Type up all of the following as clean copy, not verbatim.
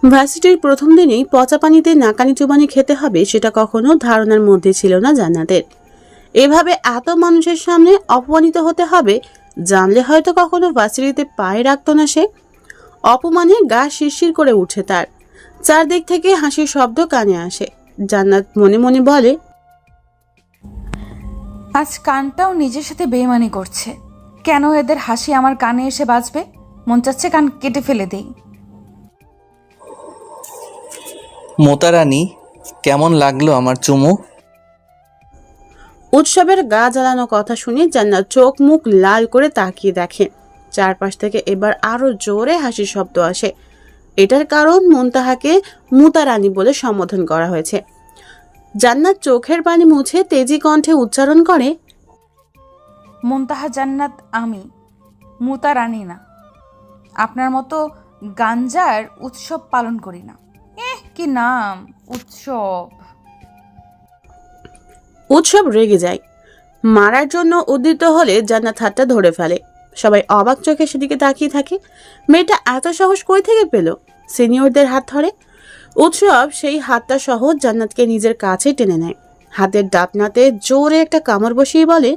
ভার্সিটির প্রথম দিনেই পচা পানিতে নাকানি চুবানি খেতে হবে সেটা কখনো ধারণার মধ্যে ছিল না জান্নাতের। এভাবে এত মানুষের সামনে অপমানিত হতে হবে জানলে হয়তো কখনো ভার্সিটিতে পায়ে রাখত না সে। অপমানে গা শিরশির করে উঠে তার। চারদিক থেকে হাসির শব্দ কানে আসে। জান্নাত মনে মনে বলে, আজ কানটাও নিজের সাথে বেইমানি করছে। কেন এদের হাসি আমার কানে এসে বাজবে? মন চাচ্ছে কান কেটে ফেলে দেই। মোতারানী, কেমন লাগলো আমার চুমু? উৎসবের গা জ্বালানো কথা শুনে জান্নাত চোখ মুখ লাল করে তাকিয়ে দেখে। চারপাশ থেকে এবার আরো জোরে হাসির শব্দ আসে। এটার কারণ মুনতাহাকে মুতারানী বলে সম্বোধন করা হয়েছে। জান্নাত চোখের পানি মুছে তেজি কণ্ঠে উচ্চারণ করে, মুনতাহা জান্নাত আমি, মুতা রানী না। আপনার মতো গাঞ্জার উৎসব পালন করি না। কি নাম উৎসব! উৎসব রেগে যায়। মারার জন্য উদ্যত হলে জান্নাত হাতটা ধরে ফেলে। সবাই অবাক চোখে সেদিকে তাকিয়ে থাকে। মেয়েটা এত সাহস কই থেকে পেল? সিনিয়রদের হাত ধরে। উৎসব সেই হাতটা সহ জান্নাতকে নিজের কাছে টেনে নেয়। হাতের ডাপনাতে জোরে একটা কামড় বসিয়ে বলে,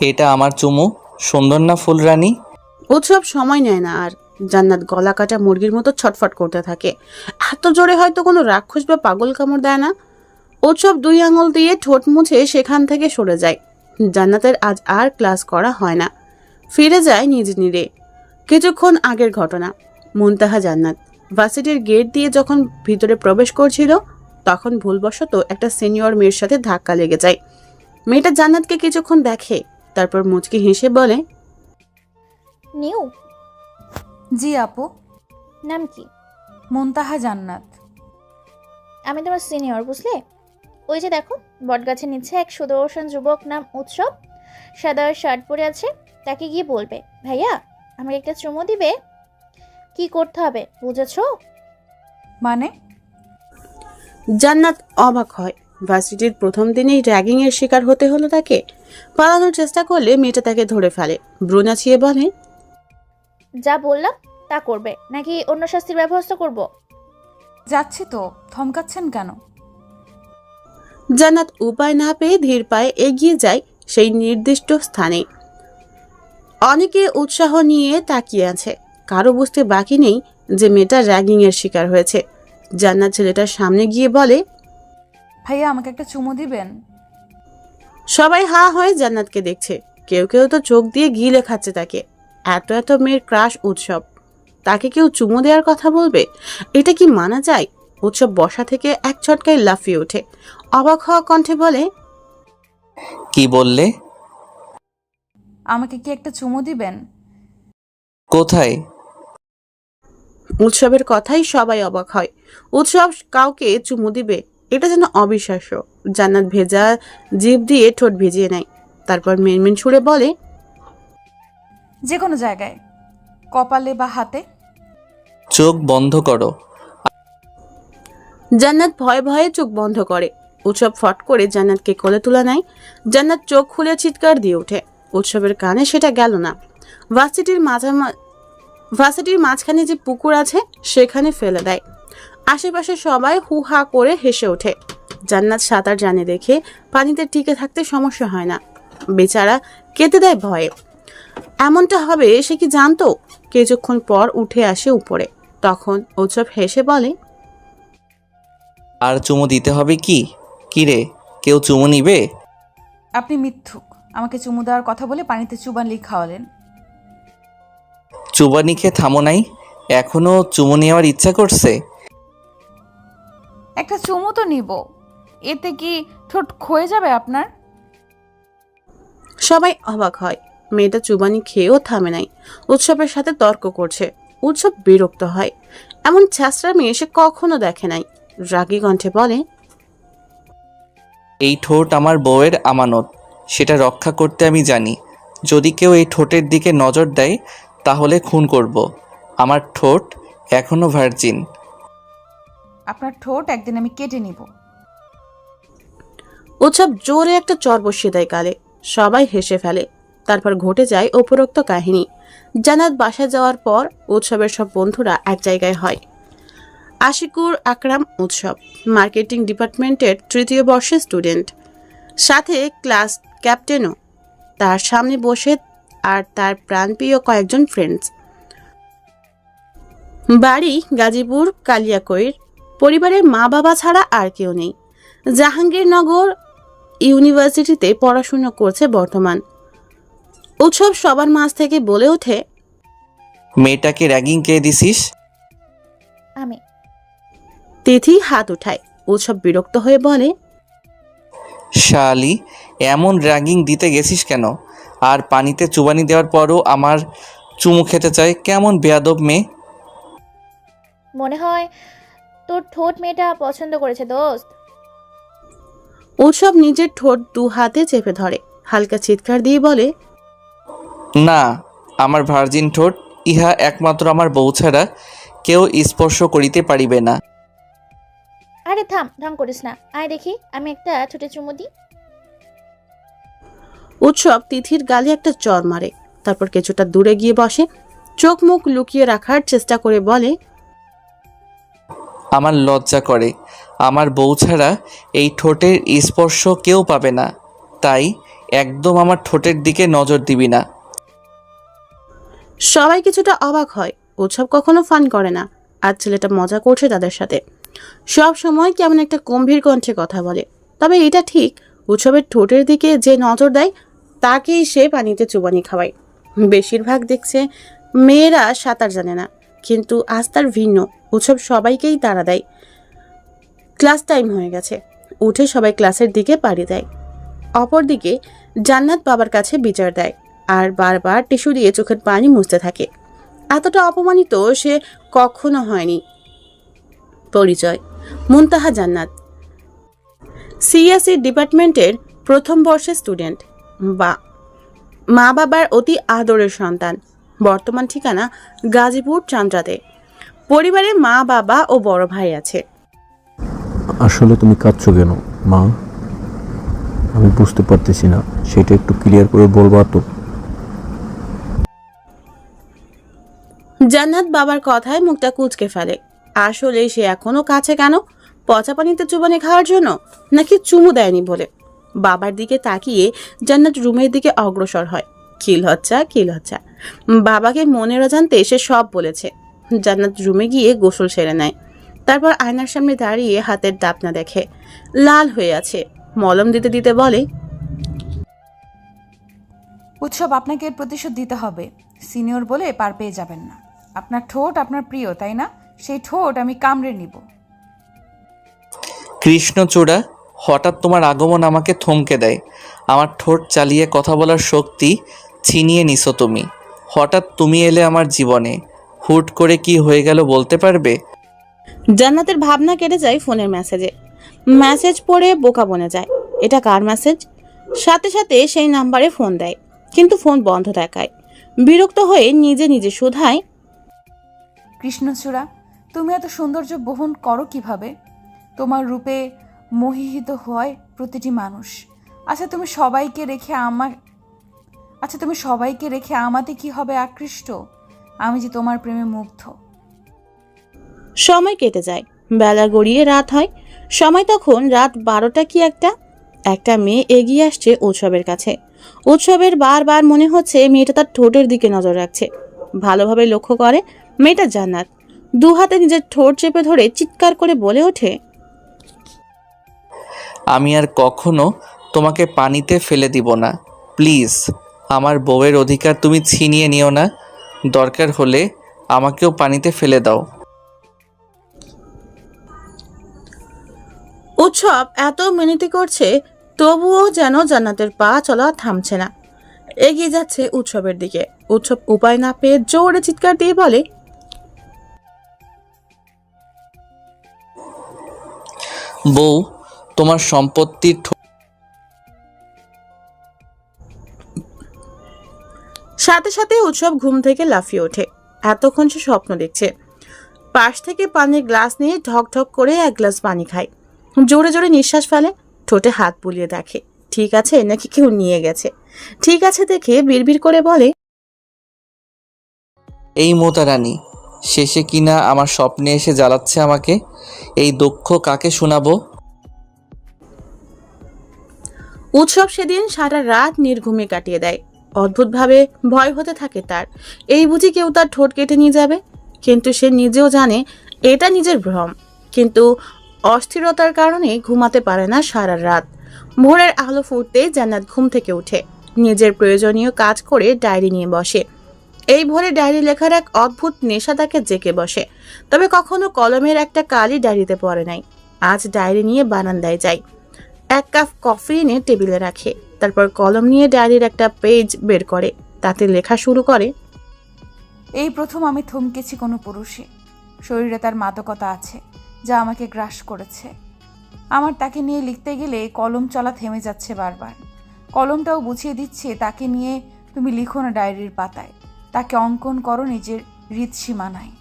এটা আমার চুমু, সুন্দর না ফুলরানী? উৎসব সময় নেয় না আর। জান্নাত গলা কাটা মুরগির মতো ছটফট করতে থাকে। এত জোরে হয়তো কোনো রাক্ষস বা পাগল কামড় দেয় না। উৎসব 2 আঙুল দিয়ে ঠোঁট মুছে সেখান থেকে সরে যায়। জান্নাতের আজ আর ক্লাস করা হয় না। ফিরে যায় নিজ নিরে। কিছুক্ষণ আগের ঘটনা। মুনতাহা জান্নাত ভার্সিটির গেট দিয়ে যখন ভিতরে প্রবেশ করছিল তখন ভুলবশত একটা সিনিয়র মেয়ের সাথে ধাক্কা লেগে যায়। মেয়েটা জান্নাতকে কিছুক্ষণ দেখে, তারপর মুচকি হেসে বলে, নিউ, জি আপু। নাম কি? মুনতাহা জান্নাত। আমি তোমার সিনিয়র, বুঝলে? ওই যে দেখো, বটগাছের নিচে এক সুদর্শন যুবক নাম উৎসব, সাদা শার্ট পরে আছে। তাকে গিয়ে বলবে, ভাইয়া আমাকে একটা চুমু দিবে। কি করতে হবে বুঝেছো? মানে? জান্নাত অবাক হয়। ভার্সিটির প্রথম দিনেই র্যাগিং এর শিকার হতে হলো তাকে। পালানোর চেষ্টা করলে মেয়েটা তাকে ধরে ফেলে। ব্রু নাচিয়ে বলে, যা বললাম তা করবে, নাকি অন্য শাস্তির ব্যবস্থা করব? যাচ্ছি তো, থমকাচ্ছেন কেন? জান্নাত উপায় না পেয়ে ধীর পায়ে এগিয়ে যায় সেই নির্দিষ্ট স্থানে। অনেকে উৎসাহ নিয়ে তাকিয়ে আছে। কারো বুঝতে বাকি নেই যে মেয়েটা র্যাগিং এর শিকার হয়েছে। জান্নাত ছেলেটার সামনে গিয়ে বলে, ভাইয়া আমাকে একটা চুমু দিবেন? সবাই হা হয়ে জান্নাতকে দেখছে। কেউ কেউ তো চোখ দিয়ে গিলে খাচ্ছে তাকে। এত এত মেয়ের ক্রাশ উৎসব, তাকে কেউ চুমু দেওয়ার কথা বলবে? এটা কি মানা যায়? উৎসব বসা থেকে এক ছটকায় লাফিয়ে ওঠে। অবাক হওয়া কণ্ঠে বলে, কি বললে? আমাকে কি একটা চুমু দিবেন? উৎসবের কোথায়? কথাই সবাই অবাক হয়। উৎসব কাউকে চুমু দিবে, এটা যেন অবিশ্বাস্য। জান্নাত ভেজা জিভ দিয়ে ঠোঁট ভিজিয়ে নেয়। তারপর মিনমিন সুরে বলে, যে কোনো জায়গায়, কপালে বা হাতে। চোখ বন্ধ করো। জান্নাত ভয়ে ভয়ে চোখ বন্ধ করে। উৎসব ফট করে জান্নাতকে কোলে তুলে নেয়। জান্নাত চোখ খুলে চিৎকার দিয়ে ওঠে। উৎসবের কানে সেটা গেল না। ভার্সিটির মাঝখানে যে পুকুর আছে সেখানে ফেলে দেয়। আশেপাশে সবাই হু হা করে হেসে ওঠে। জান্নাত সাঁতার জানে দেখে পানিতে টিকে থাকতে সমস্যা হয় না। বেচারা কেঁদে দেয় ভয়ে। এমনটা হবে সে কি জানতো? কিছুক্ষণ পর উঠে আসে উপরে। তখন উৎসব হেসে বলে, আর চুমু দিতে হবে কি? কি রে, কেউ চুমু নিবে? আপনি মিথ্যুক। আমাকে চুমু দেওয়ার কথা বলে পানিতে চুবানলি খাওয়ালেন। চুবানি খেয়ে থামো নাই? এখনো চুমু নেওয়ার ইচ্ছা করছে? একটা চুমু তো নিব, এতে কি ঠোঁট ক্ষয়ে যাবে আপনার? সবাই অবাক হয়। মেয়েটা চুবানি খেয়েও থামে নাই। উৎসবের সাথে তর্ক করছে। উৎসব বিরক্ত হয়। এমন ছ্যাঁচড়া মেয়ে সে কখনো দেখে নাই। রাগী কণ্ঠে বলে, এই ঠোঁট আমার বউয়ের আমানত, সেটা রক্ষা করতে আমি জানি। যদি কেউ এই ঠোঁটের দিকে নজর দেয় তাহলে খুন করব। আমার ঠোঁট এখনো ভার্জিন। আপনার ঠোঁট একদিন আমি কেটে নিব। উৎসব জোরে একটা চর বসিয়ে দেয় গালে। সবাই হেসে ফেলে। তারপর ঘটে যায় উপরোক্ত কাহিনী। জান্নাত বাসায় যাওয়ার পর উৎসবের সব বন্ধুরা এক জায়গায় হয়। আশিকুর আকরাম উৎসব মার্কেটিং ডিপার্টমেন্টের 3য় বর্ষের স্টুডেন্ট, সাথে ক্লাস ক্যাপ্টেনও তার সামনে বসে, আর তার প্রাণপ্রিয় কয়েকজন ফ্রেন্ডস। বাড়ি গাজীপুর কালিয়াকৈর, পরিবারের মা বাবা ছাড়া আর কেউ নেই। জাহাঙ্গীরনগর ইউনিভার্সিটিতে পড়াশোনা করছে বর্তমান। উৎসব সবার মাঝ থেকে বলে ওঠে, মেয়েটাকে র্যাগিং কে দিছিস? আমি। তিথি হাত উঠায়। উৎসব বিরক্ত হয়ে বলে, শালি, এমন র্যাগিং দিতে গেছিস কেন? আর পানিতে চুবানি দেওয়ার পরও আমার চুমু খেতে চায়, কেমন বেয়াদব মেয়ে। মনে হয় তোর ঠোঁট মেয়েটা পছন্দ করেছে দোস্ত। উৎসব নিজের ঠোঁট 2 হাতে চেপে ধরে, হালকা চিৎকার দিয়ে বলে, না, আমার ভার্জিন ঠোঁট, ইহা একমাত্র আমার বউ ছাড়া কেউ স্পর্শ করিতে পারিবে না। আরে থাম, ঢং করিস না, আয় দেখি আমি একটা ছোটে চুমু দিই। উৎসব তিথির গালে একটা চর মারে, তারপর কিছুটা দূরে গিয়ে বসে, চোখ মুখ লুকিয়ে রাখার চেষ্টা করে বলে, আমার লজ্জা করে, আমার বউ ছাড়া এই ঠোঁটের স্পর্শ কেউ পাবে না, তাই একদম আমার ঠোঁটের দিকে নজর দিবি না। সবাই কিছুটা অবাক হয়। উৎসব কখনো ফান করে না, আর ছেলেটা মজা করছে তাদের সাথে। সব সময় কেমন একটা গম্ভীর কণ্ঠে কথা বলে। তবে এটা ঠিক, উৎসবের ঠোঁটের দিকে যে নজর দেয় তাকেই সে পানিতে চুবানি খাওয়ায়। বেশিরভাগ দেখছে মেয়েরা সাঁতার জানে না, কিন্তু আজ তার ভিন্ন। উৎসব সবাইকেই তাড়া দেয়। ক্লাস টাইম হয়ে গেছে, উঠে সবাই ক্লাসের দিকে পাড়ি দেয়। অপরদিকে জান্নাত বাবার কাছে বিচার দেয়, আর বারবার টিস্যু দিয়ে চোখের পানি মুছতে থাকে। এতটা অপমানিত সে কখনো হয়নি। পরিচয়: মুনতাহা জান্নাত, সিএসসি ডিপার্টমেন্টের 1ম বর্ষের স্টুডেন্ট, মা বাবার অতি আদরের সন্তান। বর্তমান ঠিকানা গাজীপুর চান্দ্রাতে। পরিবারে মা বাবা ও বড় ভাই আছে। আসলে তুমি কাঁদছো কেন মা? আমি বুঝতে পারতেছি না, সেটা একটু ক্লিয়ার করে বলবা তো। জান্নাত বাবার কথায় মুখটা কুঁচকে ফেলে। আসলে সে এখনো কাছে কেন? পচা পানিতে চুবানি খাওয়ার জন্য, নাকি চুমু দেয়নি বলে? বাবার দিকে তাকিয়ে জান্নাত রুমের দিকে অগ্রসর হয়। কি লজ্জা, কি লজ্জা! বাবাকে মনের অজান্তে সে সব বলেছে। জান্নাত রুমে গিয়ে গোসল সেরে নেয়। তারপর আয়নার সামনে দাঁড়িয়ে হাতের ডাবনা দেখে, লাল হয়ে আছে। মলম দিতে দিতে বলে, উৎসব, আপনাকে এর প্রতিশোধ দিতে হবে। সিনিয়র বলে পার পেয়ে যাবেন না। আপনার ঠোঁট আপনার প্রিয়, তাই না? সেই ঠোঁট আমি কামড়ে নিব। কৃষ্ণচূড়া, হঠাৎ তোমার আগমন আমাকে থমকে দেয়। আমার ঠোঁট চালিয়ে কথা বলার শক্তি ছিনিয়ে নিছো তুমি। হঠাৎ তুমি এলে আমার জীবনে, হুট করে কি হয়ে গেল বলতে পারবে? জান্নাতের ভাবনা কেটে যায় ফোনের মেসেজে। মেসেজ পড়ে বোকা বনে যায়। এটা কার মেসেজ? সাথে সাথে সেই নাম্বারে ফোন দেয়, কিন্তু ফোন বন্ধ দেখায়। বিরক্ত হয়ে নিজে নিজে শুধায়, কৃষ্ণচূড়া, তুমি এত সৌন্দর্য বহন করো কিভাবে? তোমার রূপে মোহিত হয় প্রতিটি মানুষ। তুমি সবাইকে রেখে আমাতে কি হবে আকৃষ্ট? আমি যে তোমার প্রেমে মুগ্ধ। সময় কেটে যায়, বেলা গড়িয়ে রাত হয়। সময় তখন রাত 12টা কি একটা মেয়ে এগিয়ে আসছে উৎসবের কাছে। উৎসবের বারবার মনে হচ্ছে মেয়েটা তার ঠোঁটের দিকে নজর রাখছে। ভালোভাবে লক্ষ্য করে মেয়েটা জান্নাত। 2 হাতে নিজের ঠোঁট চেপে ধরে চিৎকার করে বলে ওঠে, আমি আর কখনো তোমাকে পানিতে ফেলে দিব না, প্লিজ। আমার বউয়ের অধিকার তুমি ছিনিয়ে নিও না। দরকার হলে আমাকেও পানিতে ফেলে দাও। উৎসব এত মিনতি করছে, তবুও যেন জান্নাতের পা চলা থামছে না। এগিয়ে যাচ্ছে উৎসবের দিকে। উৎসব উপায় না পেয়ে জোরে চিৎকার দিয়ে বলে, বউ, তোমার সম্পত্তির সাথে সাথে উৎসব ঘুম থেকে লাফিয়ে ওঠে। এতক্ষণ সে স্বপ্ন দেখছে। পাশ থেকে পানির গ্লাস নিয়ে ঢক ঢক করে 1 গ্লাস পানি খায়। জোরে জোরে নিঃশ্বাস ফেলে, ঠোঁটে হাত বুলিয়ে দেখে ঠিক আছে নাকি কেউ নিয়ে গেছে। ঠিক আছে দেখে বিড়বিড় করে বলে, এই মোতারানি শেষে কিনা আমার স্বপ্নে এসে জ্বালাচ্ছে আমাকে। এই দুঃখ কাকে শোনাবো? উৎসব সেদিন সারা রাত নির্ঘুমে কাটিয়ে দেয়। অদ্ভুতভাবে ভয় হতে থাকে তার, এই বুঝি কেউ তার ঠোঁট কেটে নিয়ে যাবে। কিন্তু সে নিজেও জানে এটা নিজের ভ্রম। কিন্তু অস্থিরতার কারণে ঘুমাতে পারে না সারা রাত। ভোরের আলো ফুটতেই জান্নাত ঘুম থেকে উঠে নিজের প্রয়োজনীয় কাজ করে ডায়েরি নিয়ে বসে। এই ভোরে ডায়েরি লেখার এক অদ্ভুত নেশা তাকে জেঁকে বসে। তবে কখনো কলমের একটা কালি ডায়েরিতে পড়ে নাই। আজ ডায়েরি নিয়ে বারান্দায় যায়, এক কাপ কফি এনে টেবিলে রাখে, তারপর কলম নিয়ে ডায়েরির একটা পেজ বের করে, তাতে লেখা শুরু করে। এই প্রথম আমি থমকেছি কোনো পুরুষে। শরীরে তার মাদকতা আছে যা আমাকে গ্রাস করেছে। আমার তাকে নিয়ে লিখতে গেলে কলম চলা থেমে যাচ্ছে বারবার। কলমটাও বুঝিয়ে দিচ্ছে তাকে নিয়ে তুমি লিখো না ডায়েরির পাতায়, তাকে অঙ্কন করো নিজের হৃদসীমানায়।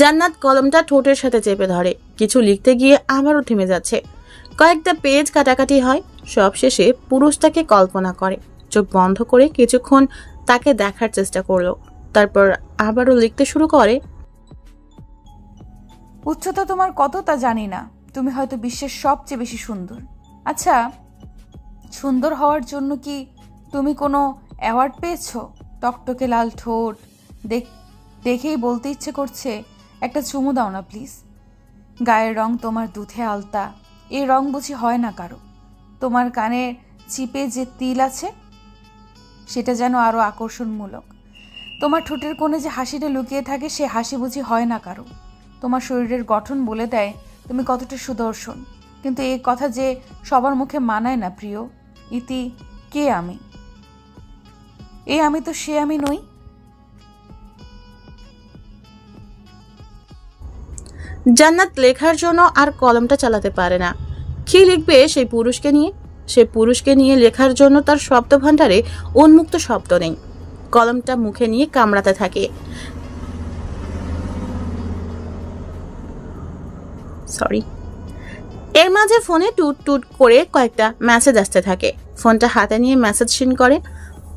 জান্নাত কলমটা ঠোঁটের সাথে চেপে ধরে, কিছু লিখতে গিয়ে আবারও থেমে যাচ্ছে। কয়েকটা পেজ কাটাকাটি হয়, সবশেষে পুরুষটাকে কল্পনা করে। চোখ বন্ধ করে কিছুক্ষণ তাকে দেখার চেষ্টা করলো, তারপর আবারও লিখতে শুরু করে। উচ্চতা তোমার কত তা জানি না, তুমি হয়তো বিশ্বের সবচেয়ে বেশি সুন্দর। আচ্ছা, সুন্দর হওয়ার জন্য কি তুমি কোনো অ্যাওয়ার্ড পেয়েছো? টকটকে লাল ঠোঁট দেখেই বলতে ইচ্ছে করছে একটা চুমু দাও না প্লিজ। গায়ের রং তোমার দুধে আলতা, এই রং বুঝি হয় না কারো। তোমার কানের চিপে যে তিল আছে সেটা যেন আরও আকর্ষণমূলক। তোমার ঠোঁটের কোণে যে হাসিটা লুকিয়ে থাকে সে হাসি বুঝি হয় না কারো। তোমার শরীরের গঠন বলে দেয় তুমি কতটা সুদর্শন, কিন্তু এই কথা যে সবার মুখে মানায় না প্রিয়। ইতি কে আমি? এই আমি তো সে আমি নই। জান্নাত লেখার জন্য আর কলমটা চালাতে পারে না। কি লিখবে সেই পুরুষকে নিয়ে? সে পুরুষকে নিয়ে লেখার জন্য তার শব্দভাণ্ডারে উন্মুক্ত শব্দ নেই। কলমটা মুখে নিয়ে কামড়াতে থাকে। এর মাঝে ফোনে টুট টুট করে কয়েকটা মেসেজ আসতে থাকে। ফোনটা হাতে নিয়ে মেসেজ সিন করে।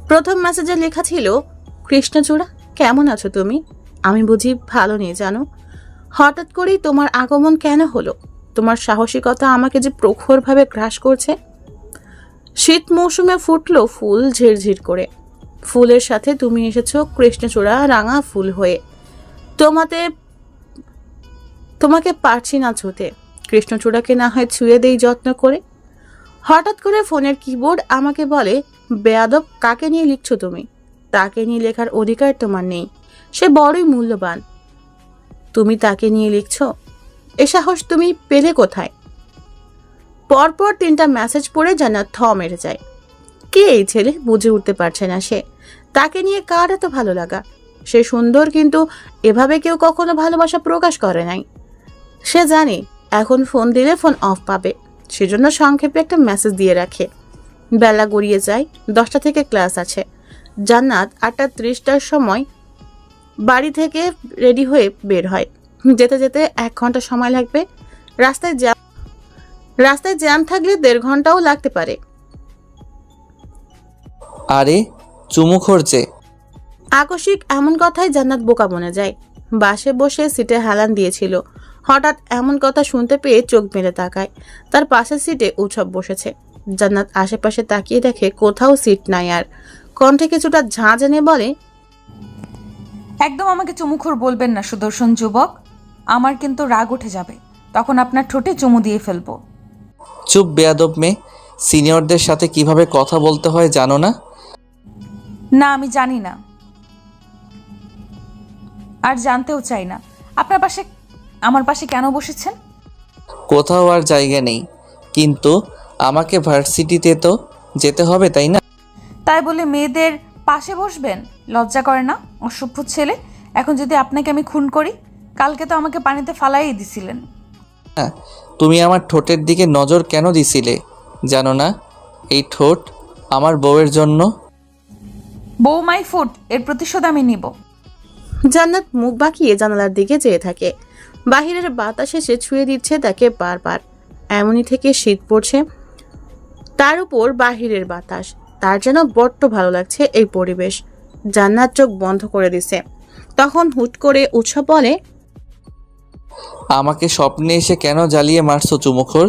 প্রথম মেসেজে লেখা ছিল, কৃষ্ণচূড়া কেমন আছো তুমি? আমি বুঝি ভালো নেই জানো। হঠাৎ করেই তোমার আগমন কেন হলো? তোমার সাহসিকতা আমাকে যে প্রখরভাবে গ্রাস করছে। শীত মৌসুমে ফুটলো ফুল ঝিরঝির করে, ফুলের সাথে তুমি এসেছো কৃষ্ণচূড়া রাঙা ফুল হয়ে। তোমাকে পারছি না ছুতে, কৃষ্ণচূড়াকে না হয় ছুঁয়ে দেই যত্ন করে। হঠাৎ করে ফোনের কিবোর্ড আমাকে বলে, বেয়াদব, কাকে নিয়ে লিখছো তুমি? তাকে নিয়ে লেখার অধিকার তোমার নেই, সে বড়ই মূল্যবান। তুমি তাকে নিয়ে লিখছো? এ সাহস তুমি পেলে কোথায়? পরপর 3টা মেসেজ পড়ে জান্নাত থ মেরে যায়। কে এই ছেলে বুঝে উঠতে পারছে না সে। তাকে নিয়ে কার এত ভালো লাগা? সে সুন্দর, কিন্তু এভাবে কেউ কখনো ভালোবাসা প্রকাশ করে নাই। সে জানে এখন ফোন দিলে ফোন অফ পাবে, সেজন্য সংক্ষেপে একটা মেসেজ দিয়ে রাখে। বেলা গড়িয়ে যায়, 10টা থেকে ক্লাস আছে। জান্নাত 8:30টার সময় বাড়ি থেকে রেডি হয়ে বের হয়। যেতে যেতে 1 ঘন্টা সময় লাগবে। রাস্তায় জ্যাম থাকলে 1.5 ঘন্টাও লাগতে পারে। আরে চুমু খরচে। আকস্মিক এমন কথায় জান্নাত বোকা বনে যায়। বাসে বসে সিটে হেলান দিয়েছিল, হঠাৎ এমন কথা শুনতে পেয়ে চোখ মেলে তাকায়। তার পাশের সিটে উৎসব বসেছে। জান্নাত আশেপাশে তাকিয়ে দেখে কোথাও সিট নাই। আর কণ্ঠে কিছুটা ঝাঁঝ এনে বলে, একদম আমাকে চুমুখোর বলবেন না সুদর্শন যুবক, আমার কিন্তু রাগ উঠে যাবে, তখন আপনার ঠোঁটে চুমু দিয়ে ফেলবো। চুপ বেয়াদব মেয়ে, সিনিয়রদের সাথে কিভাবে কথা বলতে হয় জানো না? না, আমি জানি না আর জানতেও চাই না। আমার পাশে কেন বসেছেন? কোথাও আর জায়গা নেই, কিন্তু আমাকে ভার্সিটিতে তো যেতে হবে তাই না? তাই বলে মেয়েদের পাশে বসবেন? লজ্জা করে না অসভ্য ছেলে? এখন যদি আপনাকে আমি খুন করি? কালকে তো আমাকে পানিতে ফালাইই দিছিলেন। তুমি আমার ঠোঁটের দিকে নজর কেন দিছিলে জানো না? এই ঠোঁট আমার বউয়ের জন্য। বউ মাই ফুট, এর প্রতিশোধ আমি নিব। জান্নাত মুখ বাঁকিয়ে জানালার দিকে চেয়ে থাকে। বাহিরের বাতাস এসে ছুঁয়ে দিচ্ছে তাকে বারবার। এমনই থেকে শীত পড়ছে, তার উপর বাহিরের বাতাস। তার যেন বড্ড ভালো লাগছে এই পরিবেশ। জান্নাত চোখ বন্ধ করে দিছে। তখন হুট করে উৎসব বলে, আমাকে স্বপ্নে এসে কেন জ্বালিয়ে মারছো চুমুখোর?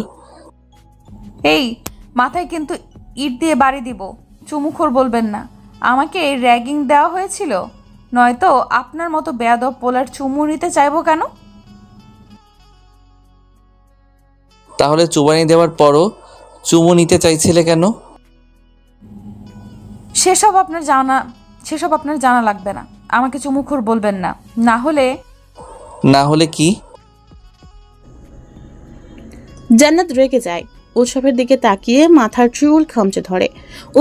এই মাথায় কিন্তু ইট দিয়ে বাড়ি দিব। চুমুখোর বলবেন না। আমাকে র্যাগিং দেওয়া হয়েছিল, নয়তো আপনার মতো বেয়াদব পোলার চুমু নিতে চাইবো কেন? তাহলে চুবানি দেওয়ার পরও চুমু নিতে চাইছিলে কেন? সেসব আপনার জানা লাগবে না। আমাকে চুমুখোর বলবেন না, না হলে না হলে কি? জান্নাত রেগে যায়। উৎসবের দিকে তাকিয়ে মাথার চুল খামচে ধরে।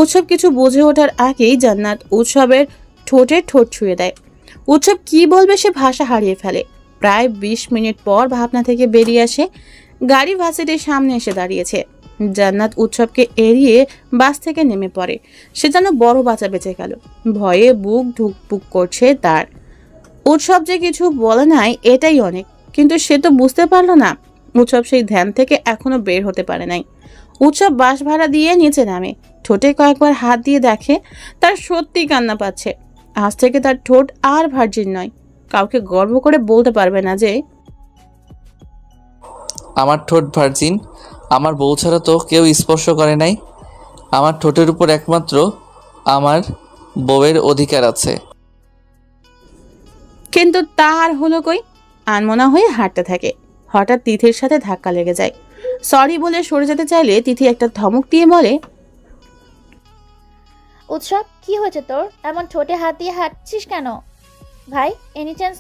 উৎসব কিছু বুঝে ওঠার আগেই জান্নাত উৎসবের ঠোঁটে ঠোঁট ছুঁয়ে দেয়। উৎসব কি বলবে সে ভাষা হারিয়ে ফেলে। প্রায় 20 মিনিট পর ভাবনা থেকে বেরিয়ে আসে। গাড়ি ভার্সিটির সামনে এসে দাঁড়িয়েছে। জান্নাত উৎসবকে এড়িয়ে বাস থেকে নেমে পড়ে। সে যেন বড় বাঁচা বেঁচে গেল। ভয়ে বুক ধুকপুক করছে তার। উৎসব যে কিছু বলে নাই এটাই অনেক, কিন্তু সে তো বুঝতে পারল না উৎসব সেই ধ্যান থেকে এখনো বের হতে পারে নাই। উৎসব বাস ভাড়া দিয়ে নিচে নামে। ঠোঁটে কয়েকবার হাত দিয়ে দেখে তার সত্যি কান্না পাচ্ছে। আজ থেকে তার ঠোঁট আর ভার্জিন নয়। কাউকে গর্ব করে বলতে পারবে না যে আমার ঠোঁট ভার্জিন। আমার বউ ছাড়া তো কেউ স্পর্শ করে নাই। আমার ঠোঁটের উপর একমাত্র আমার বউয়ের অধিকার আছে। কিন্তু তার হলো কই। আনমনা হয়ে হাঁটতে থাকে। হঠাৎ তিথির সাথে ধাক্কা লেগে যায়। সরি বলে সরে যেতে চাইলে তিথি একটা ধমক দিয়ে বলে, উৎসব, কি হয়েছে তোর? এমন ঠোঁটে হাত দিয়ে হাঁটছিস কেন? ভাই, এনি চান্স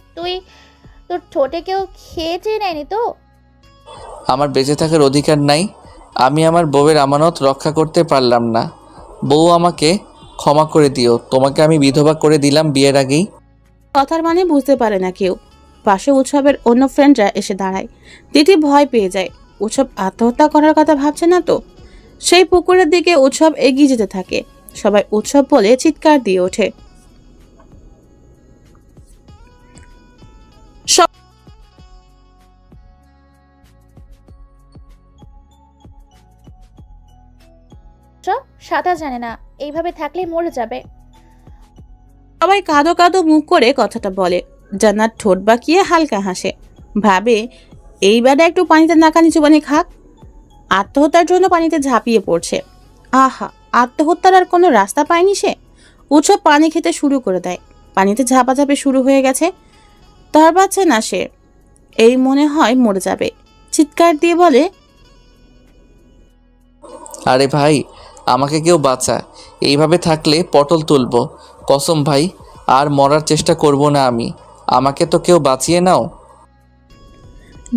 তোর ঠোঁটে কেউ খেয়ে নেয়নি তো? আমার বেঁচে থাকার অধিকার নাই। আমি আমার বউয়ের আমানত রক্ষা করতে পারলাম না। বউ, আমাকে ক্ষমা করে দিও। তোমাকে আমি বিধবা করে দিলাম বিয়ের আগেই। কথার মানে বুঝতে পারে না কেউ। পাশে উৎসবের অন্য ফ্রেন্ডরা এসে দাঁড়ায়। তিথি ভয় পেয়ে যায়। উৎসব আত্মহত্যা করার কথা ভাবছে না তো। সেই পুকুরের দিকে উৎসব এগিয়ে যেতে থাকে। সবাই উৎসব বলে চিৎকার দিয়ে ওঠে। উৎসব সাঁতার জানে না, এইভাবে থাকলে মরে যাবে। সবাই কাঁদো কাঁদো মুখ করে কথাটা বলে। জান্নাত ঠোঁট বাঁকিয়ে হালকা হাসে। ভাবে এই বেলা একটু পানিতে নাকানি চুবানি খাক। আত্মহত্যার জন্য পানিতে ঝাঁপিয়ে পড়ছে। আহা, আত্মহত্যার আর কোনো রাস্তা পায়নি সে। উৎসব পানি খেতে শুরু করে দেয়। পানিতে ঝাঁপাঝাঁপি শুরু হয়ে গেছে। তার পাচ্ছে না সে। এই মনে হয় মরে যাবে। চিৎকার দিয়ে বলে, আরে ভাই, আমাকে কেউ বাঁচা। এইভাবে থাকলে পটল তুলবো। কসম ভাই, আর মরার চেষ্টা করব না আমি। আমাকে তো কেউ বাঁচিয়ে নাও।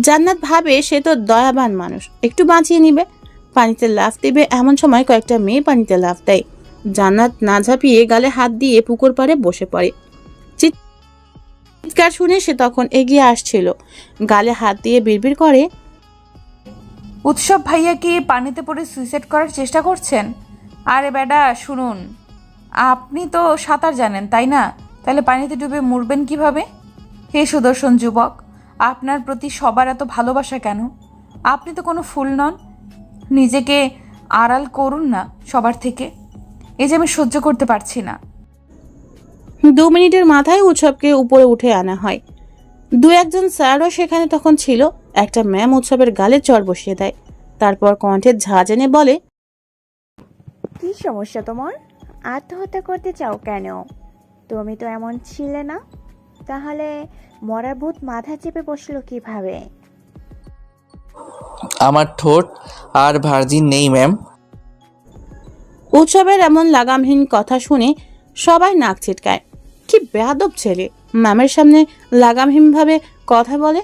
জান্নাত ভাবে সে তো দয়াবান মানুষ, একটু বাঁচিয়ে নিবে। পানিতে লাফ দিবে এমন সময় কয়েকটা মেয়ে পানিতে লাফ দেয়। জান্নাত না ঝাঁপিয়ে গালে হাত দিয়ে পুকুর পাড়ে বসে পড়ে। চিৎকার শুনে সে তখন এগিয়ে আসছিল। গালে হাত দিয়ে বিড়বিড় করে, উৎসব ভাইয়া কি পানিতে পড়ে সুইসাইড করার চেষ্টা করছেন? আরে বেডা শুনুন, আপনি তো সাঁতার জানেন তাই না? তাহলে পানিতে ডুবে মরবেন কিভাবে? হে সুদর্শন যুবক, আপনার প্রতি সবার এত ভালোবাসা কেন? আপনি তো কোনো ফুল নন। নিজেকে আড়াল করুন না সবার থেকে। এই যে আমি সহ্য করতে পারছি না। 2 মিনিটের মাথায় উৎসবকে উপরে উঠে আনা হয়। 2-1 স্যারও সেখানে তখন ছিল। একটা ম্যাম উৎসবের গালে চড় বসিয়ে দেয়। তারপর কণ্ঠে ঝাঁজ এনে বলে, কি সমস্যা তোমার? আত্মহত্যা করতে চাও কেন? তুমি তো এমন ছিলে না। তাহলে মরার ভূত মাথা চেপে বসলো কিভাবে? আমার ঠোঁট আর ভার্জিন নেই ম্যাম। উৎসবের এমন লাগামহীন কথা শুনে সবাই নাক ছিটকায়। কি বেয়াদব ছেলে, ম্যামের সামনে লাগামহীনভাবে কথা বলে।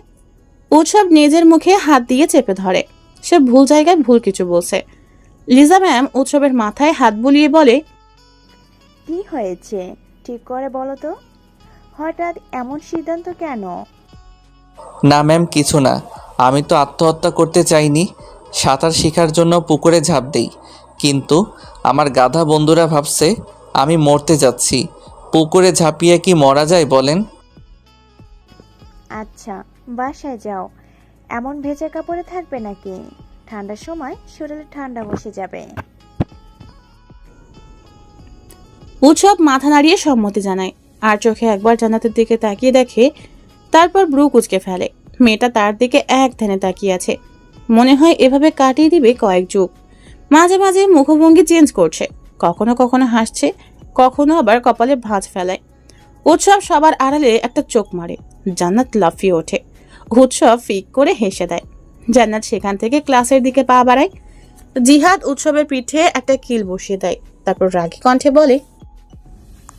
উৎসব নিজের মুখে হাত দিয়ে চেপে ধরে। সে ভুল জায়গায় ভুল কিছু বলছে। লিজা ম্যাম উৎসবের মাথায় হাত বুলিয়ে বলে, কি হয়েছে ঠিক করে বলো তো। হঠাৎ এমন সিদ্ধান্ত কেন? না ম্যাম, কিছু না। আমি তো আত্মহত্যা করতে চাইনি। সাঁতার শেখার জন্য পুকুরে ঝাঁপ দেই, কিন্তু আমার গাধা বন্ধুরা ভাবছে আমি মরতে যাচ্ছি। পুকুরে ঝাঁপিয়ে কি মরা যায় বলেন? আচ্ছা, বাসায় যাও। এমন ভেজা কাপড়ে থাকবে নাকি? ঠান্ডার সময় শরীরে ঠান্ডা বসে যাবে। উৎসব মাথা নাড়িয়ে সম্মতি জানায়, আর চোখে একবার জান্নাতের দিকে তাকিয়ে দেখে, তারপর ব্রু কুঁচকে ফেলে। মেয়েটা তার দিকে এক ধ্যানে তাকিয়ে আছে, মনে হয় এভাবে কাটিয়ে দিবে কয়েক যুগ। মাঝে মাঝে মুখভঙ্গি চেঞ্জ করছে, কখনো কখনো হাসছে, কখনো আবার কপালে ভাঁজ ফেলায়। উৎসব সবার আড়ালে একটা চোখ মারে। জান্নাত লাফিয়ে ওঠে। উৎসব ফিক করে হেসে দেয়। জান্নাত সেখান থেকে ক্লাসের দিকে পা বাড়ায়। জিহাদ উৎসবের পিঠে একটা কিল বসিয়ে দেয়, তারপর রাগী কণ্ঠে বলে,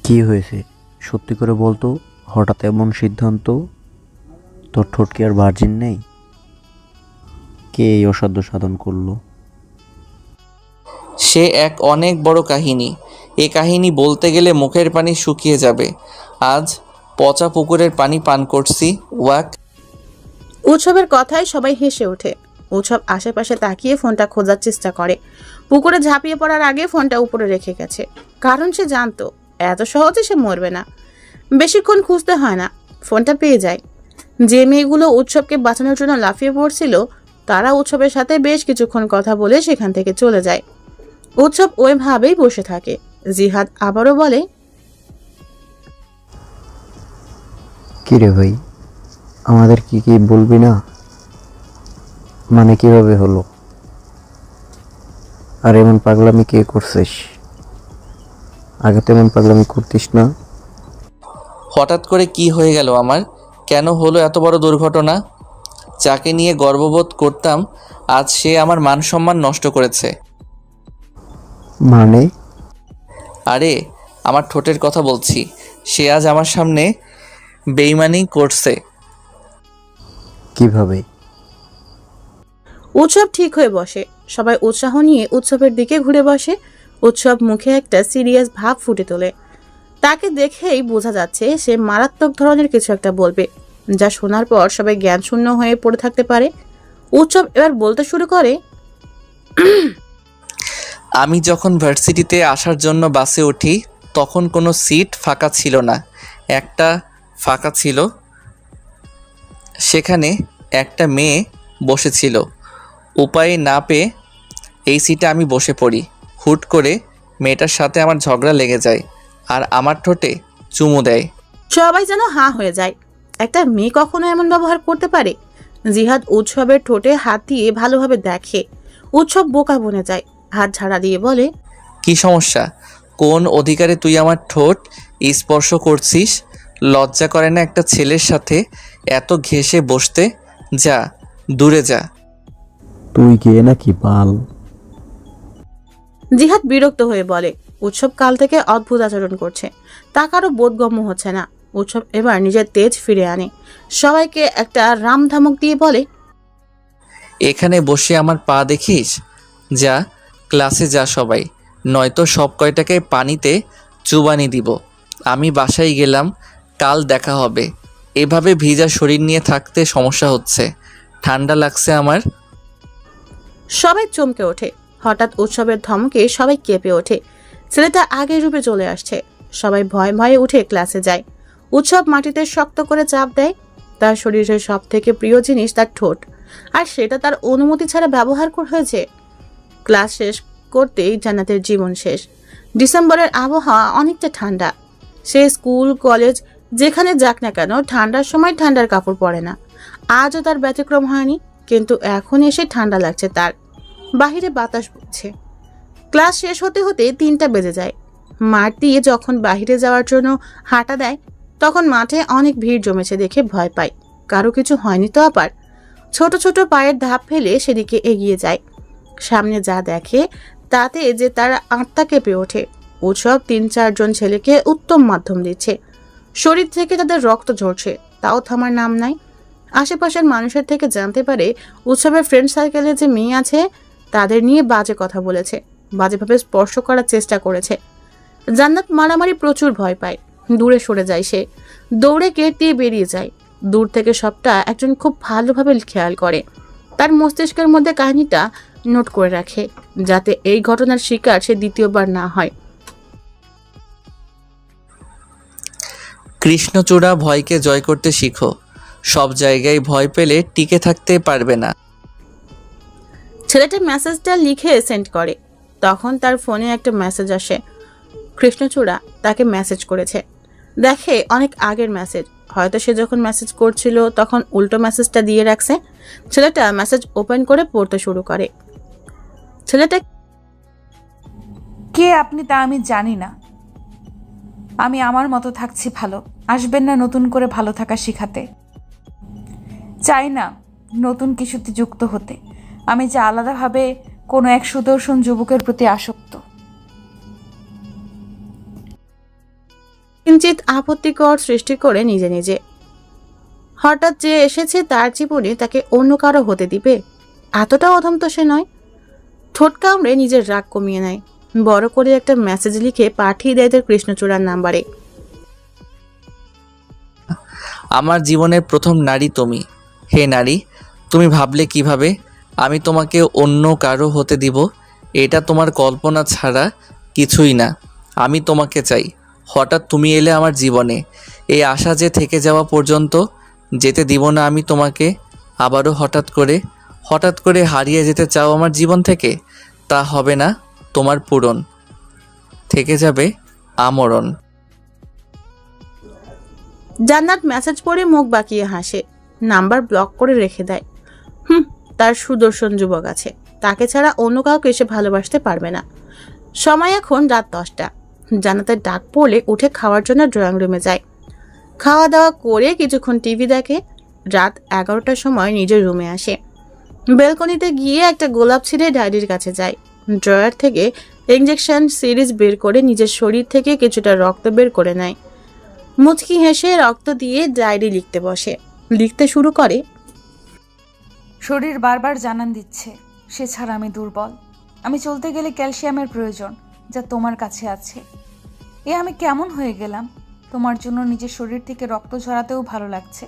কি হয়েছে সত্যি করে বলতো, হঠাৎ এমন সিদ্ধান্ত? তোর ঠোঁট কি আর ভার্জিন নেই? কে এই অসাধ্য সাধন করলো? সে এক অনেক বড় কাহিনী। এ কাহিনী বলতে গেলে মুখের পানি শুকিয়ে যাবে। আজ পচা পুকুরের পানি পান করছি। ওয়াক। উৎসবের কথায় সবাই হেসে ওঠে। উৎসব আশেপাশে তাকিয়ে ফোনটা খোঁজার চেষ্টা করে। পুকুরে ঝাঁপিয়ে পড়ার আগে ফোনটা উপরে রেখে গেছে, কারণ সে জানতো এত সহজে সে মরবে না। বেশিক্ষণ খুঁজতে হয় না, ফোনটা পেয়ে যায়। যে মেয়েগুলো উৎসবকে বাঁচানোর জন্য লাফিয়ে পড়ছিল, তারা উৎসবের সাথে বেশ কিছুক্ষণ কথা বলে সেখান থেকে চলে যায়। উৎসব ওইভাবেই বসে থাকে। জিহাদ আবারও বলে, কি রে ভাই, আমাদের কি বলবি না? মানে কিভাবে হলো? আর এমন পাগলামি কে করছিস? আগে তো এমন পাগলামি করতিস না। হঠাৎ করে কি হয়ে গেল আমার? কেন হলো এত বড় দুর্ঘটনা? যাকে নিয়ে গর্ববোধ করতাম, আজ সে আমার মান সম্মান নষ্ট করেছে। মানে? আরে, আমার ঠোঁটের কথা বলছি। সে আজ আমার সামনে বেইমানি করছে। কিভাবে? উৎসব ঠিক হয়ে বসে। সবাই উৎসাহ নিয়ে উৎসবের দিকে ঘুরে বসে। উৎসব মুখে একটা সিরিয়াস ভাব ফুটে তোলে। তাকে দেখেই বোঝা যাচ্ছে সে মারাত্মক ধরনের কিছু একটা বলবে, যা শোনার পর সবাই জ্ঞান শূন্য হয়ে পড়ে থাকতে পারে। উৎসব এবার বলতে শুরু করে, আমি যখন ভার্সিটিতে আসার জন্য বাসে উঠি, তখন কোনো সিট ফাঁকা ছিল না। একটা ফাঁকা ছিল, সেখানে একটা মেয়ে বসেছিল। উপায় না পেয়ে এই সিটে আমি বসে পড়ি। হুট করে মেয়েটার সাথে আমার ঝগড়া লেগে যায়, আর আমার ঠোঁটে চুমু দেয়। সবাই যেন হাঁ হয়ে যায়। একটা মেয়ে কখনো এমন ব্যবহার করতে পারে? জিহাদ উৎসবের ঠোঁটে হাত দিয়ে ভালোভাবে দেখে। উৎসব বোকা বনে যায়, হাত ঝাড়া দিয়ে বলে, কি সমস্যা? কোন অধিকারে তুই আমার ঠোঁট স্পর্শ করছিস? লজ্জা করে না একটা ছেলের সাথে এত ঘেঁষে বসতে? যা, দূরে যা। তুই গিয়ে নাকি বাল? জিহাদ বিরক্ত হয়ে বলে। উৎসব কাল থেকে অদ্ভুত আচরণ করছে, তা কারো বোধগম্য হচ্ছে না। উৎসব এবার নিজের তেজ ফিরে আনে। সবাইকে একটা রামধামক দিয়ে বলে, এখানে বসে আমার পা দেখিস? যা, ক্লাসে যা সবাই, নয়তো সব কয়টাকে পানিতে চুবানি দিব। আমি বাসায় গেলাম, কাল দেখা হবে। এভাবে ভিজা শরীর নিয়ে থাকতে সমস্যা হচ্ছে, ঠান্ডা লাগছে আমার। সবাই চমকে ওঠে। হঠাৎ উৎসবের ধমকে সবাই কেঁপে ওঠে। ছেলেটা আগের রূপে চলে আসছে। সবাই ভয়ে ভয়ে উঠে ক্লাসে যায়। উৎসব মাটিতে শক্ত করে চাপ দেয়। তার শরীরের সব থেকে প্রিয় জিনিস তার ঠোঁট, আর সেটা তার অনুমতি ছাড়া ব্যবহার হয়েছে। ক্লাস শেষ করতেই জান্নাতের জীবন শেষ। ডিসেম্বরের আবহাওয়া অনেকটা ঠান্ডা। সে স্কুল কলেজ যেখানে যাক না কেন, ঠান্ডার সময় ঠান্ডার কাপড় পরে না। আজও তার ব্যতিক্রম হয়নি, কিন্তু এখন এসে ঠান্ডা লাগছে তার। বাহিরে বাতাস বইছে। ক্লাস শেষ হতে হতে 3টা বেজে যায়। মাঠ দিয়ে যখন বাহিরে যাওয়ার জন্য হাঁটা দেয়, তখন মাঠে অনেক ভিড় জমেছে দেখে ভয় পায়। কারো কিছু হয়নি তো আবার? ছোট ছোট পায়ের ধাপ ফেলে সেদিকে এগিয়ে যায়। সামনে যা দেখে তাতে যে তার আত্মা কেঁপে ওঠে। উৎসব 3-4 জন ছেলেকে উত্তম মাধ্যম দিচ্ছে। শরীর থেকে তাদের রক্ত ঝরছে, তাও থামার নাম নাই। আশেপাশের মানুষের থেকে জানতে পারে উৎসবের ফ্রেন্ড সার্কেলে যে মেয়ে আছে, তাদের নিয়ে বাজে কথা বলেছে, বাজেভাবে স্পর্শ করার চেষ্টা করেছে। জান্নাত মারামারি প্রচুর ভয় পায়, দূরে সরে যায় সে। দৌড়ে গেট দিয়ে বেরিয়ে যায়। দূর থেকে সবটা একজন খুব ভালোভাবে খেয়াল করে। তার মস্তিষ্কের মধ্যে কাহিনীটা নোট করে রাখে, যাতে এই ঘটনার শিকার সে দ্বিতীয়বার না হয়। কৃষ্ণচূড়া, ভয়কে জয় করতে শিখো। সব জায়গায় ভয় পেলে টিকে থাকতে পারবে না। ছেলেটা মেসেজটা লিখে সেন্ড করে। তখন তার ফোনে একটা মেসেজ আসে। কৃষ্ণচূড়া তাকে মেসেজ করেছে। দেখে অনেক আগের মেসেজ, হয়তো সে যখন মেসেজ করছিল তখন উল্টো মেসেজটা দিয়ে রাখছে। ছেলেটা মেসেজ ওপেন করে পড়তে শুরু করে। ছেলেটা কে আপনি তা আমি জানি না। আমি আমার মতো থাকছি ভালো, আসবেন না নতুন করে ভালো থাকা শিখাতে। চাই না নতুন কিছুতে যুক্ত হতে। আমি যে আলাদাভাবে কোনো এক সুদর্শন যুবকের প্রতি আসক্ত। কিঞ্চিত আপত্তিকর সৃষ্টি করে নিজে নিজে। হঠাৎ যে এসেছে তার জীবনে তাকে অন্য কারো হতে দিবে? এতটা অধম তো সে নয়। ঠোঁট কামড়ে নিজের রাগ কমিয়ে নেয়, বড় করে একটা মেসেজ লিখে পাঠিয়ে দেয় তার কৃষ্ণচূড়ার নাম্বারে। আমার জীবনের প্রথম নারী তুমি। হে নারী, তুমি ভাবলে কিভাবে আমি তোমাকে অন্য কারো হতে দিব? এটা তোমার কল্পনা ছাড়া কিছুই না। আমি তোমাকে চাই। হঠাৎ তুমি এলে আমার জীবনে, এই আশা যে থেকে যাওয়া পর্যন্ত যেতে দিব না আমি তোমাকে। আবারও হঠাৎ করে হারিয়ে যেতে চাও আমার জীবন থেকে, তা হবে না তোমার পূরণ, থেকে যাবে আমরণ। জান্নাত মেসেজ পড়ে মুখ বাঁকিয়ে হাসে, নাম্বার ব্লক করে রেখে দেয়। তার সুদর্শন যুবক আছে, তাকে ছাড়া অন্য কাউকে এসে ভালোবাসতে পারবে না। সময় এখন রাত 10টা। জান্নাতের ডাক পড়লে উঠে খাওয়ার জন্য ড্রয়িং রুমে যায়। খাওয়া দাওয়া করে কিছুক্ষণ টিভি দেখে। রাত 11টার সময় নিজের রুমে আসে। বেলকনিতে গিয়ে একটা গোলাপ ছিঁড়ে ডায়েরির কাছে যায়। ড্রয়ার থেকে ইনজেকশন সিরিজ বের করে নিজের শরীর থেকে কিছুটা রক্ত বের করে নেয়। মুচকি হেসে রক্ত দিয়ে ডায়েরি লিখতে বসে। লিখতে শুরু করে, শরীর বারবার জানান দিচ্ছে সে ছাড়া আমি দুর্বল। আমি চলতে গেলে ক্যালসিয়ামের প্রয়োজন, যা তোমার কাছে আছে। আমি কেমন হয়ে গেলাম? তোমার জন্য নিজের শরীর থেকে রক্ত ঝরাতেও ভালো লাগছে।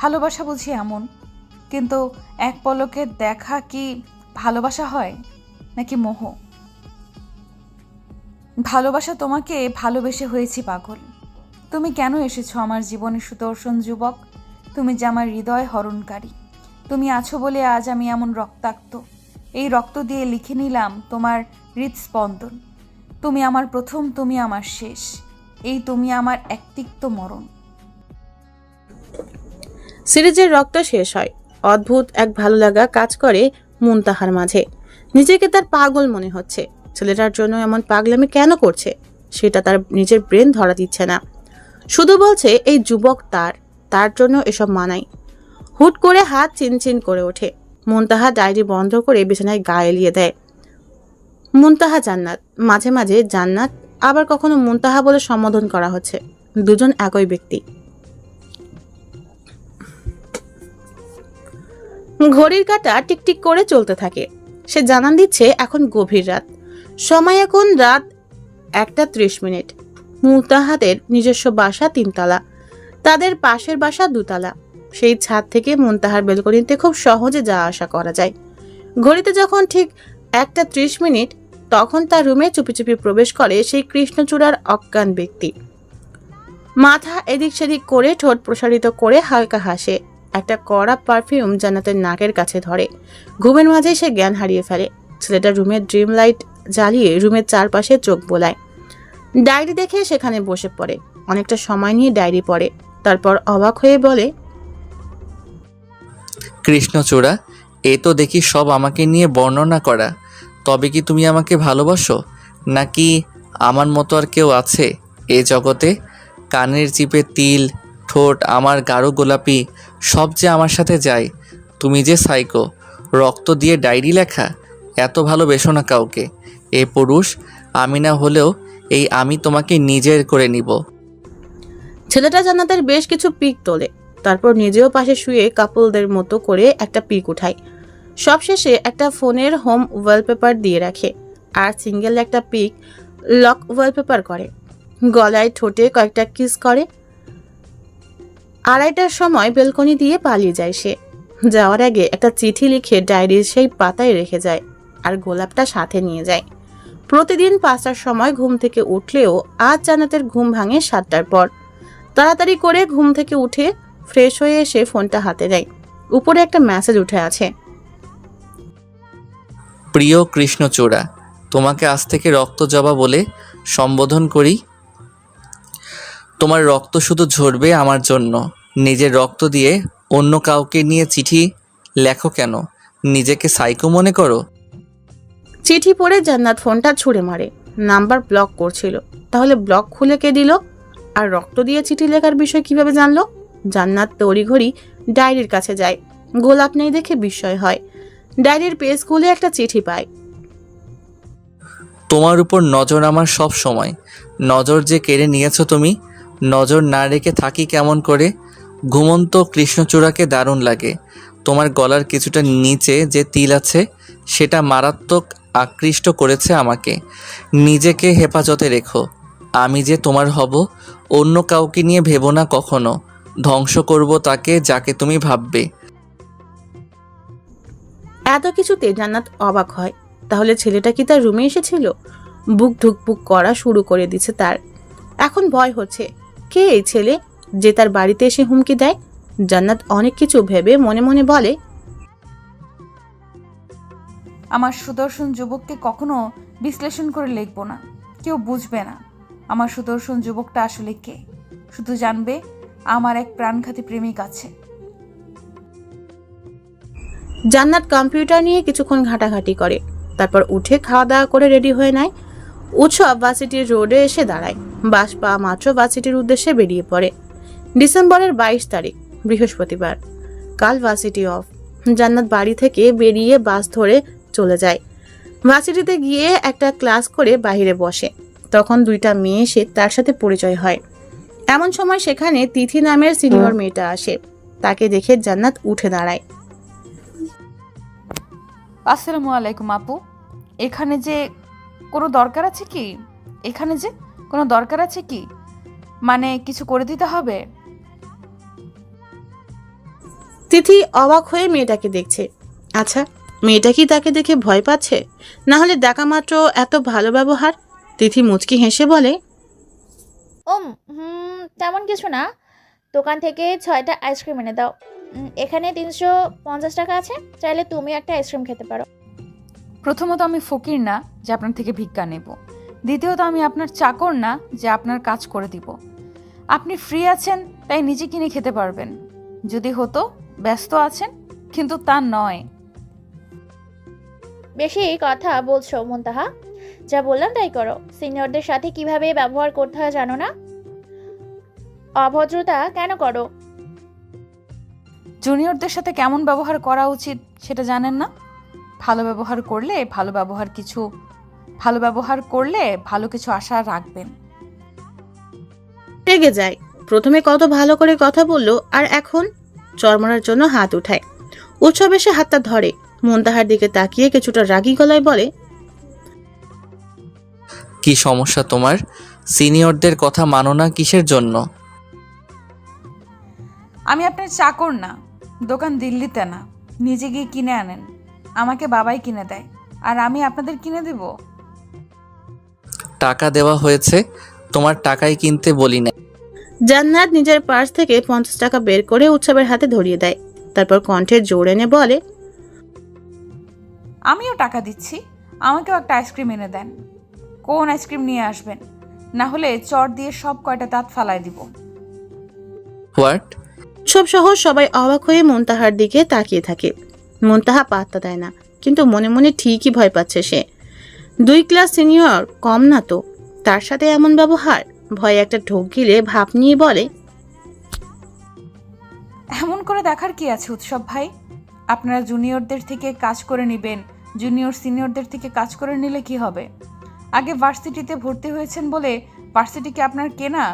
ভালোবাসা বুঝি এমন? কিন্তু এক পলকে দেখা কি ভালোবাসা হয়, নাকি মোহ? ভালোবাসা তোমাকে ভালোবেসে হয়েছি পাগল। তুমি কেন এসেছো আমার জীবনে সুদর্শন যুবক? তুমি যে আমার হৃদয় হরণকারী। তুমি আছো বলে আজ আমি এমন রক্তাক্ত। এই রক্ত দিয়ে লিখে নিলাম তোমার হৃদস্পন্দন। তুমি আমার প্রথম, তুমি আমার শেষ। এই তুমি আমার এক তিক্ত মরণ। সিরিজের রক্ত শেষ হয়। অদ্ভুত এক ভালো লাগা কাজ করে মুনতাহার মাঝে। নিজেকে তার পাগল মনে হচ্ছে। ছেলেটার জন্য এমন পাগলামি কেন করছে সেটা তার নিজের ব্রেন ধরা দিচ্ছে না। শুধু বলছে এই যুবক তার জন্য এসব মানাই। হুট করে হাত চিনচিন করে ওঠে। মুনতাহা ডায়েরি বন্ধ করে বিছানায় গা এলিয়ে দেয়। মুনতাহা জান্নাত, মাঝে মাঝে জান্নাত, আবার কখনো মুনতাহা বলে সম্বোধন করা হচ্ছে। দুজন একই ব্যক্তি। ঘড়ির কাঁটা টিকটিক করে চলতে থাকে। সে জানান দিচ্ছে এখন গভীর রাত। সময় এখন রাত 1:30। মুনতাহাদের নিজস্ব বাসা 3 তলা, তাদের পাশের বাসা 2 তলা। সেই ছাদ থেকে মুনতাহার বেলকনিতে খুব সহজে যাওয়া আসা করা যায়। ঘড়িতে যখন ঠিক 1:30 তখন তার রুমে চুপি চুপি প্রবেশ করে সেই কৃষ্ণচূড়ার অজ্ঞান ব্যক্তি। মাথা এদিক সেদিক করে ঠোঁট প্রসারিত করে হালকা হাসে। একটা কড়া পারফিউম জান্নাতের নাকের কাছে ধরে। ঘুমের মাঝে সে জ্ঞান হারিয়ে ফেলে। ছেলেটা রুমের ড্রিম লাইট জ্বালিয়ে রুমের চারপাশে চোখ বোলায়। ডায়েরি দেখে সেখানে বসে পড়ে। অনেকটা সময় নিয়ে ডায়েরি পড়ে, তারপর অবাক হয়ে বলে, কৃষ্ণচূড়া, এ তো দেখি সব আমাকে নিয়ে বর্ণনা করা। তবে কি তুমি আমাকে ভালোবাসো, নাকি আমার মতো আর কেউ আছে এ জগতে? কানের চিপে তিল, ঠোঁট আমার গাঢ় গোলাপি, সব যে আমার সাথে যায়। তুমি যে সাইকো, রক্ত দিয়ে ডায়েরি লেখা। এত ভালোবেসো না কাউকে। এ পুরুষ আমি না হলেও এই আমি তোমাকে নিজের করে নিব। ছেলেটা জান্নাতের বেশ কিছু পিক তোলে, তারপর নিজেও পাশে শুয়ে কাপলদের মতো করে একটা পিক উঠায়। সবশেষে একটা ফোনের হোম ওয়ালপেপার দিয়ে রাখে, আর সিঙ্গেল একটা পিক লক ওয়ালপেপার করে। গলায় ঠোঁটে কয়েকটা কিস করে। 2:30টার সময় বেলকনি দিয়ে পালিয়ে যায় সে। যাওয়ার আগে একটা চিঠি লিখে ডায়েরির সেই পাতায় রেখে যায়, আর গোলাপটা সাথে নিয়ে যায়। প্রতিদিন 5টার সময় ঘুম থেকে উঠলেও আজ জান্নাতের ঘুম ভাঙে 7টার পর। তাড়াতাড়ি করে ঘুম থেকে উঠে ফ্রেশ হয়ে এসে ফোনটা হাতে নেয়। উপরে একটা মেসেজ উঠে আছে, প্রিয় কৃষ্ণচূড়া, তোমাকে আজ থেকে রক্ত জবা বলে সম্বোধন করি? তোমার রক্ত শুধু ঝরবে আমার জন্য। নিজের রক্ত দিয়ে অন্য কাউকে নিয়ে চিঠি লেখো কেন? নিজেকে সাইকো মনে করো? চিঠি পড়ে জান্নাত ফোনটা ছুঁড়ে মারে। নাম্বার ব্লক করছিল, তাহলে ব্লক খুলে কে দিল? আর রক্ত দিয়ে চিঠি লেখার বিষয় কিভাবে জানলো? জান্নাত তড়িঘড়ি ডায়েরির কাছে যায়। গোলাপ নেই দেখে বিস্ময় হয়। ডায়েরির পেজ খুলে একটা চিঠি পায়। তোমার উপর নজর আমার সব সময়। নজর যে কেড়ে নিয়েছো তুমি। নজর না রেখে থাকি কেমন করে? ঘুমন্ত কৃষ্ণচূড়াকে দারুণ লাগে। তোমার গলার কিছুটা নিচে যে তিল আছে সেটা মারাত্মক আকৃষ্ট করেছে আমাকে। নিজেকে হেফাজতে রেখো। আমি যে তোমার হব, অন্য কাউকে নিয়ে ভেবো না কখনো। ধ্বংস করব তাকে যাকে তুমি ভাববে। এত কিছুতে জান্নাত অবাক হয়। তাহলে ছেলেটা কি তার রুমে এসেছিল? বুক ধুকপুক করা শুরু করে দিছে তার। এখন ভয় হচ্ছে, কে এই ছেলে যে তার বাড়িতে এসে হুমকি দেয়? জান্নাত অনেক কিছু ভেবে মনে মনে বলে, আমার সুদর্শন যুবককে কখনো বিশ্লেষণ করে লিখব না, কেউ বুঝবে না আমার সুদর্শন যুবকটা আসলে কে। শুধু জানবে আমার এক প্রাণঘাতী প্রেমিক আছে। জান্নাত কম্পিউটার নিয়ে কিছুক্ষণ ঘাটাঘাটি করে, তারপর উঠে খাওয়া দাওয়া করে রেডি হয়ে নেয়। উৎসব ভার্সিটির রোডে এসে দাঁড়ায়। বাস পাওয়া মাত্র ভার্সিটির উদ্দেশ্যে বেরিয়ে পড়ে। ডিসেম্বরের 22 তারিখ, বৃহস্পতিবার। কাল ভার্সিটি অফ। জান্নাত বাড়ি থেকে বেরিয়ে বাস ধরে চলে যায়। ভার্সিটিতে গিয়ে একটা ক্লাস করে বাইরে বসে। তখন দুইটা মেয়ে এসে তার সাথে পরিচয় হয়। এমন সময় সেখানে তিথি নামের সিনিয়র মেয়েটা আসে। তাকে দেখে জান্নাত উঠে দাঁড়ায়। আসসালামু আলাইকুম আপু। এখানে যে কোনো দরকার আছে কি? এখানে যে কোনো দরকার আছে কি? মানে কিছু করে দিতে হবে? তিথি অবাক হয়ে মেয়েটাকে দেখছে। আচ্ছা, মেয়েটা কি তাকে দেখে ভয় পাচ্ছে? না হলে দেখা মাত্র এত ভালো ব্যবহার? তিথি মুচকি হেসে বলে, তেমন কিছু না। দোকান থেকে 6টা আইসক্রিম এনে দাও। এখানে 350 টাকা আছে, চাইলে তুমি একটা আইসক্রিম খেতে পারো। প্রথমত আমি ফকির না যে আপনার থেকে ভিক্ষা নেব। দ্বিতীয়ত আমি আপনার চাকর না যে আপনার কাজ করে দিব। আপনি ফ্রি আছেন তাই নিজে কিনে খেতে পারবেন। যদি হতো ব্যস্ত আছেন, কিন্তু তা নয়। বেশি কথা বলছো মুনতাহা, যা বললাম তাই করো। সিনিয়রদের সাথে কিভাবে ব্যবহার করতে হয় জানো না? অভদ্রতা কেন করো? জুনিয়রদের সাথে কেমন ব্যবহার করা উচিত সেটা জানেন না? ভালো ব্যবহার করলে ভালো কিছু আশা রাখবেন। রেগে যায়। প্রথমে কত ভালো করে কথা বললো, আর এখন চরমরার জন্য হাত উঠায়। উৎসব এসে হাতটা ধরে। মুনতাহার দিকে তাকিয়ে কিছুটা রাগী গলায় বলে, কি সমস্যা তোমার? সিনিয়রদের কথা মানো না কিসের জন্য? আমি আপনার চাকর না, দোকান দিল্লিতে না। নিজে গিয়ে কিনে আনেন। আমাকে বাবাই কিনে দেয়, আর আমি আপনাদের কিনে দেব? টাকা দেওয়া হয়েছে, তোমার টাকায় কিনতে বলি না। জান্নাত নিজের পার্স থেকে 50 টাকা বের করে উৎসবের হাতে ধরিয়ে দেয়। তারপর কণ্ঠে জোর এনে বলে, আমিও টাকা দিচ্ছি, আমাকেও একটা আইসক্রিম এনে দেন। কোন আইসক্রিম নিয়ে আসবেন? না হলে চট দিয়ে সব কয়টা দাঁত ফালাই দিব। হোয়াট? উৎসব সহ সবাই অবাক হয়ে মুনতাহার দিকে তাকিয়ে থাকে। মুনতাহা পাত্তা দেয় না, কিন্তু মনে মনে ঠিকই ভয় পাচ্ছে সে। 2 ক্লাস সিনিয়র কম না তো, তার সাথে এমন ব্যবহার। ভয়ে একটা ঢোক গিলে ভাব নিয়ে বলে, এমন করে দেখার কি আছে উৎসব ভাই? আপনারা জুনিয়রদের থেকে কাজ করে নেবেন। জুনিয়র সিনিয়রদের থেকে কাজ করে নিলে কি হবে? আগে ভার্সিটিতে ভর্তি হয়েছেন বলে ভার্সিটি কি আপনার কেনা?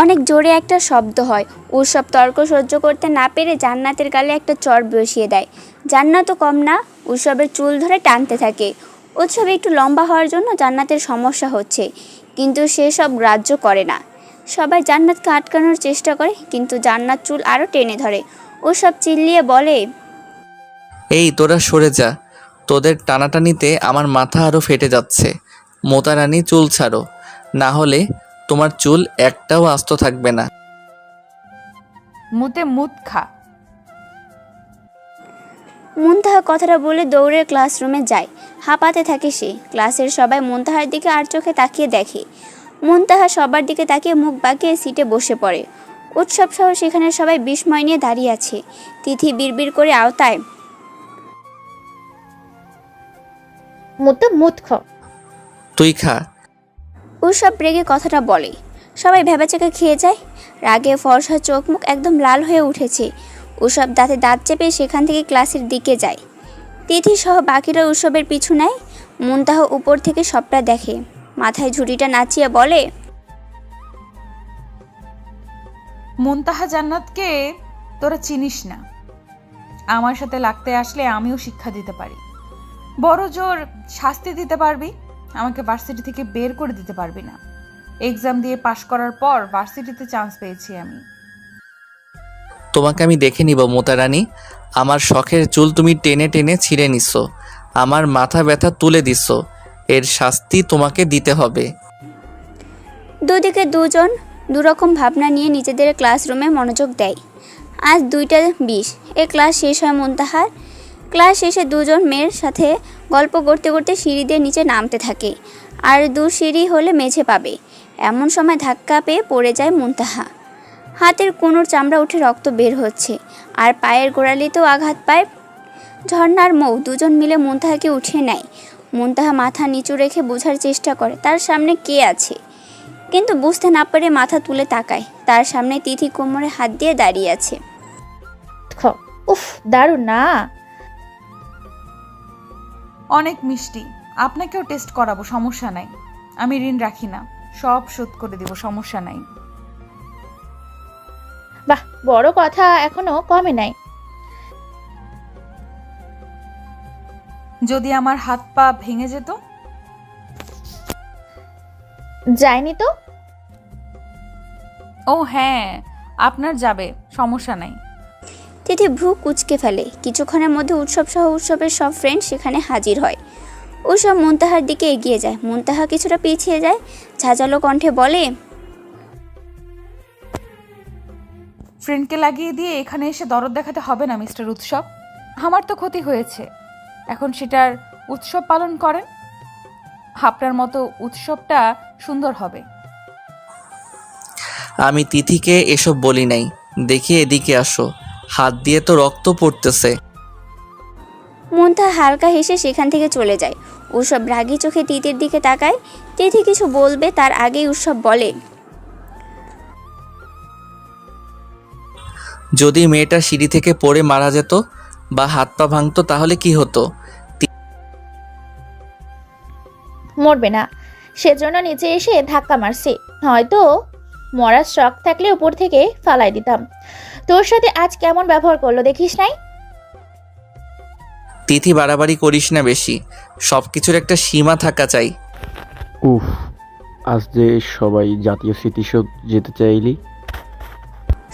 অনেক জোরে একটা শব্দ হয়। উৎসব তর্ক সহ্য করতে না পেরে জান্নাতের গালে একটা চড় বসিয়ে দেয়। জান্নাতও কম না, উৎসবের চুল ধরে টানতে থাকে। উৎসব একটু লম্বা হওয়ার জন্য জান্নাতের সমস্যা হচ্ছে, কিন্তু সে সব গ্রাহ্য করে না। সবাই জান্নাতকে আটকানোর চেষ্টা করে, কিন্তু জান্নাত চুল আরও টেনে ধরে। উৎসব চিল্লিয়ে বলে, এই তোরা সরে যা, তোদের টানাটানিতে আমার মাথা আরো ফেটে যাচ্ছে। মোতারানি চুল ছাড়ো, না হলে তোমার চুল একটাও আস্ত থাকবে না। মুতে মুত খা। মুনতাহা কথাটা বলে দৌড়ে ক্লাসরুমে যায়। হাঁপাতে থাকে সে। ক্লাসের সবাই মুনতাহার দিকে আর চোখে তাকিয়ে দেখে। মুনতাহা সবার দিকে তাকিয়ে মুখ বাঁকিয়ে সিটে বসে পড়ে। উৎসব সহ সেখানে সবাই বিস্ময় নিয়ে দাঁড়িয়ে আছে। তিথি বিড়বিড় করে আওতায়, মুত্তা মুত খ। তুই খা। উৎসব রেগে কথাটা বলে। সবাই ভেবাচেকে খেয়ে যায়। রাগে ফর্সা চোখ মুখ একদম লাল হয়ে উঠেছে। উৎসব দাঁতে দাঁত চেপে সেখান থেকে ক্লাসের দিকে যায়। তিথি সহ বাকিরা উৎসবের পিছু নেয়। মুনতাহা উপর থেকে সবটা দেখে। মাথায় ঝুড়িটা নাচিয়ে বলে, মুনতাহা জান্নাতকে তোরা চিনিস না। আমার সাথে লাগতে আসলে আমিও শিক্ষা দিতে পারি। বড় জোর শাস্তি দিতে পারবি, আমাকে ভার্সিটি থেকে বের করে দিতে পারবি না। এক্সাম দিয়ে পাশ করার পর ভার্সিটিতে চান্স পেয়েছি আমি। তোমাকে আমি দেখে নিব মোতারানী। আমার শখের চুল তুমি টেনে টেনে ছিঁড়ে নিচ্ছ, আমার মাথা ব্যথা তুলে দিচ্ছ, এর শাস্তি তোমাকে দিতে হবে। দুদিকে দুজন দুরকম ভাবনা নিয়ে নিজেদের ক্লাসরুমে মনোযোগ দেয়। আজ 2:20 এ ক্লাস শেষ হয় মুনতাহার। ক্লাস শেষে দুজন মেয়ের সাথে গল্প করতে করতে সিঁড়ি দিয়ে নিচে নামতে থাকে। আর 2 সিঁড়ি হলে মেঝে পাবে। এমন সময় ধাক্কা পেয়ে পড়ে যায় মুনতাহা। হাতের কোনোর চামড়া উঠে রক্ত বের হচ্ছে, আর পায়ের গোড়ালিতেও আঘাত পায়। ঝর্ণার মৌ দুজন মিলে মুনতাহাকে উঠিয়ে নেয়। মুনতাহা মাথা নিচু রেখে বোঝার চেষ্টা করে তার সামনে কে আছে, কিন্তু বুঝতে না পেরে মাথা তুলে তাকায়। তার সামনে তিথি কোমরে হাত দিয়ে দাঁড়িয়ে আছে। খ। উফ, দারুণ না? অনেক মিষ্টি। আপনাকেও টেস্ট করাবো, সমস্যা নাই। আমি ঋণ রাখি না, সব শোধ করে দিব, সমস্যা নাই। বাহ, বড় কথা এখনো কমে নাই। যদি আমার হাত পা ভেঙে যেত? যায়নি তো। ও হ্যাঁ, আপনার যাবে, সমস্যা নাই। তিথি ভ্রু কুঁচকে ফেলে। কিছুক্ষণের মধ্যে উৎসব সহ উৎসবের সব ফ্রেন্ড সেখানে হাজির হয়। উৎসব মুনতাহার দিকে এগিয়ে যায়। মুনতাহা কিছুটা পিছিয়ে যায়। ঝাঁঝালো কণ্ঠে বলে, ফ্রেন্ডকে লাগিয়ে দিয়ে এখানে এসে দরদ দেখাতে হবে না মিস্টার উৎসব। আমার তো ক্ষতি হয়েছে, এখন সেটার উৎসব পালন করেন। আপনার মতো উৎসবটা সুন্দর হবে। আমি তিথিকে এসব বলি নাই। দেখি এদিকে আসো, হাত দিয়ে তো রক্ত পড়তেছে। মুনতাহা হালকা হেসে সেখান থেকে চলে যায়। উৎসব রাগী চোখে তিথির দিকে তাকায়। তিথি কিছু বলবে তার আগেই উৎসব বলে, যদি মেয়েটা সিঁড়ি থেকে পড়ে মারা যেত বা হাত পা ভাঙতো তাহলে কি হতো? মরবে না, সেজন্য নিচে এসে ধাক্কা মারছি। হয়তো মরার শখ থাকলে উপর থেকে ফালাই দিতাম। তোর সাথে আজ কেমন ব্যবহার করলো দেখিস নাই? তিথি বাড়াবাড়ি করিস না বেশি, সব কিছুর একটা সীমা থাকা চাই। উফ, আজ যে সবাই জাতীয় স্মৃতিসৌধ যেতে চাইলি।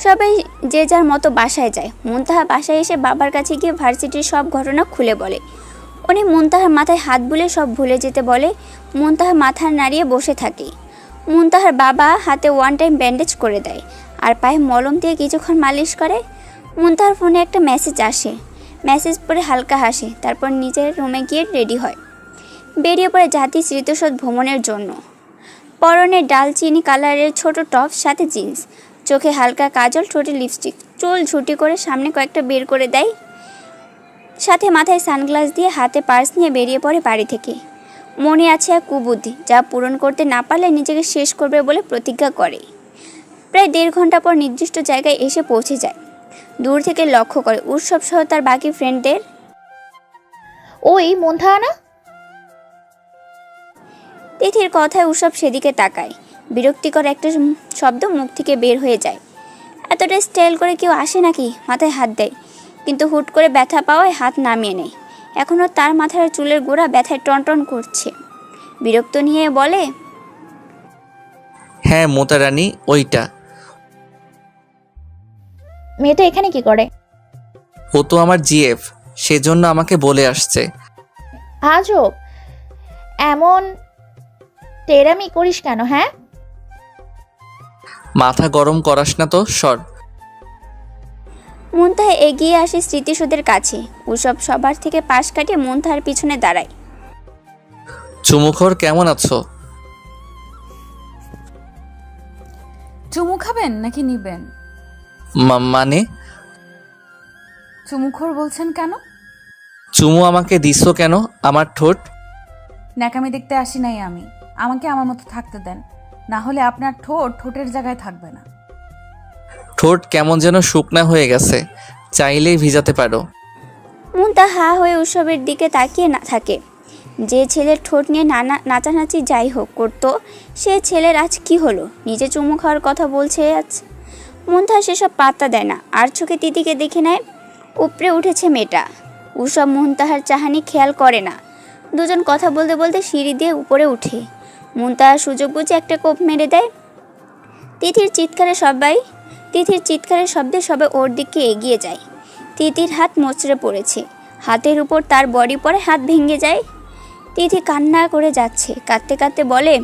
সবাই যে যার মতো বাসায় যায়। মুনতাহা বাসায় এসে বাবার কাছে গিয়ে ভার্সিটির সব ঘটনা খুলে বলে। উনি মুনতাহার মাথায় হাত বুলে সব ভুলে যেতে বলে। মুনতাহা মাথা নাড়িয়ে বসে থাকে। মুনতাহার বাবা হাতে 1 টাইম ব্যান্ডেজ করে দেয় আর পায়ে মলম দিয়ে কিছুক্ষণ মালিশ করে। মুনতাহার ফোনে একটা মেসেজ আসে। মেসেজ পড়ে হালকা হাসে, তারপর নিজের রুমে গিয়ে রেডি হয়। বেরিয়ে পড়ে জাতীয় স্মৃতিসৌধ ভ্রমণের জন্য। পরনে ডালচিনি কালারের ছোট টপ, সাথে জিন্স, চোখে হালকা কাজল, ঠোঁটে লিপস্টিক, চুল ঝুটি করে সামনে কয়েকটা বের করে দেয়। সাথে মাথায় সানগ্লাস দিয়ে হাতে পার্স নিয়ে বেরিয়ে পড়ে বাড়ি থেকে। মনে আছে এক কুবুদ্ধি, যা পূরণ করতে না পারলে নিজেকে শেষ করবে বলে প্রতিজ্ঞা করে। প্রায় 1.5 ঘন্টা পর নির্দিষ্ট জায়গায় এসে পৌঁছে যায়। দূর থেকে লক্ষ্য করে উৎসব সহ তার বাকি ফ্রেন্ডদের। ওই মুনতাহা না? তিথির কথায় উৎসব সেদিকে তাকায়। বিরক্তিকর একটা শব্দ মুখ থেকে বের হয়ে যায়। এতটা স্টাইল করে কেউ আসে নাকি? মাথায় হাত দেয়, কিন্তু হুট করে ব্যথা পাওয়ায় হাত নামিয়ে নেয়। এখনও তার মাথার চুলের গোড়া ব্যথায় টনটন করছে। বিরক্ত নিয়ে বলে, হ্যাঁ মোতারানী, ওইটা। মেয়েটা এখানে কি করে? ও তো আমার জিএফ, সেজন্য আমাকে বলে আসছে। আজব, এমন তেরামি করিস কেন? হ্যাঁ, মাথা গরম করাস না তো, সর। মুনতাহা এগিয়ে আসে স্মৃতিসৌধের কাছে। উৎসব সবার থেকে পাশ কাটিয়ে মুনতাহার পিছনে দাঁড়ায়। চুমুখর কেমন আছো? চুমু খাবেন নাকি নিবেন? মানে চুমুখোর বলছেন কেন? চুমু আমাকে দিছো কেন? আমার ঠোঁট ন্যাকামি দেখতে আসি নাই আমি। আমাকে আমার মতো থাকতে দেন, না হলে আপনার ঠোঁট ঠোঁটের জায়গায় থাকবে না। ঠোঁট কেমন যেন শুকনা হয়ে গেছে, চাইলেই ভিজাতে পারো। মুনতাহা হা হয়ে উৎসবের দিকে তাকিয়ে না থাকে। যে ছেলের ঠোঁট নিয়ে নাচানাচি যাই হোক করতো, সে ছেলের আজ কি হলো? নিজে চুমু খাওয়ার কথা বলছে আজ। মুনতাহা সেসব পাত্তা দেয় না, আর চোখে তিতিকে দেখে নেয়। উপরে উঠেছে মেয়েটা। উৎসব মুনতাহার চাহানি খেয়াল করে না। দুজন কথা বলতে বলতে সিঁড়ি দিয়ে উপরে উঠে মুনতাহা সুযোগ বুঝে একটা কোপ মেরে দেয়। তিথির চিৎকারের শব্দে সবাই ওর দিকে এগিয়ে যায়। তিথির হাত মোচড়ে পড়েছে, হাতের উপর তার বডি পরে হাত ভেঙে যায়। তিথি কান্না করে যাচ্ছে, কাঁদতে কাঁদতে বলে,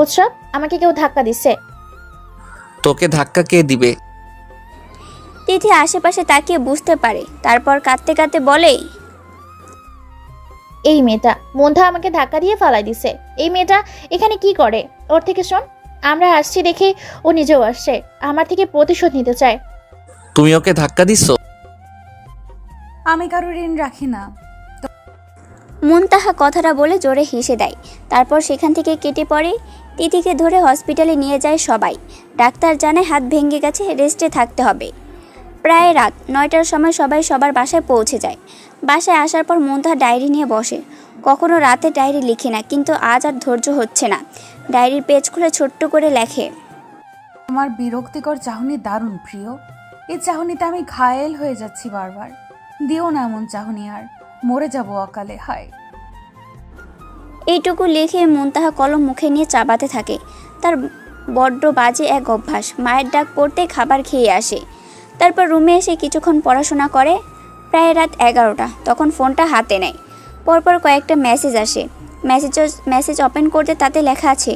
উৎসব, আমাকে কেউ ধাক্কা দিচ্ছে। তোকে ধাক্কা কে দিবে? তিথি আশেপাশে তাকিয়ে বুঝতে পারে, তারপর কাঁদতে কাঁদতে বলে, এই মেয়েটা মন্ধা আমাকে ধাক্কা দিয়ে ফালাই দিছে। এই মেয়েটা এখানে কি করে? ওর থেকে শোন, আমরা আসছি দেখে ও নিজেও আসছে, আমার থেকে প্রতিশোধ নিতে চায়। তুমি ওকে ধাক্কা দিছো? আমি কারো ঋণ রাখি না। মুনতাহা কথাটা বলে জোরে হেসে দেয়। তারপর সেখান থেকে কেটে পড়ে। তিথিকে ধরে হসপিটালে নিয়ে যায় সবাই। ডাক্তার জানায় হাত ভেঙে গেছে, রেস্টে থাকতে হবে। প্রায় রাত 9টার সময় সবাই সবার বাসায় পৌঁছে যায়। বাসায় আসার পর মুনতাহা ডায়েরি নিয়ে বসে। কখনো রাতে ডায়েরি লিখে না, কিন্তু আজ আর ধৈর্য হচ্ছে না। ডায়েরির পেজ খুলে ছোট্ট করে লেখে, আমার বিরক্তিকর চাহনি দারুণ প্রিয়। এই চাহনিতে আমি ঘায়েল হয়ে যাচ্ছি বারবার। দিও না এমন চাহনি, আর মরে যাব অকালে। হায়। এইটুকু লিখে মুনতাহা কলম মুখে নিয়ে চাবাতে থাকে। তার বড্ড বাজে এক অভ্যাস, মায়ের ডাক পড়তে খাবার খেয়ে আসে, তারপর রুমে এসে কিছুক্ষণ পড়াশোনা করে। প্রায় রাত 11টা, তখন ফোনটা হাতে নেয়। পরপর কয়েকটা মেসেজ আসে। মেসেজ ওপেন করতে তাতে লেখা আছে,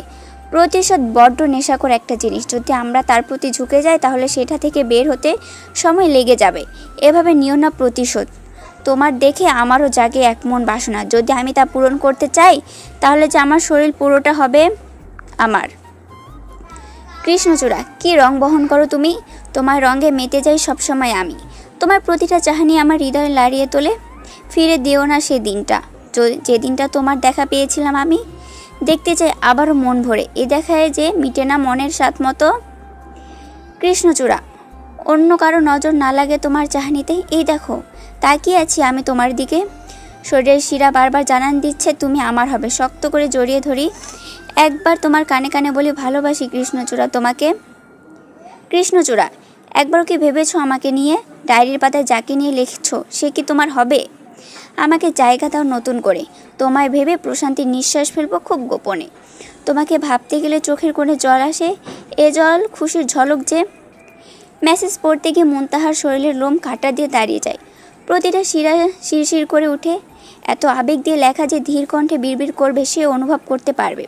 প্রতিশোধ বড্ড নেশাকর একটা জিনিস। যদি আমরা তার প্রতি ঝুঁকে যাই তাহলে সেটা থেকে বের হতে সময় লেগে যাবে। এভাবে নিও না প্রতিশোধ। তোমার দেখে আমারও জাগে এক মন বাসনা। যদি আমি তা পূরণ করতে চাই তাহলে যে আমার শরীর পুরোটা হবে আমার। কৃষ্ণচূড়া, কি রং বহন করো তুমি? তোমার রঙে মেতে যাই সবসময় আমি। তোমার প্রতিটা চাহনি আমার হৃদয়ে লাড়িয়ে তোলে। ফিরে দিও না সে দিনটা, যে দিনটা তোমার দেখা পেয়েছিলাম আমি। দেখতে চাই আবারও মন ভরে, এ দেখায় যে মিটে না মনের স্বাদ মতো। কৃষ্ণচূড়া, অন্য কারো নজর না লাগে তোমার চাহনিতে। এই দেখো, তাকিয়ে আছি আমি তোমার দিকে। শরীরের শিরা বারবার জানান দিচ্ছে তুমি আমার হবে। শক্ত করে জড়িয়ে ধরি, একবার তোমার কানে কানে বলি ভালোবাসি কৃষ্ণচূড়া তোমাকে। কৃষ্ণচূড়া, একবার কি ভেবেছো আমাকে নিয়ে? ডায়েরির পাতায় যাকে নিয়ে লিখছো সে কি তোমার হবে? আমাকে জায়গা দাও নতুন করে। তোমায় ভেবে প্রশান্তির নিঃশ্বাস ফেলবো খুব গোপনে। তোমাকে ভাবতে গেলে চোখের কোণে জল আসে, এ জল খুশির ঝলক যে। মেসেজ পড়তে গিয়ে মুনতাহার শরীরের লোম কাটা দিয়ে দাঁড়িয়ে যায়। প্রতিটা শিরা শিরশির করে উঠে। এত আবেগ দিয়ে লেখা যে ধীর কণ্ঠে বিড়বিড় করবে সে অনুভব করতে পারবে।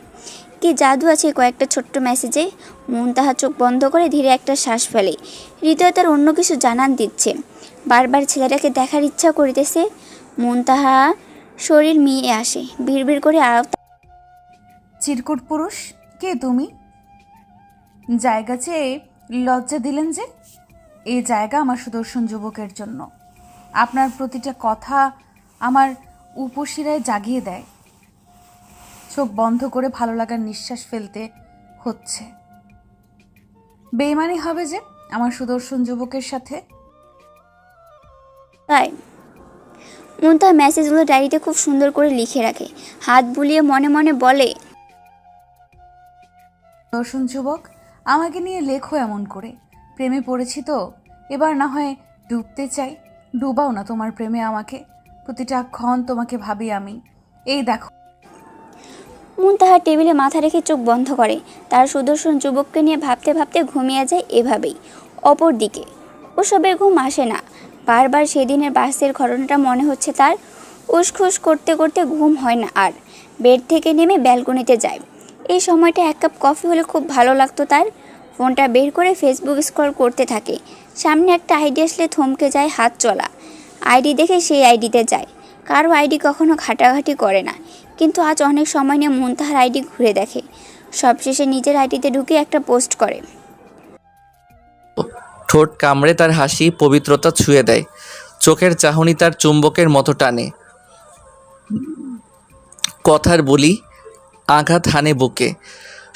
কি জাদু আছে কয়েকটা ছোট্ট মেসেজে। মুনতাহা চোখ বন্ধ করে ধীরে একটা শ্বাস ফেলে। হৃদয় তার অন্য কিছু জানান দিচ্ছে। বারবার ছেলেটাকে দেখার ইচ্ছা করিতেছে। মুনতাহা শরীর মিয়ে আসে, বিড়বিড় করে চিরকুট পুরুষ, কে তুমি? জায়গা চেয়ে লজ্জা দিলেন যে? এই জায়গা আমার সুদর্শন যুবকের জন্য। আপনার প্রতিটা কথা আমার উপশিরায় জাগিয়ে দেয়। চোখ বন্ধ করে ভালো লাগার নিঃশ্বাস ফেলতে হচ্ছে। বেইমানি হবে যে আমার সুদর্শন যুবকের সাথে। তাই মুনতাহা মেসেজগুলো ডায়েরিতে খুব সুন্দর করে লিখে রাখে। হাত বুলিয়ে মনে মনে বলে, সুদর্শন যুবক, আমাকে নিয়ে লেখো এমন করে। প্রেমে পড়েছি তো, এবার না হয় ডুবতে চাই। ডুবাও না তোমার প্রেমে আমাকে। প্রতিটা ক্ষণ তোমাকে ভাবি আমি। এই দেখো। মুনতাহা টেবিলে মাথা রেখে চোখ বন্ধ করে। তার সুদর্শন যুবককে নিয়ে ভাবতে ভাবতে ঘুমিয়ে যায় এভাবেই। অপরদিকে ওসবের ঘুম আসে না। বারবার সেদিনের বাসের ঘটনাটা মনে হচ্ছে তার। উসখুস করতে করতে ঘুম হয় না আর। বেড থেকে নেমে ব্যালকনিতে যায়। এই সময়টা এক কাপ কফি হলে খুব ভালো লাগতো তার। ফোনটা বের করে ফেসবুক স্ক্রল করতে থাকে। সামনে একটা আইডি আসলে থমকে যায় হাত চলা। আইডি দেখে সেই আইডিতে যায়। কারো আইডি কখনো ঘাটাঘাটি করে না, কিন্তু আজ অনেক সময় নিয়ে মুনতাহার আইডি ঘুরে দেখে। সবশেষে নিজের আইডিতে ঢুকে একটা পোস্ট করে। ঠোঁট কামড়ে তার হাসি পবিত্রতা ছুঁয়ে দেয়, চোখের চাহনি তার চুম্বকের মতো টানে, কথার বলি আঘাত হানে বুকে।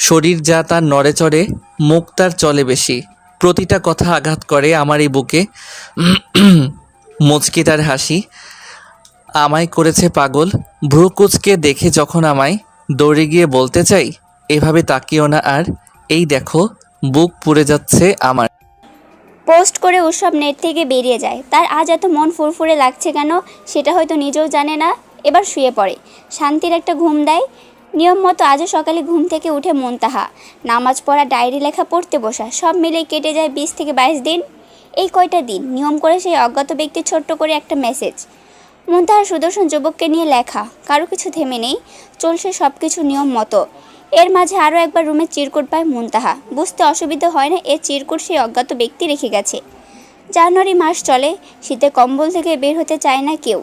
শরীর যা তার নড়ে চড়ে, মুখ তার চলে বেশি, প্রতিটা কথা আঘাত করে আমার এই বুকে। মুচকি তার হাসি আমায় করেছে পাগল। ভ্রু কুচকে দেখে যখন আমায়, দৌড়ে গিয়ে বলতে চাই, এভাবে তাকিও না আর, এই দেখো বুক পুড়ে যাচ্ছে আমার। পোস্ট করে উৎসব নেট থেকে বেরিয়ে যায়। তার আজ এত মন ফুরফুরে লাগছে কেন সেটা হয়তো নিজেও জানে না। এবার শুয়ে পড়ে, শান্তির একটা ঘুম দেয়। নিয়ম মতো আজও সকালে ঘুম থেকে উঠে মুনতাহা নামাজ পড়া, ডায়েরি লেখা, পড়তে বসা, সব মিলে কেটে যায় 20 থেকে 22 দিন। এই কয়টা দিন নিয়ম করে সেই অজ্ঞাত ব্যক্তি ছোট্ট করে একটা মেসেজ। মুনতাহার সুদর্শন যুবককে নিয়ে লেখা, কারো কিছু থেমে নেই, চলছে সব কিছু নিয়ম মতো। এর মাঝে আরও একবার রুমে চিরকুট পায় মুনতাহা। বুঝতে অসুবিধা হয় না এর চিরকুট সেই অজ্ঞাত ব্যক্তি রেখে গেছে। জানুয়ারি মাস চলে, শীতে কম্বল থেকে বের হতে চায় না কেউ।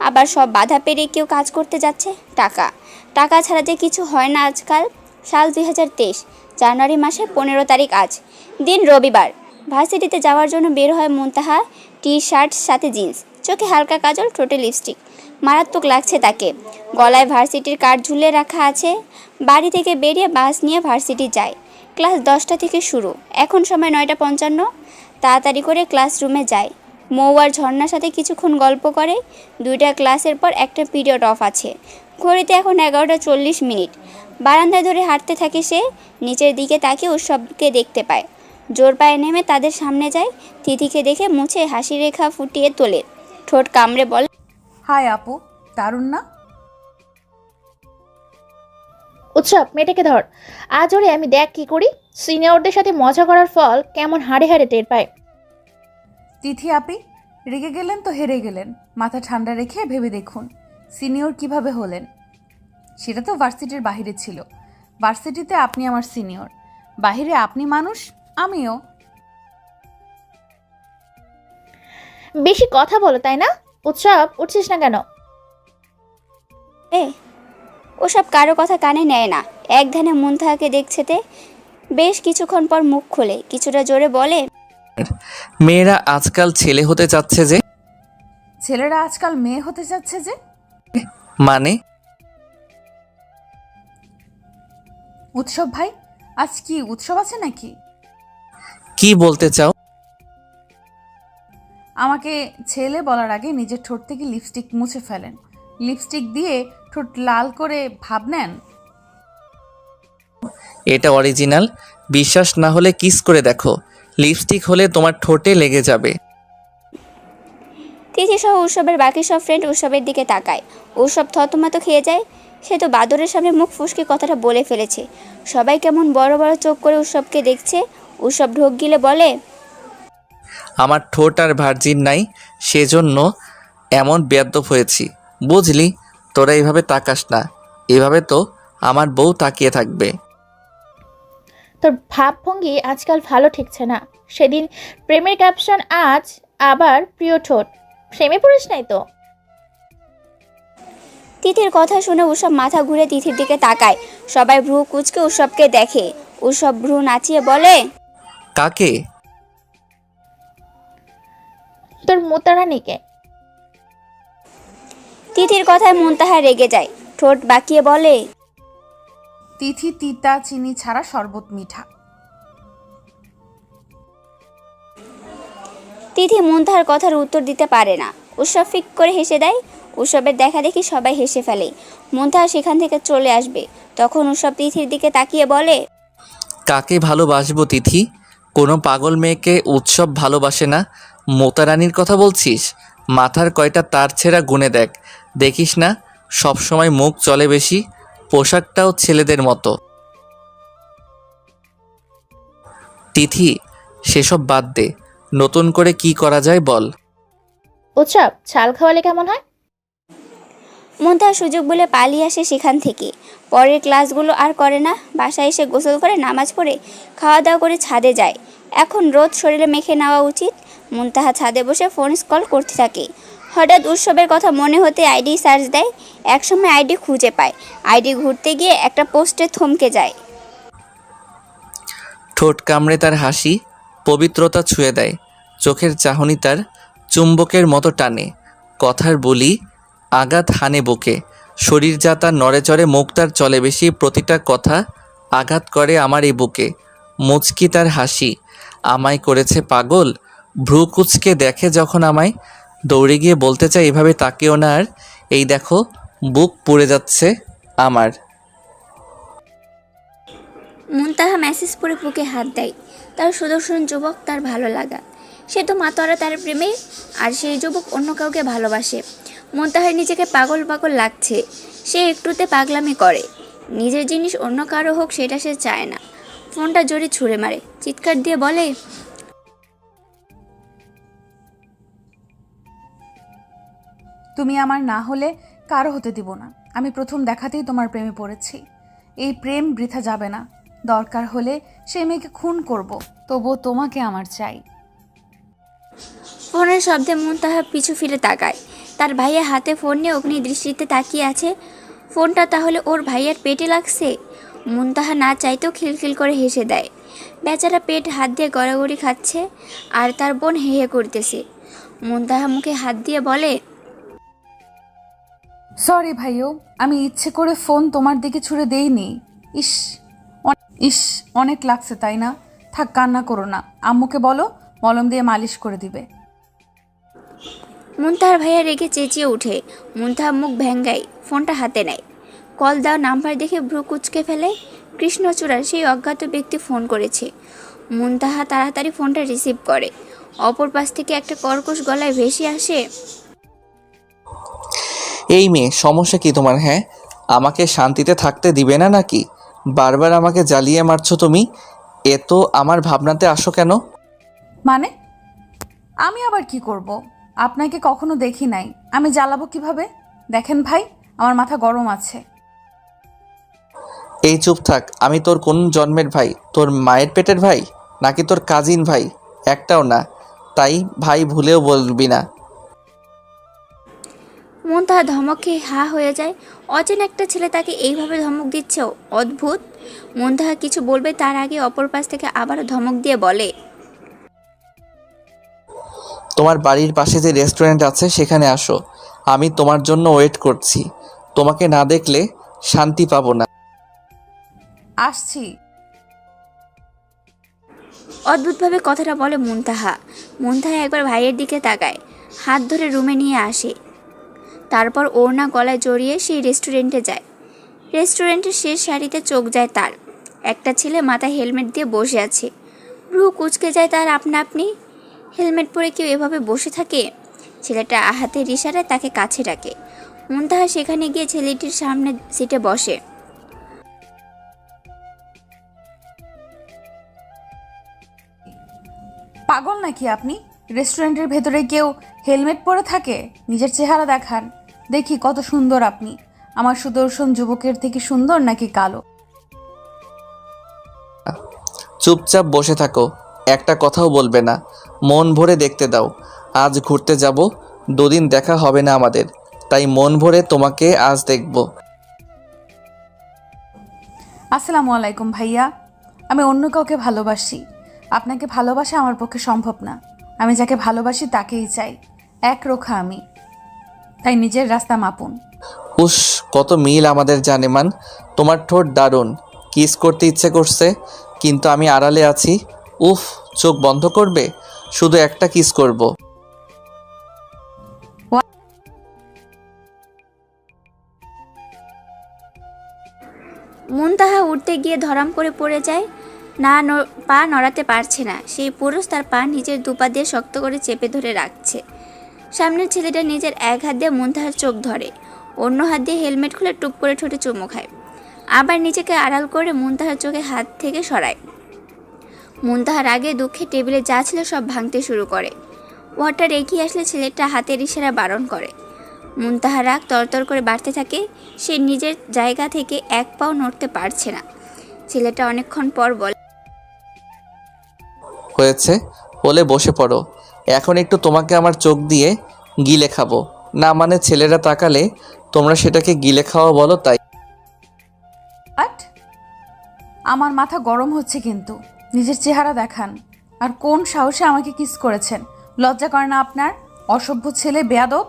আবার সব বাধা পেরিয়ে কেউ কাজ করতে যাচ্ছে। টাকা টাকা ছাড়া যে কিছু হয় না আজকাল। সাল 2023, জানুয়ারি মাসের 15 তারিখ আজ। দিন রবিবার। ভার্সিটিতে যাওয়ার জন্য বের হয় মুনতাহা, টি শার্ট সাথে জিন্স, চোখে হালকা কাজল, ঠোঁটে লিপস্টিক। মারাত্মক লাগছে তাকে। গলায় ভার্সিটির কার্ড ঝুলে রাখা আছে। বাড়ি থেকে বেরিয়ে বাস নিয়ে ভার্সিটি যায়। ক্লাস 10টা থেকে শুরু, এখন সময় 9:55। তাড়াতাড়ি করে ক্লাসরুমে যায়। মৌ আর ঝর্ণার সাথে কিছুক্ষণ গল্প করে। 2টা ক্লাসের পর একটা পিরিয়ড অফ আছে। ঘড়িতে এখন 11:40। বারান্দায় ধরে হাঁটতে থাকে সে। নিচের দিকে তাকিয়ে উৎসবকে দেখতে পায়। জোর পায়ে নেমে তাদের সামনে যায়। তিথিকে দেখে মুছে হাসি রেখা ফুটিয়ে তোলে। ঠোঁট কামড়ে বলে, হাই আপু, দারুণ না? উৎসব, মেয়েটাকে ধর। আজ ওরে আমি দেখ কি করি। সিনিয়রদের সাথে মজা করার ফল কেমন হাড়ে হাড়ে টের পায়। তিথি আপি, রেগে গেলেন তো হেরে গেলেন। মাথা ঠান্ডা রেখে ভেবে দেখুন সিনিয়র কিভাবে হলেন। সেটা তো ভার্সিটির বাহিরে ছিল। ভার্সিটিতে আপনি আমার সিনিয়র, বাহিরে আপনি মানুষ, আমিও। বেশি কথা বলো তাই না? উৎসব, উঠছিস না কেন? ওসব কারো কথা কানে নেয় না। এক ধ্যানে মুনতাহাকে দেখছেতে। বেশ কিছুক্ষণ পর মুখ খোলে, কিছুটা জোরে বলে, মেয়েরা আজকাল ছেলে হতে চাচ্ছে যে। ছেলেরা আজকাল মেয়ে হতে যাচ্ছে যে? মানে? উৎসব ভাই, আজ কি উৎসব আছে নাকি? কি বলতে চাও? আমাকে ছেলে বলার আগে নিজের ঠোঁট থেকে লিপস্টিক মুছে ফেলেন। লিপস্টিক দিয়ে ঠোঁট লাল করে ভাব নেন। এটা অরিজিনাল। বিশ্বাস না হলে কিস করে দেখো, লিপস্টিক হলে তোমার ঠোঁটে লেগে যাবে। তিথি সহ উৎসবের বাকি সব ফ্রেন্ড উৎসবের দিকে তাকায়। উৎসব থতমত খেয়ে যায়। সে তো বাদরের সামনে মুখ ফুসকে কথাটা বলে ফেলেছে। সবাই কেমন বড় বড় চোখ করে উৎসবকে দেখছে। উৎসব ঢোক গিলে বলে, আমার ঠোঁট আর ভার্জিন নাই, সেজন্য এমন বেয়াদ্দপ হয়েছি। বুঝলি, তোরা এইভাবে তাকাস না, এভাবে তো আমার বউ তাকিয়ে থাকবে। তোর ভাবভঙ্গি আজকাল ভালো ঠিকছে না। সেদিন প্রেমের ক্যাপশন, আজ আবার প্রিয় ঠোঁট। প্রেমে পড়িস নাই তো? তিথির কথা শুনে উৎসব মাথা ঘুরে তিথির দিকে তাকায়। সবাই ভ্রু কুচকে উৎসবকে দেখে। উৎসব ভ্রু নাচিয়ে বলে, কাকে? তোর মোতারানিকে। তিথির কথায় মুনতাহা রেগে যায়। ঠোঁট বাঁকিয়ে বলে, তিথি তিতা চিনি ছাড়া শরবত মিঠা। তিথি মুনতাহার কথার উত্তর দিতে পারে না। উৎসব ফিক করে হেসে দেয়। উৎসবের দেখা দেখি সবাই হেসে ফেলে। মুনতাহা সেখান থেকে চলে আসবে। তখন উৎসব তিথির দিকে তাকিয়ে বলে, কাকে ভালোবাসবো তিথি? কোনো পাগল মেয়েকে উৎসব ভালোবাসে না। মোতারানির কথা বলছিস? মাথার কয়টা তার ছেঁড়া গুনে দেখ, দেখিস না সব সময় মুখ চলে বেশি, পোশাকটাও ছেলেদের মতো। তিথি, সেসব বাদ দে, নতুন করে কি করা যায় বল। উৎসব, ছাল খাওয়ালে কেমন হয়? মুনতাহা সুযোগ বলে পালিয়ে আসে সেখান থেকে। পরের ক্লাসগুলো আর করে না, বাসায় এসে গোসল করে নামাজ পড়ে খাওয়া দাওয়া করে ছাদে যায়। এখন রোদ শরীরে মেখে নেওয়া উচিত। মুনতাহা ছাদে বসে ফোন স্ক্রল করতে থাকে। হঠাৎ উৎসবের কথা মনে হতে আইডি সার্চ দেয়। একসময় আইডি খুঁজে পায়। আইডি ঘুরতে গিয়ে একটা পোস্টে থমকে যায়। ঠোঁট কামড়ে তার হাসি পবিত্রতা ছুঁয়ে দেয়, চোখের চাহনি তার চুম্বকের মতো টানে, কথার বলি আঘাত হানে বুকে, শরীর যা তার নড়েচড়ে, মুখ তার চলে বেশি, প্রতিটা কথা আঘাত করে আমার এই বুকে। মুচকি তার হাসি আমায় করেছে পাগল, ভ্রু কুচকে দেখে যখন আমায়, দৌড়ে গিয়ে বলতে চাই এভাবে তাকেও না আর, এই দেখো বুক পুড়ে যাচ্ছে আমার। মুনতাহা মেসেজ পড়ে বুকে হাত দেয়। তার সুদর্শন যুবক, তার ভালো লাগা। সে তো মাতোয়ারা তার প্রেমে, আর সেই যুবক অন্য কাউকে ভালোবাসে। মুনতাহার নিজেকে পাগল পাগল লাগছে। সে একটুতে পাগলামি করে। নিজের জিনিস অন্য কারো হোক সেটা সে চায় না। ফোনটা জোরে ছুঁড়ে মারে, চিৎকার দিয়ে বলে, তুমি আমার না হলে কারো হতে দিব না। আমি প্রথম দেখাতেই তোমার প্রেমে পড়েছি। এই প্রেম বৃথা যাবে না। দরকার হলে সেই মেয়েকে খুন করব, তবুও তোমাকে আমার চাই। ফোনের শব্দে মুনতাহা পিছু ফিরে তাকায়। তার ভাইয়া হাতে ফোন নিয়ে অগ্নি দৃষ্টিতে তাকিয়ে আছে। ফোনটা তাহলে ওর ভাইয়ার পেটে লাগছে। মুনতাহা না চাইতেও খিলখিল করে হেসে দেয়। বেচারা পেট হাত দিয়ে গড়াগড়ি খাচ্ছে, আর তার বোন হে হে করতেছে। মুনতাহা মুখে হাত দিয়ে বলে, সরি ভাইও, আমি ইচ্ছে করে ফোন তোমার দিকে ছুঁড়ে দেইনি। ইস, অনেক লাগছে তাই না? থাক, কান্না করো না। আম্মুকে বলো মলম দিয়ে মালিশ করে দিবে। মুনতাহার ভাইয়া রেগে চেঁচিয়ে উঠে। মুনতাহা মুখ ভেঙ্গায় ফোনটা হাতে নেয়। কল দেওয়া নাম্বার দেখে ভ্রু কুচকে ফেলে। কৃষ্ণচূড়ার সেই অজ্ঞাত ব্যক্তি ফোন করেছে। মুনতাহা তাড়াতাড়ি ফোনটা রিসিভ করে। অপর পাশ থেকে একটা কর্কশ গলায় ভেসে আসে, এই মেয়ে, সমস্যা কি তোমার? হ্যাঁ, আমাকে শান্তিতে থাকতে দিবে না নাকি? বারবার আমাকে জ্বালিয়ে মারছো তুমি। এত আমার ভাবনাতে আসো কেন? মানে আমি আবার কি করব? আপনাকে কখনো দেখি নাই, আমি জ্বালাবো কিভাবে? দেখেন ভাই, আমার মাথা গরম আছে। এই চুপ থাক। আমি তোর কোন জন্মের ভাই? তোর মায়ের পেটের ভাই নাকি তোর কাজিন ভাই? একটাও না, তাই ভাই ভুলেও বলবি না। মুনতাহা ধমকে হা হয়ে যায়। অচেনা একটা ছেলে তাকে এইভাবে ধমক দিচ্ছে, অদ্ভুত। মুনতাহা কিছু বলবে তার আগে অপর পাশ থেকে আবারও ধমক দিয়ে বলে, তোমার বাড়ির পাশে যে রেস্টুরেন্ট আছে সেখানে আসো, আমি তোমার জন্য ওয়েট করছি। তোমাকে না দেখলে শান্তি পাবো না। আসছি। অদ্ভুতভাবে কথাটা বলে মুনতাহা। মুনতাহা একবার ভাইয়ের দিকে তাকায়, হাত ধরে রুমে নিয়ে আসে। তারপর ওড়না গলায় জড়িয়ে সেই রেস্টুরেন্টে যায়। রেস্টুরেন্টের শেষ সারিতে চোখ যায় তার। একটা ছেলে মাথায় হেলমেট দিয়ে বসে আছে। ভ্রু কুচকে যায় তার আপনা আপনি। হেলমেট পরে কেউ এভাবে বসে থাকে? ছেলেটা হাতের ইশারায় তাকে কাছে ডাকে। মুনতাহা সেখানে গিয়ে ছেলেটির সামনে সিটে বসে। পাগল নাকি আপনি? রেস্টুরেন্টের ভেতরে কেউ হেলমেট পরে থাকে? নিজের চেহারা দেখান, দেখি কত সুন্দর আপনি। আমার সুদর্শন যুবকের থেকে সুন্দর নাকি কালো? চুপচাপ বসে থাকো, একটা কথাও বলবে না। মন ভরে দেখতে দাও। আজ ঘুরতে যাব, দুদিন দেখা হবে না আমাদের, তাই মন ভরে তোমাকে আজ দেখব। আসসালামু আলাইকুম ভাইয়া। আমি অন্য কাউকে ভালোবাসি, আপনাকে ভালোবাসা আমার পক্ষে সম্ভব না। আমি যাকে ভালোবাসি তাকেই চাই, একরোখা আমি। তাই নিজের রাস্তা মাপুন। উস, কত মিল আমাদের জানেমান। তোমার ঠোঁট দারুণ, কিস করতে ইচ্ছে করছে, কিন্তু আমি আড়ালে আছি। উফ, চোখ বন্ধ করবে? শুধু একটা কিস করব। মুনতাহা উঠতে গিয়ে ধরাম করে পড়ে যায়। পা নড়াতে পারছে না। সেই পুরুষ তার পা নিজের দুপা দিয়ে শক্ত করে চেপে ধরে রাখছে। সামনের ছেলেটা নিজের এক হাত দিয়ে মুনতাহার চোখ ধরে, অন্য হাত দিয়ে হেলমেট খুলে টুপ করে ঠোঁটে চুমু খায়। আবার নিজেকে আড়াল করে মুনতাহার চোখে হাত থেকে সরায়। মুনতাহার আগে দুঃখে টেবিলে যা ছিল সব ভাঙতে শুরু করে। ওয়াটার এগিয়ে আসলে ছেলেটা হাতের ইশারা বারণ করে। মুনতাহার রাগ তরতর করে বাড়তে থাকে। সে নিজের জায়গা থেকে এক পাও নড়তে পারছে না। ছেলেটা অনেকক্ষণ পর বলে, হয়েছে, হলে বসে পড়ো। এখন একটু তোমাকে আমার চোখ দিয়ে গিলে খাবো। না মানে ছেলেরা তাকালে তোমরা সেটাকে গিলে খাওয়া বলো তাই। বাট আমার মাথা গরম হচ্ছে কিন্তু। নিজের চেহারা দেখান। আর কোন সাহসে আমাকে কিস করেছেন? লজ্জা করে না আপনার? অসভ্য ছেলে, বেয়াদব।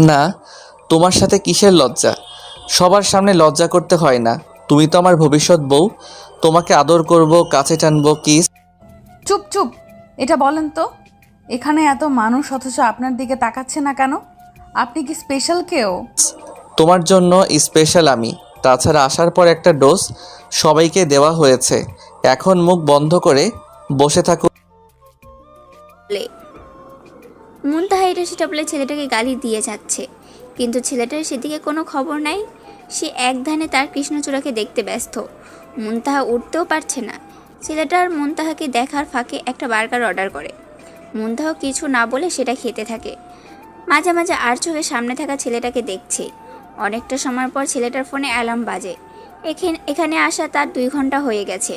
না, তোমার সাথে কিসের লজ্জা? সবার সামনে লজ্জা করতে হয় না। তুমি তো আমার ভবিষ্যৎ বউ। তোমাকে আদর করব, কাছে টানবো, কিস। চুপ চুপ, এটা বলেন তো, এখানে এত মানুষ অথচ আপনার দিকে তাকাচ্ছে না কেন? আপনি কি স্পেশাল কেউ? তোমার জন্য স্পেশাল আমি। তাছাড়া আসার পর একটা ডোজ সবাইকে দেওয়া হয়েছে। এখন মুখ বন্ধ করে বসে থাকো। মুনতাহা এটা সেটা বলে ছেলেটাকে গালি দিয়ে যাচ্ছে, কিন্তু ছেলেটার সেদিকে কোনো খবর নাই। সে এক ধ্যানে তার কৃষ্ণচূড়াকে দেখতে ব্যস্ত। মুনতাহা উঠতেও পারছে না। ছেলেটার মুনতাহাকে দেখার ফাঁকে একটা বার্গার অর্ডার করে। মুনতাহা কিছু না বলে সেটা খেতে থাকে। মাঝে মাঝে আর চোখে সামনে থাকা ছেলেটাকে দেখছে। অনেকটা সময় পর ছেলেটার ফোনে অ্যালার্ম বাজে। এখানে আসা তার 2 ঘন্টা হয়ে গেছে।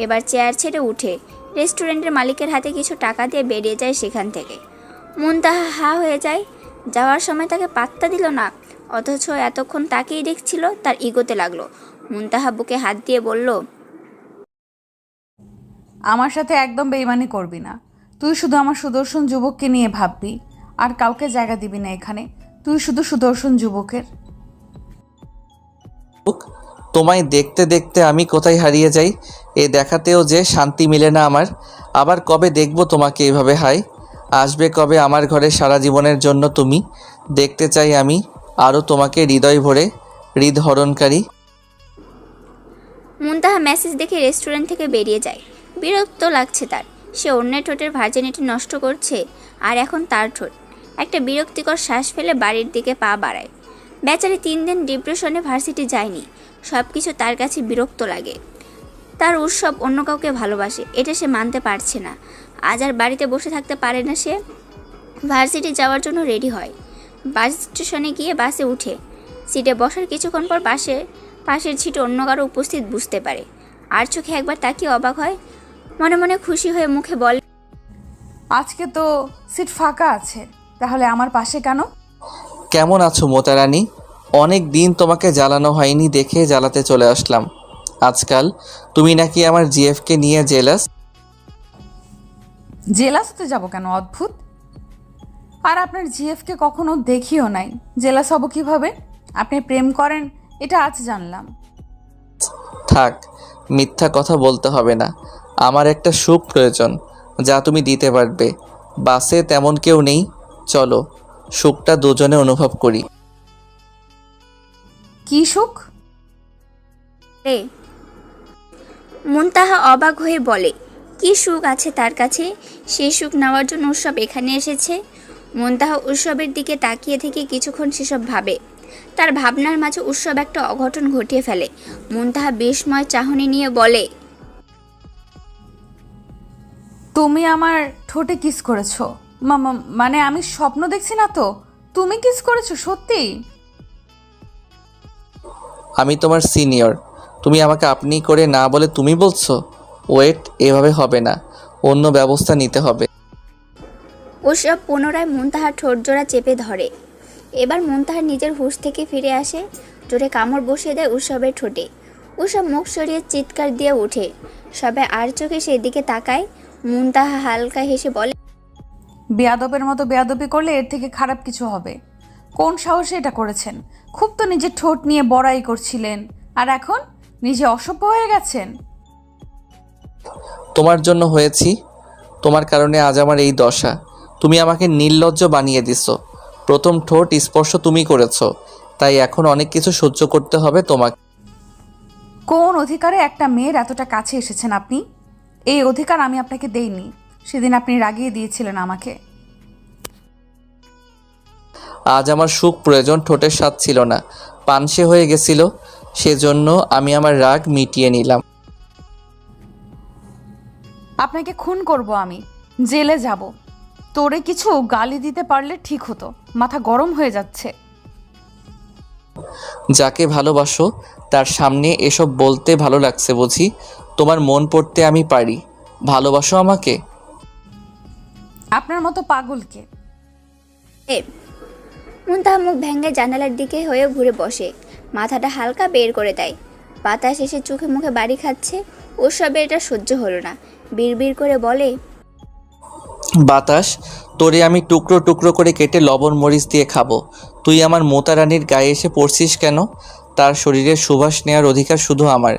এবার চেয়ার ছেড়ে উঠে রেস্টুরেন্টের মালিকের হাতে কিছু টাকা দিয়ে বেরিয়ে যায় সেখান থেকে। মুনতাহা হা হয়ে যায়। যাওয়ার সময় তাকে পাত্তা দিল না, অথচ এতক্ষণ তাকেই দেখছিল। তার ইগোতে লাগলো। মুনতাহা বুকে হাত দিয়ে বলল, আমার সাথে একদম বেইমানি করবি না। তুই শুধু আমার সুদর্শন যুবককে নিয়ে ভাববি, আর কাউকে জায়গা দিবি না এখানে। তুই শুধু সুদর্শন যুবকের। তোমায় দেখতে দেখতে আমি কোথায় হারিয়ে যাই। এ দেখাতেও যে শান্তি মিলে না আমার। আবার কবে দেখবো তোমাকে এভাবে? হাই, আসবে কবে আমার ঘরে সারা জীবনের জন্য তুমি? দেখতে চাই আমি আরও তোমাকে হৃদয় ভরে, হৃদহরণকারী। মুনতাহা মেসেজ দেখে রেস্টুরেন্ট থেকে বেরিয়ে যায়। বিরক্ত লাগছে তার। সে অন্যের ঠোঁটের ভার্জিনিটি নষ্ট করছে, আর এখন তার ঠোঁট। একটা বিরক্তিকর শ্বাস ফেলে বাড়ির দিকে পা বাড়ায়। বেচারি 3 দিন ডিপ্রেশনে ভার্সিটি যায়নি। সব কিছু তার কাছে বিরক্ত লাগে। তার উৎসব অন্য কাউকে ভালোবাসে, এটা সে মানতে পারছে না। আজ আর বাড়িতে বসে থাকতে পারে না সে। ভার্সিটি যাওয়ার জন্য রেডি হয়। বাস স্টেশনে গিয়ে বাসে উঠে সিটে বসার কিছুক্ষণ পর পাশের সিটে অন্য কারো উপস্থিত বুঝতে পারে। আর চোখে একবার তাকিয়ে অবাক হয়। মনে মনে খুশি হয়ে মুখে বলে, আজকে তো সিট ফাঁকা আছে, তাহলে আমার পাশে কেন? কেমন আছো মোতারানী? অনেক দিন তোমাকে জ্বালানো হয়নি দেখে জ্বালাতে চলে আসলাম। আজকাল তুমি নাকি আমার জিএফকে নিয়ে জেলাস। জেলাস হতে যাবো কেন? অদ্ভুত। আর আপনার জিএফকে কখনো দেখিও নাই, জেলাস হব কিভাবে? আপনি প্রেম করেন এটা আজ জানলাম। থাক, মিথ্যা কথা বলতে হবে না। আমার একটা সুখ প্রয়োজন, যা তুমি দিতে পারবে। বাসে তেমন কেউ নেই, চলো সুখটা দুজনে অনুভব করি। কি সুখ? মুনতাহা অবাক হয়ে বলে, কি সুখ আছে তার কাছে? সেই সুখ নেওয়ার জন্য উৎসব এখানে এসেছে। মুনতাহা উৎসবের দিকে তাকিয়ে থেকে কিছুক্ষণ সেসব ভাবে। তার ভাবনার মাঝে উৎসব একটা অঘটন ঘটিয়ে ফেলে। মুনতাহা বিস্ময় চাহনি নিয়ে বলে, তুমি আমার ঠোঁটে কিস করেছো? মানে আমি স্বপ্ন দেখছি না তো? তুমি কিস করেছো সত্যি? আমি তোমার সিনিয়র, তুমি আমাকে আপনি করে না বলে তুমি বলছো? ওয়েট, এভাবে হবে না, অন্য ব্যবস্থা নিতে হবে। উৎসব পুনরায় মুনতাহার ঠোঁট জোড়া চেপে ধরে। এবার মুনতাহার নিজের হুঁশ থেকে ফিরে আসে। জোরে কামড় বসিয়ে দেয় উৎসবের ঠোঁটে। উৎসব মুখ সরিয়ে চিৎকার দিয়ে ওঠে। সবাই আর চোখে সেই দিকে তাকায়। মুনতাহা হালকা হেসে বলে, বেয়াদবের মতো বেয়াদবি করলে এর থেকে খারাপ কিছু হবে। কোন সাহসে এটা করেছেন? খুব তো নিজের ঠোঁট নিয়ে বড়াই করছিলেন, আর এখন নিজে অসভ্য হয়ে গেছেন। তোমার জন্য হয়েছি, তোমার কারণে আজ আমার এই দশা। তুমি আমাকে নির্লজ্জ বানিয়ে দিছো। প্রথম ঠোঁট স্পর্শ তুমি করেছো, তাই এখন অনেক কিছু সহ্য করতে হবে তোমাকে। কোন অধিকারে একটা মেয়ের এতটা কাছে এসেছেন আপনি? এই অধিকার আমি আপনাকে দেইনি। সেদিন আপনি রাগিয়ে দিয়েছিলেন আমাকে। আজ আমার সুখ প্রয়োজন, ঠোঁটের স্বাদ ছিল না, পানসে হয়ে গেছিল। সেজন্য আমি আমার রাগ মিটিয়ে নিলাম। আপনাকে খুন করব, আমি জেলে যাব। তোরে কিছু গালি দিতে পারলে ঠিক হতো, মাথা গরম হয়ে যাচ্ছে। যাকে ভালোবাসো তার সামনে এসব বলতে ভালো লাগছে বুঝি? তোমার মন পড়তে আমি পারি। ভালোবাসো আমাকে? আপনার মতো পাগলকে। মুনতাহা মুখ ভেঙে জানালার দিকে হয়ে ঘুরে বসে, মাথাটা হালকা বের করে দেয়। বাতাস এসে চোখে মুখে বাড়ি খাচ্ছে। ওসবে এটা সহ্য হলো না, বিড়বিড় করে বলে, বাতাস, তোরে আমি টুকরো টুকরো করে কেটে লবণ মরিচ দিয়ে খাবো। তুই আমার মোতা রানীর গায়ে এসে পড়ছিস কেন? তার শরীরের সুবাস নেওয়ার অধিকার শুধু আমার।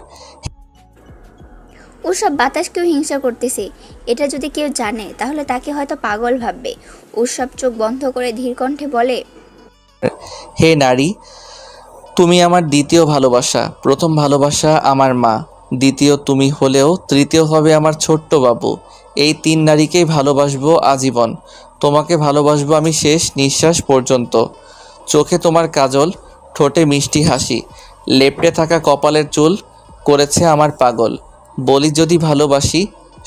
ওসব বাতাসকেও হিংসা করতেছে। এটা যদি কেউ জানে তাহলে তাকে হয়তো পাগল ভাববে। ওসব চোখ বন্ধ করে ধীর কণ্ঠে বলে, হে নারী, তুমি আমার দ্বিতীয় ভালোবাসা। প্রথম ভালোবাসা আমার মা, দ্বিতীয় তুমি হলেও তৃতীয় হবে আমার ছোট্ট বাবু। এই 3 নারীকেই ভালোবাসবো আজীবন। তোমাকে ভালোবাসবো আমি শেষ নিঃশ্বাস পর্যন্ত। চোখে তোমার কাজল, ঠোঁটে মিষ্টি হাসি, লেপ্টে থাকা কপালের চুল করেছে আমার পাগল। বলি যদি ভালোবাসি,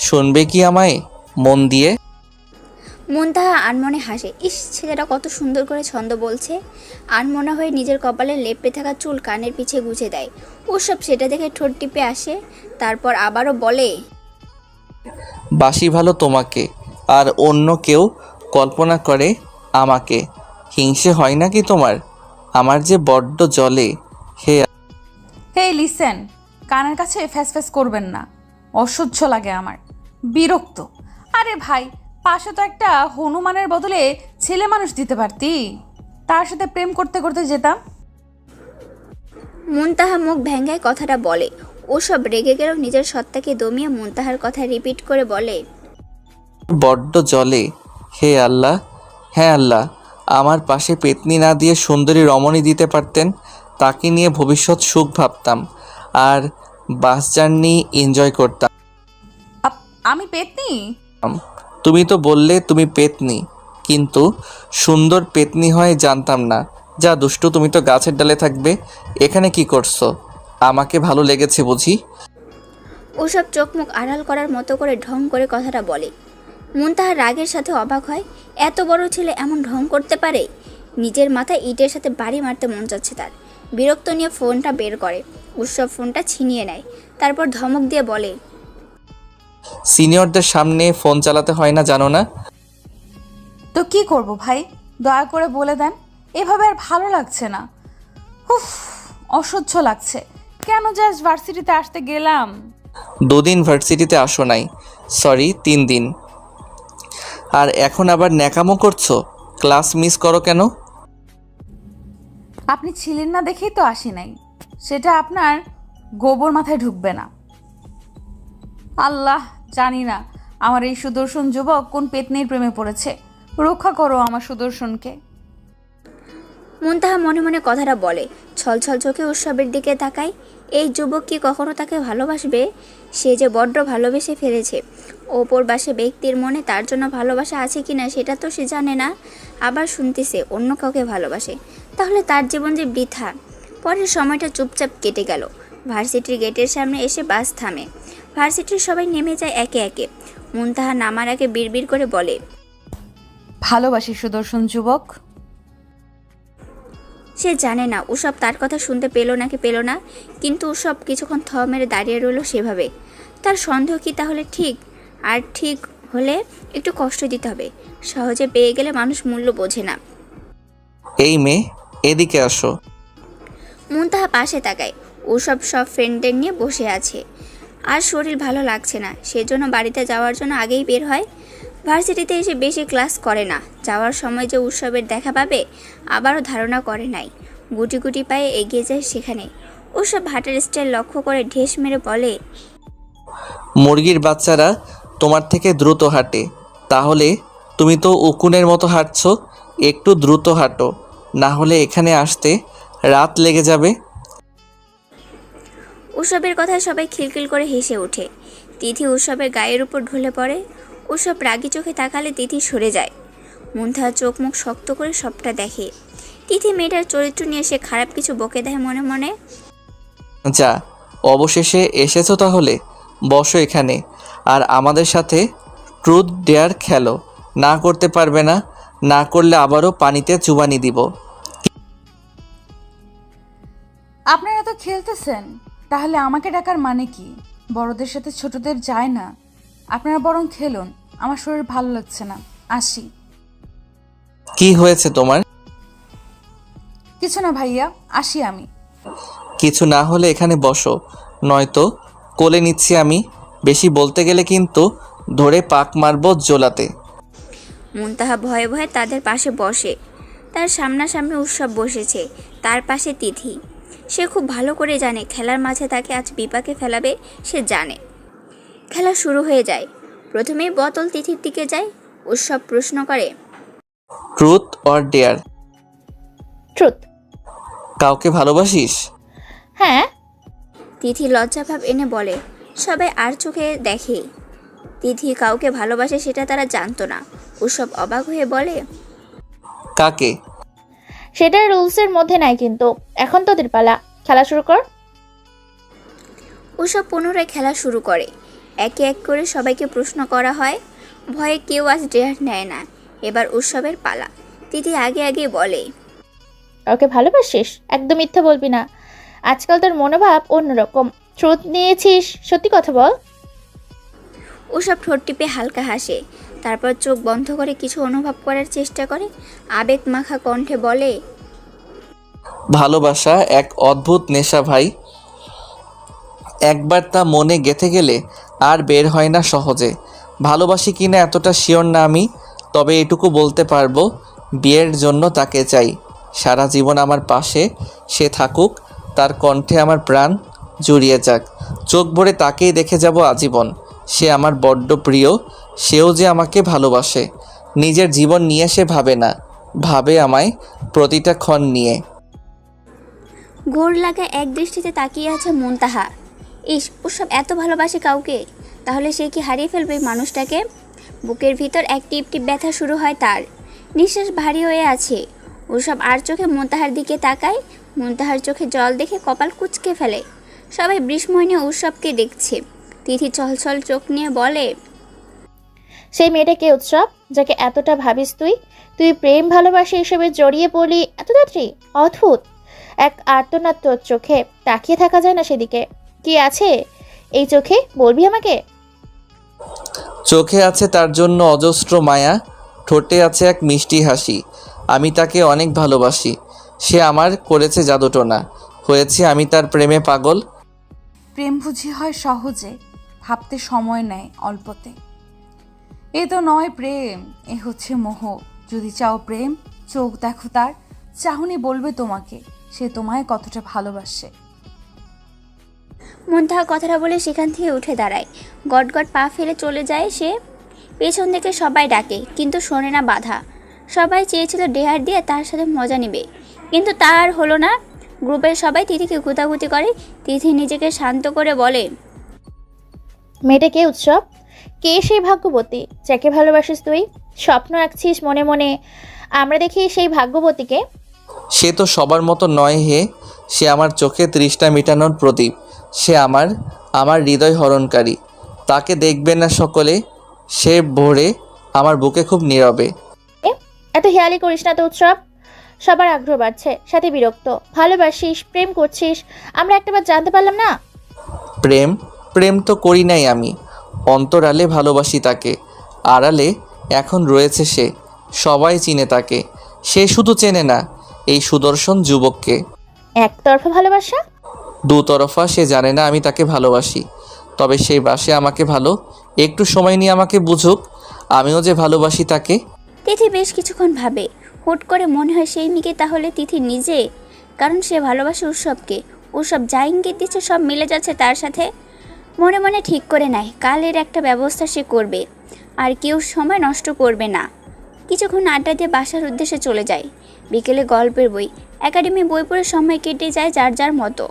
শুনবে কি আমায় মন দিয়ে? মুনতাহা আনমনে হাসে। ইস, ছেলেটা কত সুন্দর করে ছন্দ বলছে। আনমনা হয়ে নিজের কপালে লেপটে থাকা চুল কানের পিছে গুছে দেয়। ওসব সেটা দেখে ঠোঁট টিপে আসে, তারপর আবারও বলে, বাসি ভালো তোমাকে, আর অন্য কেউ কল্পনা করে আমাকে। হিংসে হয় নাকি তোমার? আমার যে বড্ড জ্বলে। হে হে লিসেন, কানের কাছে ফ্যাস ফ্যাস করবেন না, অসহ্য লাগে আমার, বিরক্ত। আরে ভাই, পাশে তো একটা হনুমানের বদলে ছেলে মানুষ দিতে পারতি, তার সাথে প্রেম করতে করতে যেতাম। মুনতাহা মুখ ভেঙ্গায় কথাটা বলে। ওসব রেগে গেলেও নিজের সত্তাকে দমিয়ে মুনতাহার কথা রিপিট করে বলে, বড্ড জ্বলে। হে আল্লাহ, হ্যাঁ আল্লাহ, আমার পাশে পেতনি না দিয়ে সুন্দরী রমণী দিতে পারতেন, তাকে নিয়ে ভবিষ্যৎ সুখ ভাবতাম আর বাস জার্নি এনজয় করতাম। আমি পেতনি? তুমি তো বললে তুমি পেতনি, কিন্তু সুন্দর পেতনি হয় জানতাম না। যা দুষ্টু, তুমি তো গাছের ডালে থাকবে। এখানে কি করছো? আমাকে ভালো লেগেছে বুঝি? ওসব চোখ মুখ আড়াল করার মতো করে ঢং করে কথাটা বলে। মুনতাহার রাগের সাথে অবাক হয়, এত বড় ছেলে এমন ঢং করতে পারে। নিজের মাথায় ইটের সাথে বাড়ি মারতে মন যাচ্ছে তার। বিরক্ত নিয়ে ফোনটা বের করে, উৎসব ফোনটা ছিনিয়ে নেয়, তারপর ধমক দিয়ে বলে, সিনিয়রদের সামনে ফোন চালাতে হয় না জানো না? তো কি করব ভাই, দয়া করে বলে দেন, এভাবে আর ভালো লাগছে না। উফ, অসহ্য লাগছে। কেন জাস্ট ভার্সিটিতে আসতে গেলাম? 2 দিন ভার্সিটিতে আসো নাই, সরি 3 দিন। আর এখন আবার ন্যাকামো করছো? ক্লাস মিস করো কেন? আপনি ছিলেন না দেখেই তো আসি নাই, সেটা আপনার গোবর মাথায় ঢুকবে না। আল্লাহ, জানি না আমার এই সুদর্শন যুবক কোন পেতনির প্রেমে পড়েছে। রক্ষা করো আমার সুদর্শনকে। মুনতাহা মনে মনে কথাটা বলে, ছলছল চোখে উৎসবের দিকে তাকায়। এই যুবক কি কখনো তাকে ভালোবাসবে? সে যে বড্ড ভালোবেসে ফেলেছে। ওপর বাসে ব্যক্তির মনে তার জন্য ভালোবাসা আছে কিনা সেটা তো সে জানে না। আবার শুনতেছে অন্য কাউকে ভালোবাসে, তাহলে তার জীবন যে বৃথা। পরের সময়টা চুপচাপ কেটে গেল। ভার্সিটির গেটের সামনে এসে বাস থামে। ভার্সিটির সবাই নেমে যায় একে একে। মুনতাহা নামার আগে বিড়বিড় করে বলে, ভালোবাসি সুদর্শন যুবক। সে জানে না উৎসব তার কথা শুনতে পেল নাকি পেল না, কিন্তু উৎসব কিছুক্ষণ থ মেরে দাঁড়িয়ে রইল সেভাবে। তার সন্দেহ কি তাহলে ঠিক? আর ঠিক হলে একটু কষ্ট দিতে হবে। সহজে পেয়ে গেলে মানুষ মূল্য বোঝে না। এই মেয়ে, এদিকে আসো। মুনতাহা পাশে তাকায়। উৎসব সব ফ্রেন্ডদের নিয়ে বসে আছে, আর শরীর ভালো লাগছে না, সেজন্য বাড়িতে যাওয়ার জন্য আগেই বের হয়। ভার্সিটিতে এসে বেশি ক্লাস করে না। যাওয়ার সময় যে উৎসবের দেখা পাবে আবারও ধারণা করে নাই। গুটি গুটি পায়ে এগিয়ে যায় সেখানে। উৎসব হাঁটার স্টাইল লক্ষ্য করে ঢেস মেরে বলে, মুরগির বাচ্চারা তোমার থেকে দ্রুত হাঁটে, তাহলে তুমি তো উকুনের মতো হাঁটছো। একটু দ্রুত হাঁটো, না হলে এখানে আসতে রাত লেগে যাবে। উৎসবের কথায় সবাই খিলখিল করে হেসে ওঠে। তিথি উৎসবের গায়ের উপর ঢলে পড়ে। উৎসব রাগি চোখে তাকালে তিথি সরে যায়। মুনতাহা চোখ মুখ শক্ত করে সবটা দেখে। তিথি মেয়েটার চরিত্র নিয়ে সে খারাপ কিছু বকে দেয় মনে মনে। যা, অবশেষে এসেছো তাহলে বসো এখানে আর আমাদের সাথে ট্রুথ ডেয়ার খেলো। না করতে পারবে না, না করলে আবারও পানিতে চুবানি দিব। আপনারা তো খেলতেছেন, তাহলে আমাকে ডাকার মানে কি? বড়দের সাথে ছোটদের যায় না। আপনারা বরং খেলুন, আমার শরীর ভালো লাগছে না, আসি। কি হয়েছে তোমার? কিছু না ভাইয়া, আসি আমি। কিছু না হলে এখানে বসো, নয়তো কোলে নিচ্ছি আমি। বেশি বলতে গেলে কিন্তু ধরে পাক মারবো জোলাতে। মুনতাহা ভয়ে ভয়ে তাদের পাশে বসে। তার সামনাসামনি উৎসব বসেছে, তার পাশে তিথি। সে খুব ভালো করে জানে খেলার মাঝে তাকে আজ বিপাকে ফেলাবে। সে জানে খেলা শুরু হয়ে যায়। প্রথমেই বোতল তিথির দিকে যায়। উৎসব প্রশ্ন করে, ট্রুথ অর ডেয়ার? ট্রুথ। কাউকে ভালোবাসিস? হ্যাঁ। তিথি লজ্জাভাব এনে বলে। সবাই আর চোখে দেখে তিথি কাউকে ভালোবাসে, সেটা তারা জানতো না। উৎসব অবাক হয়ে বলে, কাকে? সেটা রুলসের মধ্যে নাই, কিন্তু এখন তোদের পালা, খেলা শুরু কর। উৎসব পুনরায় খেলা শুরু করে। একে এক করে সবাইকে প্রশ্ন করা হয়। ভয়ে কেউ আজ ডেয়ার নেয় না। এবার উৎসবের পালা। তিথি আগে আগে বলে, ওকে ভালোবাসিস? একদম মিথ্যা বলবি না, আজকাল তোর মনোভাব অন্যরকম। ট্রুথ নিয়েছিস, সত্যি কথা বল। উৎসব ঠোঁট টিপে হালকা হাসে, তারপর চোখ বন্ধ করে কিছু অনুভব করার চেষ্টা করে। আবেগ মাখা কণ্ঠে বলে, ভালোবাসা এক অদ্ভুত নেশা ভাই। একবার তা মনে গেঁথে গেলে আর বের হয় না সহজে। ভালোবাসি কিনা এতটা শিওর না আমি, তবে এটুকু বলতে পারবো, বিয়ের জন্য তাকে চাই। সারা জীবন আমার পাশে সে থাকুক, তার কণ্ঠে আমার প্রাণ জুড়িয়ে যাক। চোখ ভরে তাকেই দেখে যাব আজীবন। সে আমার বড্ড প্রিয়, সেও যে আমাকে ভালোবাসে। নিজের জীবন নিয়ে সে ভাবে না, ভাবে আমায় প্রতিটা ক্ষণ নিয়ে। ঘোর লাগা এক দৃষ্টিতে তাকিয়ে আছে মুনতাহা। ইস, উৎসব এত ভালোবাসে কাউকে, তাহলে সে কি হারিয়ে ফেলবে এই মানুষটাকে? বুকের ভিতর এক টিপ টিপ ব্যথা শুরু হয় তার। নিঃশ্বাস ভারী হয়ে আছে। উৎসব আর চোখে মুনতাহার দিকে তাকায়। মুনতাহার চোখে জল দেখে কপাল কুঁচকে ফেলে। সবাই বিস্ময় নিয়ে উৎসবকে দেখছে। তিথি ছলছল চোখ নিয়ে বলে, সেই মেয়েটা কে উৎসব, যাকে এতটা ভাবিস তুই? তুই প্রেম ভালোবাসা এসবে জড়িয়ে পড়লি এত তাড়াতাড়ি? অদ্ভুত। এক আর্তনাদ তোর চোখে, তাকিয়ে থাকা যায় না সেদিকে। কি আছে এই চোখে, বলবি আমাকে? চোখে আছে তার জন্য অজস্র মায়া, ঠোঁটে আছে এক মিষ্টি হাসি। আমি তাকে অনেক ভালোবাসি। সে আমার করেছে জাদুটোনা, হয়েছে আমি তার প্রেমে পাগল। প্রেম বুঝি হয় সহজে, ভাবতে সময় নেয় অল্পতে। এ তো নয় প্রেম, এ হচ্ছে মোহ। যদি চাও প্রেম, চোখ দেখো তার, চাহনি বলবে তোমাকে সে তোমায় কতটা ভালোবাসে। মুনতাহা কথাটা বলে সেখান থেকে উঠে দাঁড়ায়। গট গট পা ফেলে চলে যায় সে। পেছন থেকে সবাই ডাকে, কিন্তু শোনে না বাধা। সবাই চেয়েছিল ডেহার দিয়ে তার সাথে মজা নেবে, কিন্তু তা আর হলো না। গ্রুপের সবাই তিথিকে গুতাগুতি করে। তিথি নিজেকে শান্ত করে বলে, মেয়েটা কে উৎসব? কে সেই ভাগ্যবতী যাকে ভালোবাসিস তুই? স্বপ্ন আঁকছিস মনে মনে, আমরা দেখি সেই ভাগ্যবতীকে। সে তো সবার মতো নয় হে, সে আমার চোখে তৃষ্ণা মেটানোর প্রদীপ। সে আমার হৃদয় হরণকারী। তাকে দেখবে না সকলে, সে ভোরে আমার বুকে খুব নীরবে। এত হেয়ালি করিস না তো উৎসব, সবার আগ্রহ বাড়ছে, সাথে বিরক্ত। ভালোবাসিস, প্রেম করছিস, আমরা একটাবার জানতে পারলাম না। প্রেম তো করি নাই আমি, অন্তরালে ভালোবাসি তাকে। আড়ালে এখন রয়েছে সে, সবাই চিনে তাকে। সে শুধু চেনে না এই সুদর্শন যুবককে। একতরফা ভালোবাসা? দুতরফা। সে জানে না আমি তাকে ভালোবাসি, তবে সেই বাসে আমাকে ভালো। একটু সময় নিয়ে আমাকে বুঝুক, আমিও যে ভালোবাসি তাকে। তিথি বেশ কিছুক্ষণ ভাবে। হুট করে মনে হয় সেই মেয়েকে তাহলে তিথি নিজে, কারণ সে ভালোবাসে উৎসবকে। উৎসব যা ইঙ্গিত দিচ্ছে সব মিলে যাচ্ছে তার সাথে। মনে মনে ঠিক করে নেয় কাল এর একটা ব্যবস্থা সে করবে, আর কেউ সময় নষ্ট করবে না। কিছুক্ষণ আড্ডা দিয়ে বাসার উদ্দেশ্যে চলে যায়। বিকেলে গল্পের বই, একাডেমি বই পড়ে সময় কেটে যায় যার যার মতো।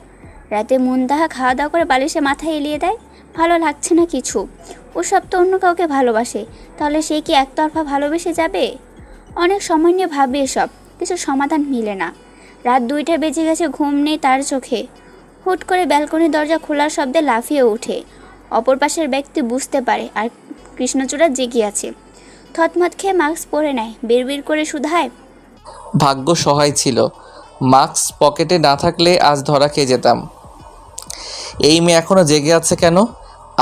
রাতে মুনতাহা খাওয়া দাওয়া করে বালিশে মাথায় এলিয়ে দেয়। ভালো লাগছে না কিছু। উৎসব তো অন্য কাউকে ভালোবাসে, তাহলে সে কি একতরফা ভালোবেসে যাবে? অনেক সময় নিয়ে ভাবে এসব, কিছু সমাধান মিলে না। রাত 2টা বেজে গেছে, ঘুম নেই তার চোখে। হুট করে ব্যালকনির দরজা খোলার শব্দে লাফিয়ে ওঠে। অপর পাশের ব্যক্তি বুঝতে পারে আর কৃষ্ণচূড়া জেগে আছে। থতমত খেয়ে মাস্ক পরে নেয়, বিড়বিড় করে শুধায়। ভাগ্য সহায় ছিল, মাস্ক পকেটে না থাকলে আজ ধরা খেয়ে যেতাম। এই মেয়ে এখনো জেগে আছে কেন?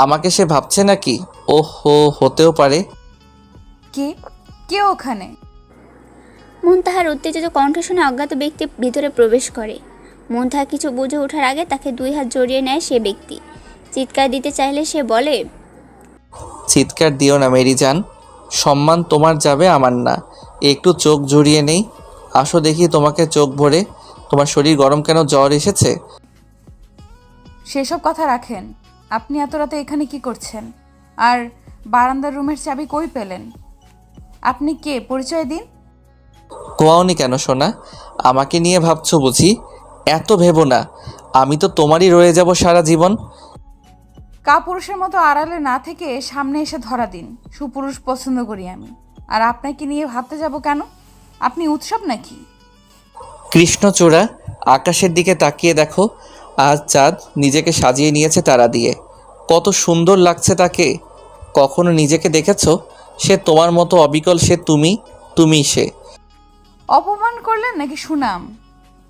আমাকে সে ভাবছে নাকি? ওহো, হতেও পারে। কে কে ওখানে? মুনতাহার উত্তেজিত কণ্ঠ শুনে অজ্ঞাত ব্যক্তি ভিতরে প্রবেশ করে। মুনতাহা কিছু বুঝে ওঠার আগে তাকে 2 হাত জড়িয়ে নেয় সে ব্যক্তি। চিৎকার দিতে চাইলে সে বলে, চিৎকার দিও না মেরি জান, সম্মান তোমার যাবে, আমার না। একটু চোখ জুড়িয়ে নেই, আসো দেখি তোমাকে চোখ ভরে। তোমার শরীর গরম কেন? জ্বর এসেছে? সেসব কথা রাখেন। আপনি এত রাতে এখানে কি করছেন? আর বারান্দার রুমের চাবি কই পেলেন? আপনি কে, পরিচয় দিন। কোয়াওনি কেন সোনা? আমাকে নিয়ে ভাবছো বুঝি? এত ভেবো না, আমি তো তোমারই রয়ে যাব সারা জীবন। কাপুরুষের মতো আড়ালে না থেকে সামনে এসে ধরা দিন। সুপুরুষ পছন্দ করি আমি, আর আপনাকে নিয়ে ভাবতে যাব কেন? আপনি উৎসব নাকি? কৃষ্ণচূড়া, আকাশের দিকে তাকিয়ে দেখো, আজ চাঁদ নিজেকে সাজিয়ে নিয়েছে তারা দিয়ে। কত সুন্দর লাগছে তাকে। কখনো নিজেকে দেখেছো? সে তোমার মতো অবিকল, সে তুমিই সে। অপমান করলেন নাকি সুনাম?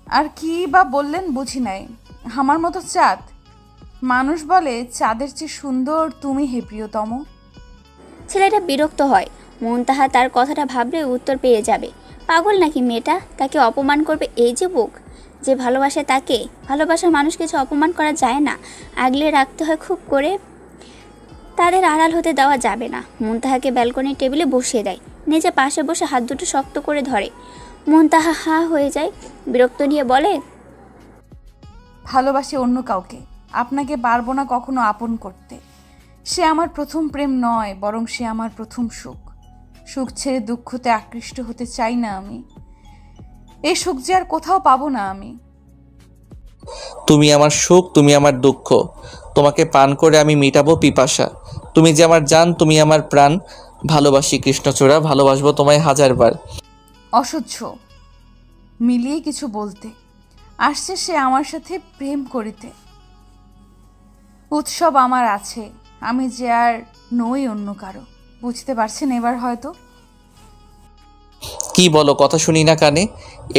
আর কি বা বললেন বুঝি নাই। আমার মতো চাঁদ? মানুষ বলে চাঁদের চেয়ে সুন্দর তুমি হে প্রিয়তম। ছেলেটা বিরক্ত হয়। মুনতাহা তার কথাটা ভাবলে উত্তর পেয়ে যাবে। পাগল নাকি মেয়েটা? তাকে অপমান করবে এই যুবক যে ভালোবাসে তাকে? ভালোবাসার মানুষ কিছু অপমান করা যায় না, আগলে রাখতে হয় খুব করে। তাদের আড়াল হতে দেওয়া যাবে না। মুনতাহাকে ব্যালকনির টেবিলে বসিয়ে দেয়, নিজে পাশে বসে হাত দুটো শক্ত করে ধরে। মুনতাহা হা হয়ে যায়, বিরক্ত নিয়ে বলে, ভালোবাসি অন্য কাউকে, আপনাকে পারবো না কখনো আপন করতে। সে আমার প্রথম প্রেম নয়, বরং সে আমার প্রথম সুখ। সুখ ছেড়ে দুঃখতে আকৃষ্ট হতে চাই না আমি। এই সুখ যে আর কোথাও পাবো না আমি। তুমি আমার সুখ, তুমি আমার দুঃখ। তোমাকে পান করে আমি মিটাবো পিপাসা। তুমি যে আমার জান, তুমি আমার প্রাণ। ভালোবাসি কৃষ্ণচূড়া, ভালোবাসবো তোমায় 1000 বার। অসহ্য মিলিয়ে কিছু বলতে আসছে সে আমার সাথে প্রেম করিতে। উৎসব আমার আছে, আমি যে আর নই অন্য কারো। বুঝতে পারছেন এবার হয়তো? কি বলো? কথা শুনি না কানে।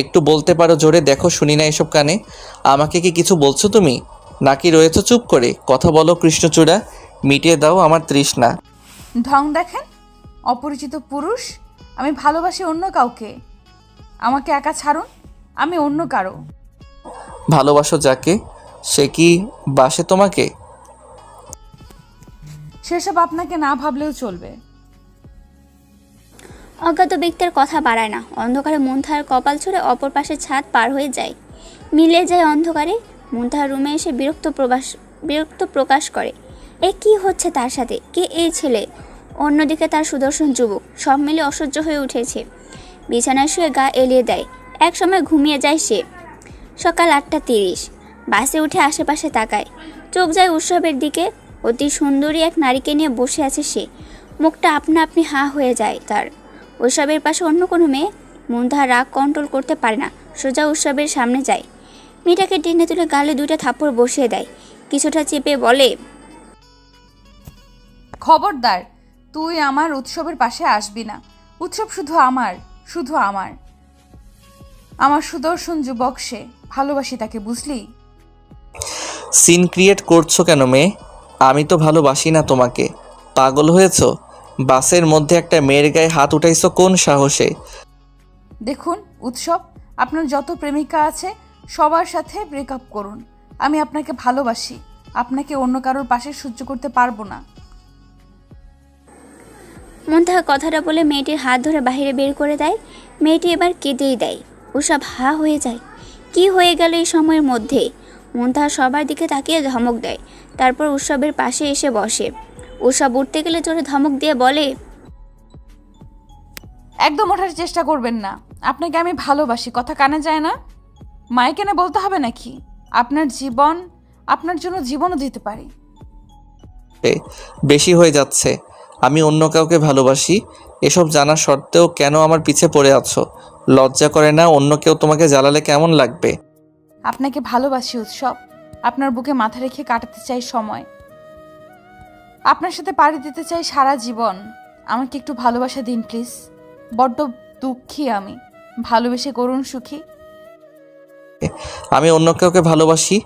একটু বলতে পারো জোরে? দেখো শুনি না এসব কানে। আমাকে কি কিছু বলছো তুমি, নাকি রয়েছো চুপ করে? কথা বলো কৃষ্ণচূড়া, মিটিয়ে দাও আমার তৃষ্ণা। ঢং দেখেন, অপরিচিত পুরুষ। আমি ভালোবাসি অন্য কাউকে, আমাকে একা ছাড়ুন, আমি অন্য কারো। ভালোবাসো যাকে, সে কি বাসে তোমাকে? সেসব আপনাকে না ভাবলেও চলবে। অজ্ঞাত ব্যক্তির কথা বাড়ায় না। অন্ধকারে মুনতাহার কপাল ছুঁড়ে অপর পাশে ছাদ পার হয়ে যায়, মিলে যায় অন্ধকারে। মুনতাহার রুমে এসে বিরক্ত প্রকাশ করে। এ কি হচ্ছে তার সাথে? কে এই ছেলে? অন্যদিকে তার সুদর্শন যুবক। সব মিলে অসহ্য হয়ে উঠেছে। বিছানায় শুয়ে গা এলিয়ে দেয়। এক সময় ঘুমিয়ে যায় সে। সকাল 8:30। বাসে উঠে আশেপাশে তাকায়, চোখ যায় উৎসবের দিকে। অতি সুন্দরী এক নারীকে নিয়ে বসে আছে সে। মুখটা আপনা আপনি হা হয়ে যায় তার। উৎসবের পাশে অন্য কোনো মেয়ে। মুনতাহা রাগ কন্ট্রোল করতে পারে না, সোজা উৎসবের সামনে যায়। মেয়েটাকে টেনে তুলে গালে 2টা থাপ্পড় বসিয়ে দেয়। কিছুটা চেপে বলে, খবরদার, তুই আমার উৎসবের পাশে আসবি না। উৎসব শুধু আমার, শুধু আমার। আমার সুদর্শন যুবক সে, ভালোবাসি তাকে, বুঝলি? সিন ক্রিয়েট করছো কেন মেয়ে? আমি তো ভালোবাসি না তোমাকে। পাগল হয়েছো? বাসের মধ্যে একটা মেয়ের গায়ে হাত উঠাইছো কোন সাহসে? দেখুন উৎসব, আপনার যত প্রেমিকা আছে সবার সাথে ব্রেকআপ করুন। আমি আপনাকে ভালোবাসি, আপনাকে অন্য কারোর পাশে সহ্য করতে পারবো না। মুনতাহা কথাটা বলে মেয়েটির হাত ধরে বাইরে বের করে দেয়। মেয়েটি এবার কেঁদেই দেয়। উৎসব হা হয়ে যায়। কি হয়ে গেল এই সময়ের মধ্যে? মুনতাহা সবার দিকে তাকিয়ে ধমক দেয়, তারপর উৎসবের পাশে এসে বসে। উৎসব উঠতে গেলে জোরে ধমক দিয়ে বলে, একদম ওঠার চেষ্টা করবেন না। আপনাকে আমি ভালোবাসি, কথা কানে যায় না? মায়ে কেনে বলতে হবে নাকি? আপনার জন্য জীবনও দিতে পারি। বেশি হয়ে যাচ্ছে। আমি অন্য কাউকে ভালোবাসি, এসব জানা সত্ত্বেও কেন আমার পিছে পড়ে আছো? লজ্জা করে না? অন্য কেউ তোমাকে জ্বালালে কেমন লাগবে? আপনাকে ভালোবাসি উৎসব, আপনার বুকে মাথা রেখে কাটাতে চাই সময়। আপনার সাথে পাড়ি দিতে চাই সারা জীবন। আমাকে একটু ভালোবাসা দিন প্লিজ। বড্ড দুঃখী আমি, ভালোবেসে করুন সুখী। আমি অন্য কাউকে ভালোবাসি,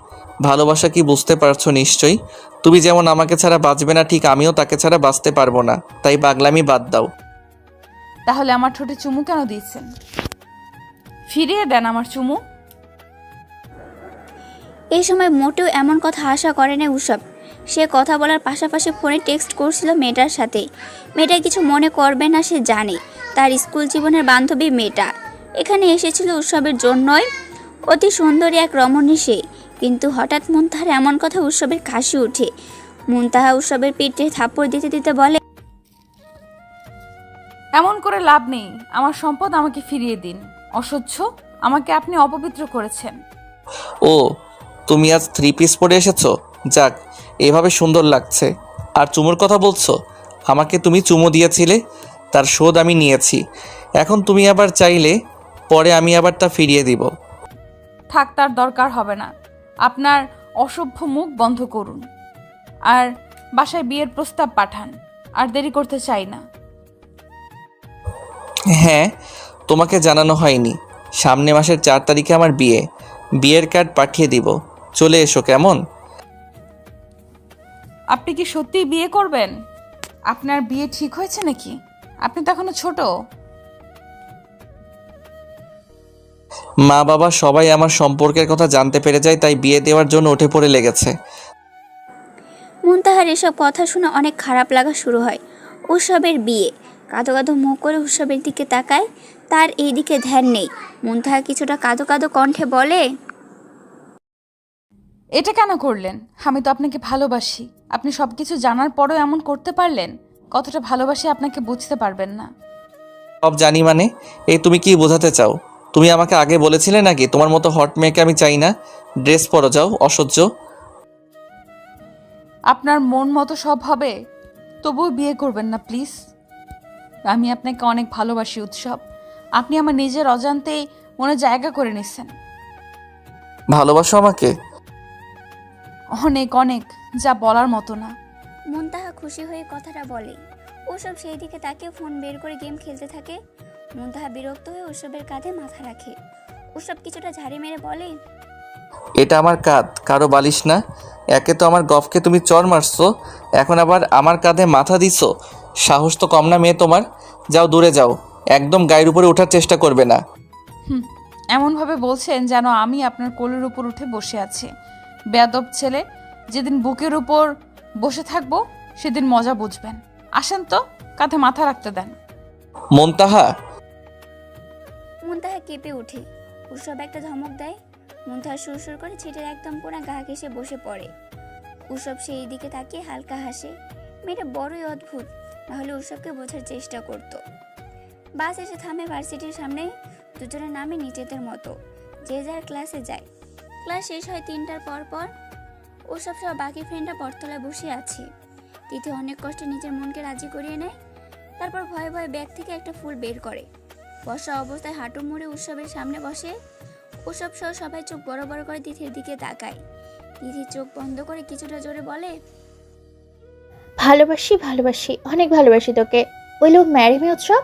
ভালোবাসা কি বুঝতে পারছো নিশ্চয়ই। তুমি যেমন আমাকে ছাড়া বাঁচবে না, ঠিক আমিও তাকে ছাড়া বাঁচতে পারবো না। তাই পাগলামি বাদ দাও। তাহলে আমার ঠোঁটে চুমু কেন দিয়েছেন? ফিরিয়ে দেন আমার চুমু। এই সময় মোটেও এমন কথা আশা করে না উৎসব। সে কথা বলার পাশাপাশি ফোনে টেক্সট করছিল মেয়েটার সাথে। মেয়েটা কিছু মনে করবে না, সে জানে তার স্কুল জীবনের বান্ধবী মেয়েটা এখানে এসেছিল উৎসবের জন্যই। অতি সুন্দরী এক রমণী সে, কিন্তু হঠাৎ মুনতাহার এমন কথা উৎসবের কাশি ওঠে। মুনতাহা উৎসবের পিঠে থাপ্পড় দিতে দিতে বলে, এমন করে লাভ নেই, আমার সম্পদ আমাকে ফিরিয়ে দিন। অসহ্য, আমাকে আপনি অপবিত্র করেছেন। ও, তুমি আজ 3 পিস পরে এসেছো? যাক, এভাবে সুন্দর লাগছে। আর চুমুর কথা বলছো? আমাকে তুমি চুমু দিয়েছিলে, তার শোধ আমি নিয়েছি। এখন তুমি আবার চাইলে পরে আমি আবার তা ফিরিয়ে দিব। থাক, তার দরকার হবে না। আপনার অসভ্য মুখ বন্ধ করুন আর বাসায় বিয়ের প্রস্তাব পাঠান। আর দেরি করতে চাই না। হ্যাঁ, তোমাকে জানানো হয়নি, সামনে মাসের 4 তারিখে আমার বিয়ে। বিয়ের কার্ড পাঠিয়ে দিব, চলে এসো কেমন? আপনি কি সত্যিই বিয়ে করবেন? আপনার বিয়ে ঠিক হয়েছে নাকি? আপনি তো এখনো ছোট। মা বাবা সবাই আমার সম্পর্কের কথা জানতে পেরে যায়, তাই বিয়ে দেওয়ার জন্য উঠে পড়ে লেগেছে। মুনতাহার এসব কথা শুনে অনেক খারাপ লাগা শুরু হয়। উৎসবের বিয়ে। কাঁদো কাঁদো মুখ করে উৎসবের দিকে তাকায়, তার এই দিকে ধ্যান নেই। মুনতাহা কিছুটা কাঁদো কাঁদো কণ্ঠে বলে, এটা কেন করলেন? আমি তো আপনাকে ভালোবাসি। আপনি সবকিছু জানার পরও এমন করতে পারলেন? কতটা ভালোবাসি আপনাকে বুঝতে পারবেন না। সব জানি মানে? এই তুমি কি বোঝাতে চাও? তুমি আমাকে আগে বলেছিলে নাকি তোমার মতো হট মেয়েকে আমি চাই না? ড্রেস পরো যাও, অসহ্য। আপনার মন মতো সব হবে, তবুও বিয়ে করবেন না প্লিজ। আমি আপনাকে অনেক ভালোবাসি উৎসব। আপনি আমার নিজের অজান্তেই মনে জায়গা করে নিচ্ছেন। ভালোবাসো আমাকে? অনেক অনেক, যা বলার মতো না। মুনতাহা খুশি হয়ে কথাটা বলে। উৎসব সেই দিকে তাকিয়ে ফোন বের করে গেম খেলতে থাকে। মুনতাহা বিরক্ত হয়ে উৎসবের কাঁধে মাথা রাখে। উৎসব কিছুটা ঝাড়ি মেরে বলে, এটা আমার কাঁধ, কারো বালিশ না। একে তো আমার গফকে তুমি চর মারছো, এখন আবার আমার কাঁধে মাথা দিছো। সাহস তো কম না মেয়ে তোমার। যাও, দূরে যাও, একদম গায়ের উপরে ওঠার চেষ্টা করবে না। এমনভাবে বলছেন যেন আমি আপনার কোলের উপর উঠে বসে আছি। বেয়াদব ছেলে, যেদিন বুকের উপর বসে থাকবো সেদিন মজা বুঝবেন। আসেন তো, কাঁধে মাথা রাখতে দেন। মুনতাহা। মুনতাহা কেঁপে ওঠে। উৎসব একটা ধমক দেয়। মুনতাহা সুরসুর করে ছিটের একদম কোনা গা ঘেঁষে বসে পড়ে। উৎসব সেই দিকে তাকিয়ে হালকা হাসে। মেয়েটা বড়ই অদ্ভুত, নাহলে উৎসবকে বোঝার চেষ্টা করত। বাস এসে থামে ভার্সিটির সামনে। দুজনের নামে নিজেদের মতো, যে যার ক্লাসে যায়। ক্লাস শেষ হয় 3টার পর। উৎসব সব বাকি ফ্রেন্ডরা পরতলায় বসে আছে। তিথি অনেক কষ্টে নিজের মনকে রাজি করিয়ে নেয়। তারপর ভয়ে ভয়ে ব্যাগ থেকে একটা ফুল বের করে। বসা অবস্থায় হাঁটু মুড়ে উৎসবের সামনে বসে। উৎসব সহ সবাই চোখ বড় বড় করে তিথির দিকে তাকায়। তিথি চোখ বন্ধ করে কিছুটা জোরে বলে, ভালোবাসি ভালোবাসি, অনেক ভালোবাসি তোকে। উইল ইউ ম্যারি মি উৎসব?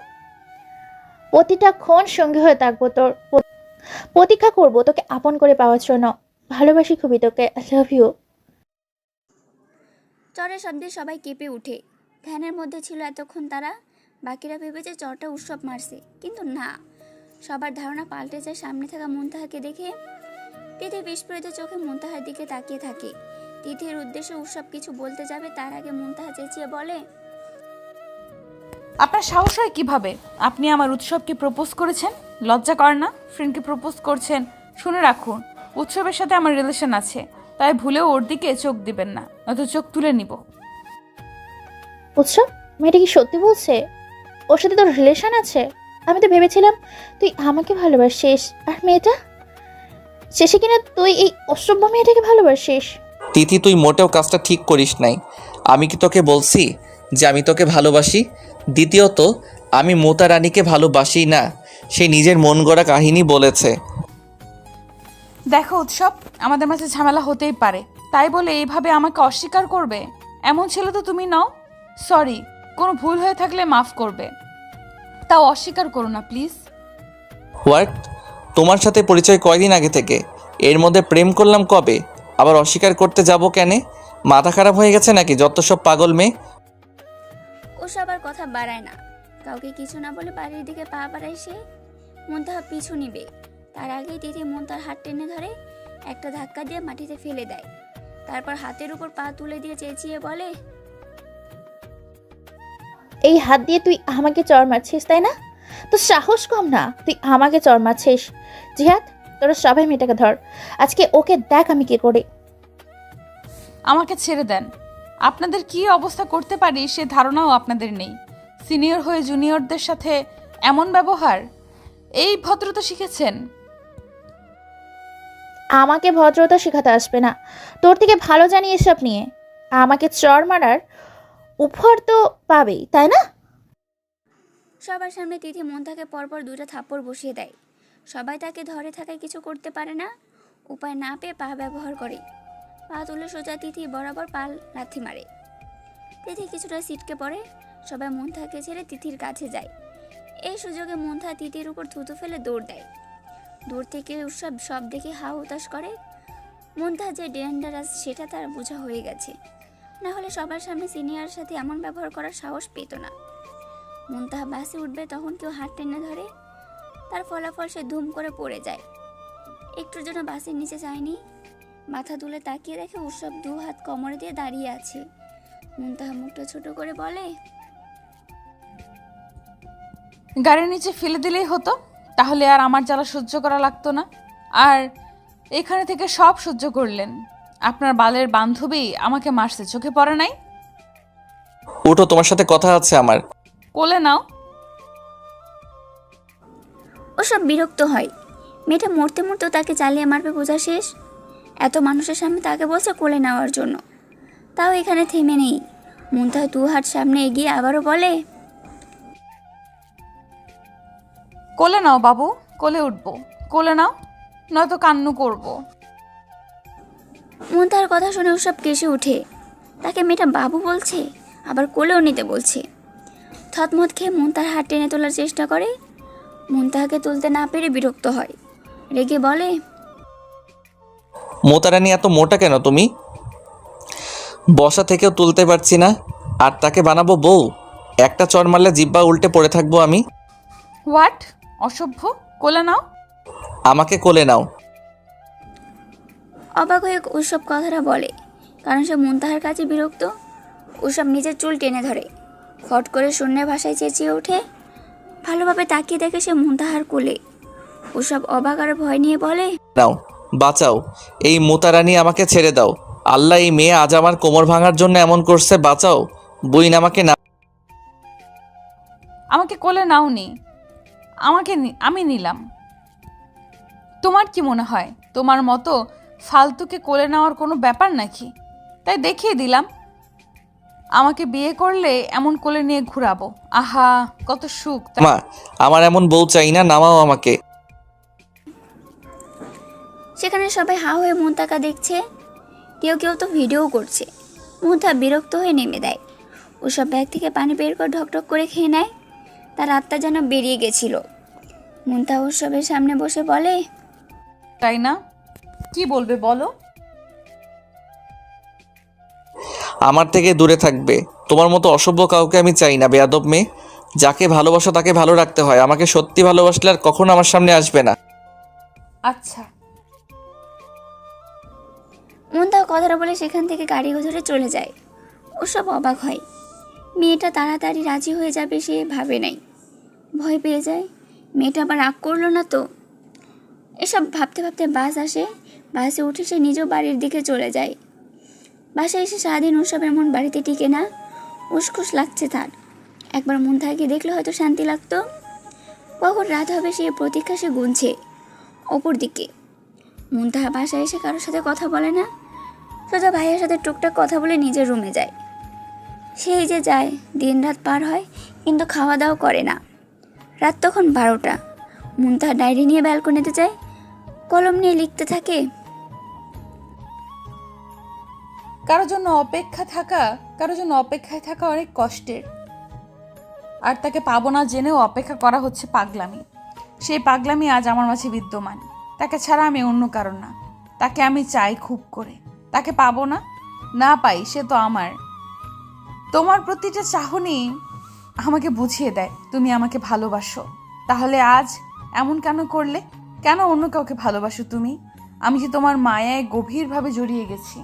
প্রতিটা ক্ষণ সঙ্গী হয়ে থাকবো তোর। প্রতীক্ষা করবো তোকে আপন করে পাওয়ার জন্য। ভালোবাসি খুবই তোকে। I love you. চরের শব্দে সবাই কেঁপে উঠে। ধ্যানের মধ্যে ছিল এতক্ষণ তারা। বাকিরা ভেবেছে চরটা উৎসব মারছে, কিন্তু না। সবার ধারণা পাল্টে যায় সামনে থাকা মুনতাহাকে দেখে। তিথি বিস্ফোরিত চোখে মুনতাহার দিকে তাকিয়ে থাকে। তিথির উদ্দেশ্যে উৎসব কিছু বলতে যাবে, তার আগে মুনতাহা চেঁচিয়ে বলে, আপনার সাহস হয় কিভাবে? আপনি আমার উৎসবকে প্রপোজ করেছেন? লজ্জা করে না? ফ্রেন্ডকে প্রপোজ করছেন। শুনে রাখুন, উৎসবের সাথে আমার রিলেশন আছে, তাই ভুলেও ওর দিকে চোখ দিবেন না, নয়তো চোখ তুলে নিব। উৎসব, মেয়েটা কি সত্যি বলছে? ওর সাথে তোর রিলেশন আছে? আমি তো ভেবেছিলাম তুই আমাকে ভালোবাসিস, আর মেয়েটা শেষে কিনা তুই এই অসভ্য মেয়েটাকে ভালোবাসিস। তিথি, তুই মোটেও কাজটা ঠিক করিস নাই। আমি কি তোকে বলছি যে আমি তোকে ভালোবাসি? দ্বিতীয়ত, আমি মোতা রানীকে ভালোবাসি না, সে নিজের মন গড়া কাহিনী বলেছে। দেখো উৎসব, আমাদের মাঝে ঝামেলা হতেই পারে, তাই বলে এইভাবে আমাকে অস্বীকার করবে? এমন ছিল তো তুমি নাও। সরি, কোনো ভুল হয়ে থাকলে মাফ করবে, তাও অস্বীকার করো না প্লিজ। হোয়াট? তোমার সাথে পরিচয় কয়দিন আগে থেকে, এর মধ্যে প্রেম করলাম কবে, আবার অস্বীকার করতে যাব কেনে? মাথা খারাপ হয়ে গেছে নাকি? যত সব পাগল মেয়ে। ও সবার কথা বাড়ায় না, কাউকে কিছু না বলে বাড়ির দিকে পা বাড়ায় সে। মুনতাহা পিছু নিবে, তার আগেই তিথি মুনতার হাত টেনে ধরে একটা ধাক্কা দিয়ে মাটিতে ফেলে দেয়। তারপর হাতের উপর পা তুলে দিয়ে চেঁচিয়ে বলে, এই হাত দিয়ে তুই আমাকে চড় মারছিস তাই না? তোর সাহস কম না, তুই আমাকে চড় মারছিস। জিহাদ, তোরা সবাই মেয়েটাকে ধর, আজকে ওকে দেখ আমি কি করি। আমাকে ছেড়ে দেন। আপনাদের কি অবস্থা করতে পারি সে ধারণাও আপনাদের নেই। সিনিয়র হয়ে জুনিয়রদের সাথে এমন ব্যবহার, এই ভদ্রতা শিখেছেন? আমাকে ভদ্রতা শেখাতে আসবে না, তোর থেকে ভালো জানি এসব নিয়ে। আমাকে চড় মারার উপহার তো পাবেই তাই না? সবার সামনে তিথি মুনতাহাকে পরপর 2টা থাপ্পড় বসিয়ে দেয়। সবাই তাকে ধরে থাকায় কিছু করতে পারে না, উপায় না পেয়ে পা ব্যবহার করে। পা তুলে সোজা তিথি বরাবর পা লাথি মারে। তিথি কিছুটা ছিটকে পড়ে। সবাই মুনতাহাকে ছেড়ে তিথির কাছে যায়। এই সুযোগে মুনতাহা তিথির উপর থুতু ফেলে দৌড় দেয়। দূর থেকে উৎসব সব দেখে হা হুতাশ করে। মুনতাহা যে ডেঞ্জারাস সেটা তার বোঝা হয়ে গেছে, না হলে সবার সামনে সিনিয়রের সাথে এমন ব্যবহার করার সাহস পেত না। মুনতাহা বাসে উঠবে তখন কেউ হাত টেনে ধরে, তার ফলাফল সে ধুম করে পড়ে যায়। একটুর জন্য বাসের নিচে যায়নি, মাথা তুলে তাকিয়ে দেখে উৎসব 2 হাত কোমরে দিয়ে দাঁড়িয়ে আছে। মুনতাহা মুখটা ছোট করে বলে, গাড়ির নিচে ফেলে দিলেই হতো, তাহলে আর আমার জ্বালা সহ্য করা লাগতো না। আর এখানে থেকে সব সহ্য করলেন, আপনার বালের বান্ধবী আমাকে মারছে, চোখে পড়ে নাই? উঠো, তোমার সাথে কথা আছে আমার। কোলে নাও। ওসব বিরক্ত হয়। মেয়েটা মরতে মরতেও তাকে চালিয়ে মারবে বোঝা শেষ। এত মানুষের সামনে তাকে বলছে কোলে নেওয়ার জন্য, তাও এখানে থেমে নেই। মুনতাহা 2 হাত সামনে এগিয়ে আবারও বলে, কোলে নাও বাবু, কোলে উঠবো, কোলে নাও, নয়তো কান্নু করব। মুনতাহার কথা শুনে ওসব কেসে উঠে। তাকে মেয়েটা বাবু বলছে, আবার কোলেও নিতে বলছে। থতমত খেয়ে মুনতাহার হাত টেনে তোলার চেষ্টা করে। মুনতাহাকে তুলতে না পেরে বিরক্ত হয়, রেগে বলে, মোতারানি এত মোটা কেন তুমি? বসা থেকেও তুলতে পারছি না, আর তাকে বানাবো বউ? একটা চড় মারলে জিব্বা উল্টে পড়ে থাকবো আমি। হোয়াট? অসভ্য, কোলে নাও। আমাকে কোলে নাও। অবাক হয়ে ওসব কথাটা বলে, কারণ সে মুনতাহার কাছে বিরক্ত। ওসব নিজের চুল টেনে ধরে, ফট করে শূন্য ভাষায় চেঁচিয়ে ওঠে। ভালোভাবে তাকিয়ে দেখে সে মুনতাহার কোলে। ওসব অবাক আর ভয় নিয়ে বলে, নাও, বাঁচাও, এই মোতারানি আমাকে ছেড়ে দাও। আল্লাহ, এই মেয়ে আজ আমার কোমর ভাঙার জন্য এমন করছে, বাঁচাও। বুইন আমাকে না। আমাকে কোলে নাওনি, আমি নিলাম। তোমার কি মনে হয় তোমার মতো ফালতুকে কোলে নেওয়ার কোনো ব্যাপার নাকি? তাই দেখিয়ে দিলাম, আমাকে বিয়ে করলে এমন কোলে নিয়ে ঘুরাবো। আহা, কত সুখ। মা, আমার এমন বউ চাই না, নামাও আমাকে। সেখানে সবাই হা হয়ে মুনতাহাকে দেখছে, কেউ কেউ তো ভিডিও করছে। মুনতাহা বিরক্ত হয়ে নেমে দেয়। ওসব ব্যাগ থেকে পানি বের করে ঢকঢক করে খেয়ে নেয়। তার আত্মা যেন বেরিয়ে গেছিল। মুনতাহা উৎসবের সামনে বসে বলে, তাই না? কি বলবে বলো? আমার থেকে দূরে থাকবে। তোমার মতো অসভ্য কাউকে আমি চাই না, বেয়াদব মেয়ে। যাকে ভালোবাসো তাকে ভালো রাখতে হয়। আমাকে সত্যি ভালোবাসলে আর কখনো আমার সামনে আসবে না। আচ্ছা। মুনতাহা কথাটা বলে সেখান থেকে গাড়ি ধরে চলে যায়। ওসব অবাক হয়। মেয়েটা তাড়াতাড়ি রাজি হয়ে যাবে সে ভাবে নাই, ভয় পেয়ে যায়। মেয়েটা আবার রাগ করলো না তো। এসব ভাবতে ভাবতে বাস আসে। বাসে উঠে সে নিজেও বাড়ির দিকে চলে যায়। বাসায় এসে সারাদিন ওসব এমন বাড়িতে টিকে না, উসখুস লাগছে তার। একবার মুনতাহাকে দেখলে হয়তো শান্তি লাগতো। কখন রাত হবে সে প্রতীক্ষা সে গুনছে। অপর দিকে মুনতাহা বাসায় এসে কারোর সাথে কথা বলে না, সোজা ভাইয়ের সাথে টুকটাক কথা বলে নিজের রুমে যায়। সেই যে যায়, দিন রাত পার হয়, কিন্তু খাওয়া দাওয়া করে না। রাত তখন 12টা। মুনতাহা ডায়েরি নিয়ে ব্যালকনিতে যায়, কলম নিয়ে লিখতে থাকে। কারোর জন্য অপেক্ষায় থাকা অনেক কষ্টের, আর তাকে পাবো না জেনেও অপেক্ষা করা হচ্ছে পাগলামি। সেই পাগলামি আজ আমার মাঝে বিদ্যমান। তাকে ছাড়া আমি অন্য কারণ না, তাকে আমি চাই খুব করে। তাকে পাবো না, না পাই সে তো আমার। তোমার প্রতিটা চাহনি আমাকে বুঝিয়ে দেয় তুমি আমাকে ভালোবাসো। তাহলে আজ এমন কেন করলে? কেন অন্য কাউকে ভালোবাসো তুমি? আমি যে তোমার মায়ায় গভীরভাবে জড়িয়ে গেছি।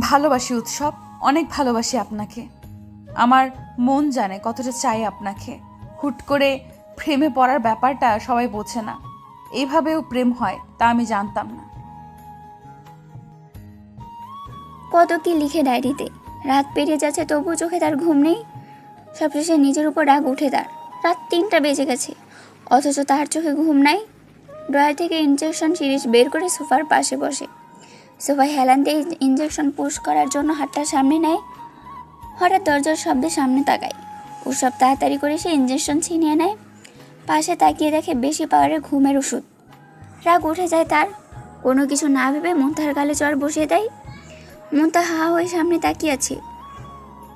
ভালোবাসি উৎসব, অনেক ভালোবাসি আপনাকে। আমার মন জানে কতটা চাই আপনাকে। হুট করে প্রেমে পড়ার ব্যাপারটা সবাই বোঝে না। এইভাবেও প্রেম হয় তা আমি জানতাম না। কত কি লিখে ডায়েরিতে। রাত পেরিয়ে যাচ্ছে তবুও চোখে তার ঘুম নেই। সবশেষে নিজের উপর রাগ উঠে তার। রাত 3টা বেজে গেছে, অথচ তার চোখে ঘুম নাই। ড্রয়ার থেকে ইনজেকশন সিরিজ বের করে সোফার পাশে বসে। সোফায় হেলান দিয়ে ইনজেকশন পুশ করার জন্য হাতটা সামনে নেয়। হঠাৎ দরজার শব্দে সামনে তাকায়। উৎসব তাড়াতাড়ি করে সে ইনজেকশন ছিনিয়ে নেয়। পাশে তাকিয়ে দেখে বেশি পাওয়ারের ঘুমের ওষুধ। রাগ উঠে যায় তার। কোনো কিছু না ভেবে মুনতাহার গালে চড় বসিয়ে দেয়। মুনতাহা হা হয়ে সামনে তাকিয়ে আছে।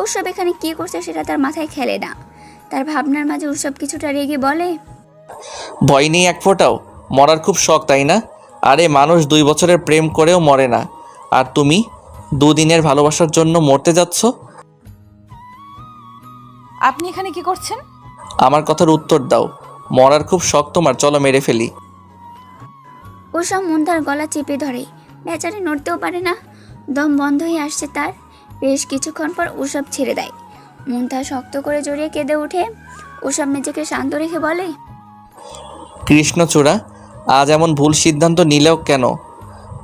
উৎসব এখানে কী করছে সেটা তার মাথায় খেলে না। তার ভাবনার মাঝে উৎসব কিছুটা রেগে বলে, ভয় নেই এক ফোঁটাও? মরার খুব শখ তাই না? আরে মানুষ 2 বছরের প্রেম করেও মরে না, আর তুমি 2 দিনের ভালোবাসার জন্য মরতে যাচ্ছ? আপনি এখানে কি করছেন? আমার কথার উত্তর দাও। মরার খুব শখ তোমার, চলো মেরে ফেলি। উৎসব মুনতাহার গলা চেপে ধরে। বেচারি নড়তেও পারে না, দম বন্ধ হয়ে আসছে তার। বেশ কিছুক্ষণ পর উৎসব ছেড়ে দেয়। মুনতাহা শক্ত করে জড়িয়ে কেঁদে ওঠে। উৎসব নিজেকে শান্ত রেখে বলে, কৃষ্ণচূড়া, আজ এমন ভুল সিদ্ধান্ত নিলেও কেন?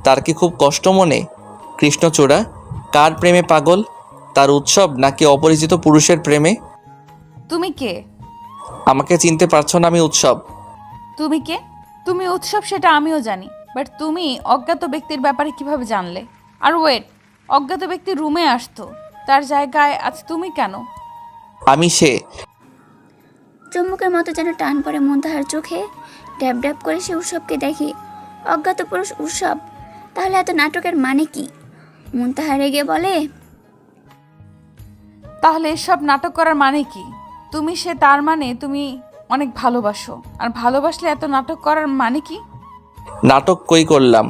তার কি খুব কষ্ট মনে? কৃষ্ণচূড়া, কার প্রেমে পাগল? তার উৎসব নাকি অপরিচিত পুরুষের প্রেমে? তুমি কে? আমাকে চিনতে পারছো না? আমি উৎসব। তুমি কে? তুমি উৎসব সেটা আমিও জানি, বাট তুমি অজ্ঞাত ব্যক্তির ব্যাপারে কিভাবে জানলে? আর ওয়েট, অজ্ঞাত ব্যক্তি রুমে আসতো, তার জায়গায় আজ তুমি কেন? আমি সে। চুম্বকের মতো যেন টান পড়ে মুনতাহার চোখে। ড্যাব ড্যাব করে সে উৎসবকে দেখে। অজ্ঞাত পুরুষ উৎসব? তাহলে এত নাটকের মানে কি? মুনতাহা রেগে বলে, তাহলে এসব নাটক করার মানে কি? তুমি সে, তার মানে তুমি অনেক ভালোবাসো। আর ভালোবাসলে এত নাটক করার মানে কি? নাটক কই করলাম?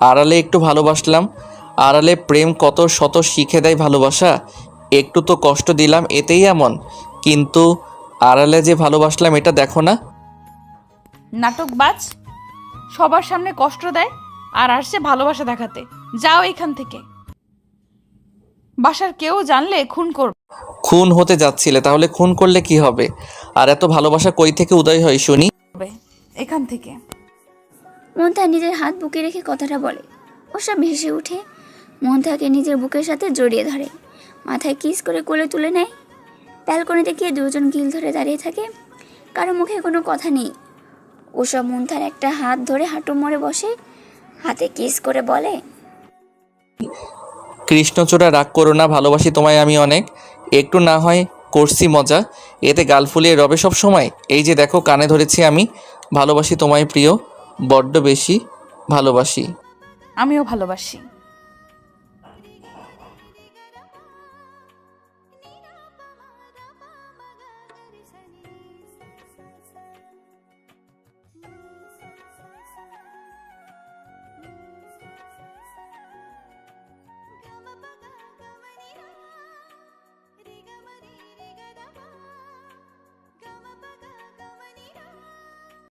আড়ালে একটু ভালোবাসলাম। আড়ালে প্রেম কত শত শিখে দেয় ভালোবাসা। একটু তো কষ্ট দিলাম, এতেই এমন? কিন্তু আড়ালে যে ভালোবাসলাম এটা দেখো না? নাটকবাজ, সবার সামনে কষ্ট দেয় আর আসছে ভালোবাসা দেখাতে। যাও এখান থেকে। বাসার কেউ জানলে খুন করবে। খুন হতে যাচ্ছিলে, তাহলে খুন করলে কি হবে? আর এত ভালোবাসা কই থেকে উদয় হয় শুনি? এখান থেকে। মুনতাহা নিজের হাত বুকে রেখে কথাটা বলে। ওসব হেসে উঠে মুনতাহাকে নিজের বুকের সাথে জড়িয়ে ধরে। মাথায় কিস করে কোলে তুলে নেয়। ব্যালকনিতে গিয়ে দুজন গিল ধরে দাঁড়িয়ে থাকে। কারো মুখে কোনো কথা নেই। ওসব মুনতাহার একটা হাত ধরে হাঁটু মোড়ে বসে, হাতে কিস করে বলে, কৃষ্ণচূড়া, রাগ করো না, ভালোবাসি তোমায় আমি অনেক। একটু না হয় করছি মজা, এতে গাল ফুলিয়ে রবে সব সময়। এই যে দেখো, কানে ধরেছি আমি। ভালোবাসি তোমায় প্রিয়, বড্ড বেশি ভালোবাসি। আমিও ভালোবাসি।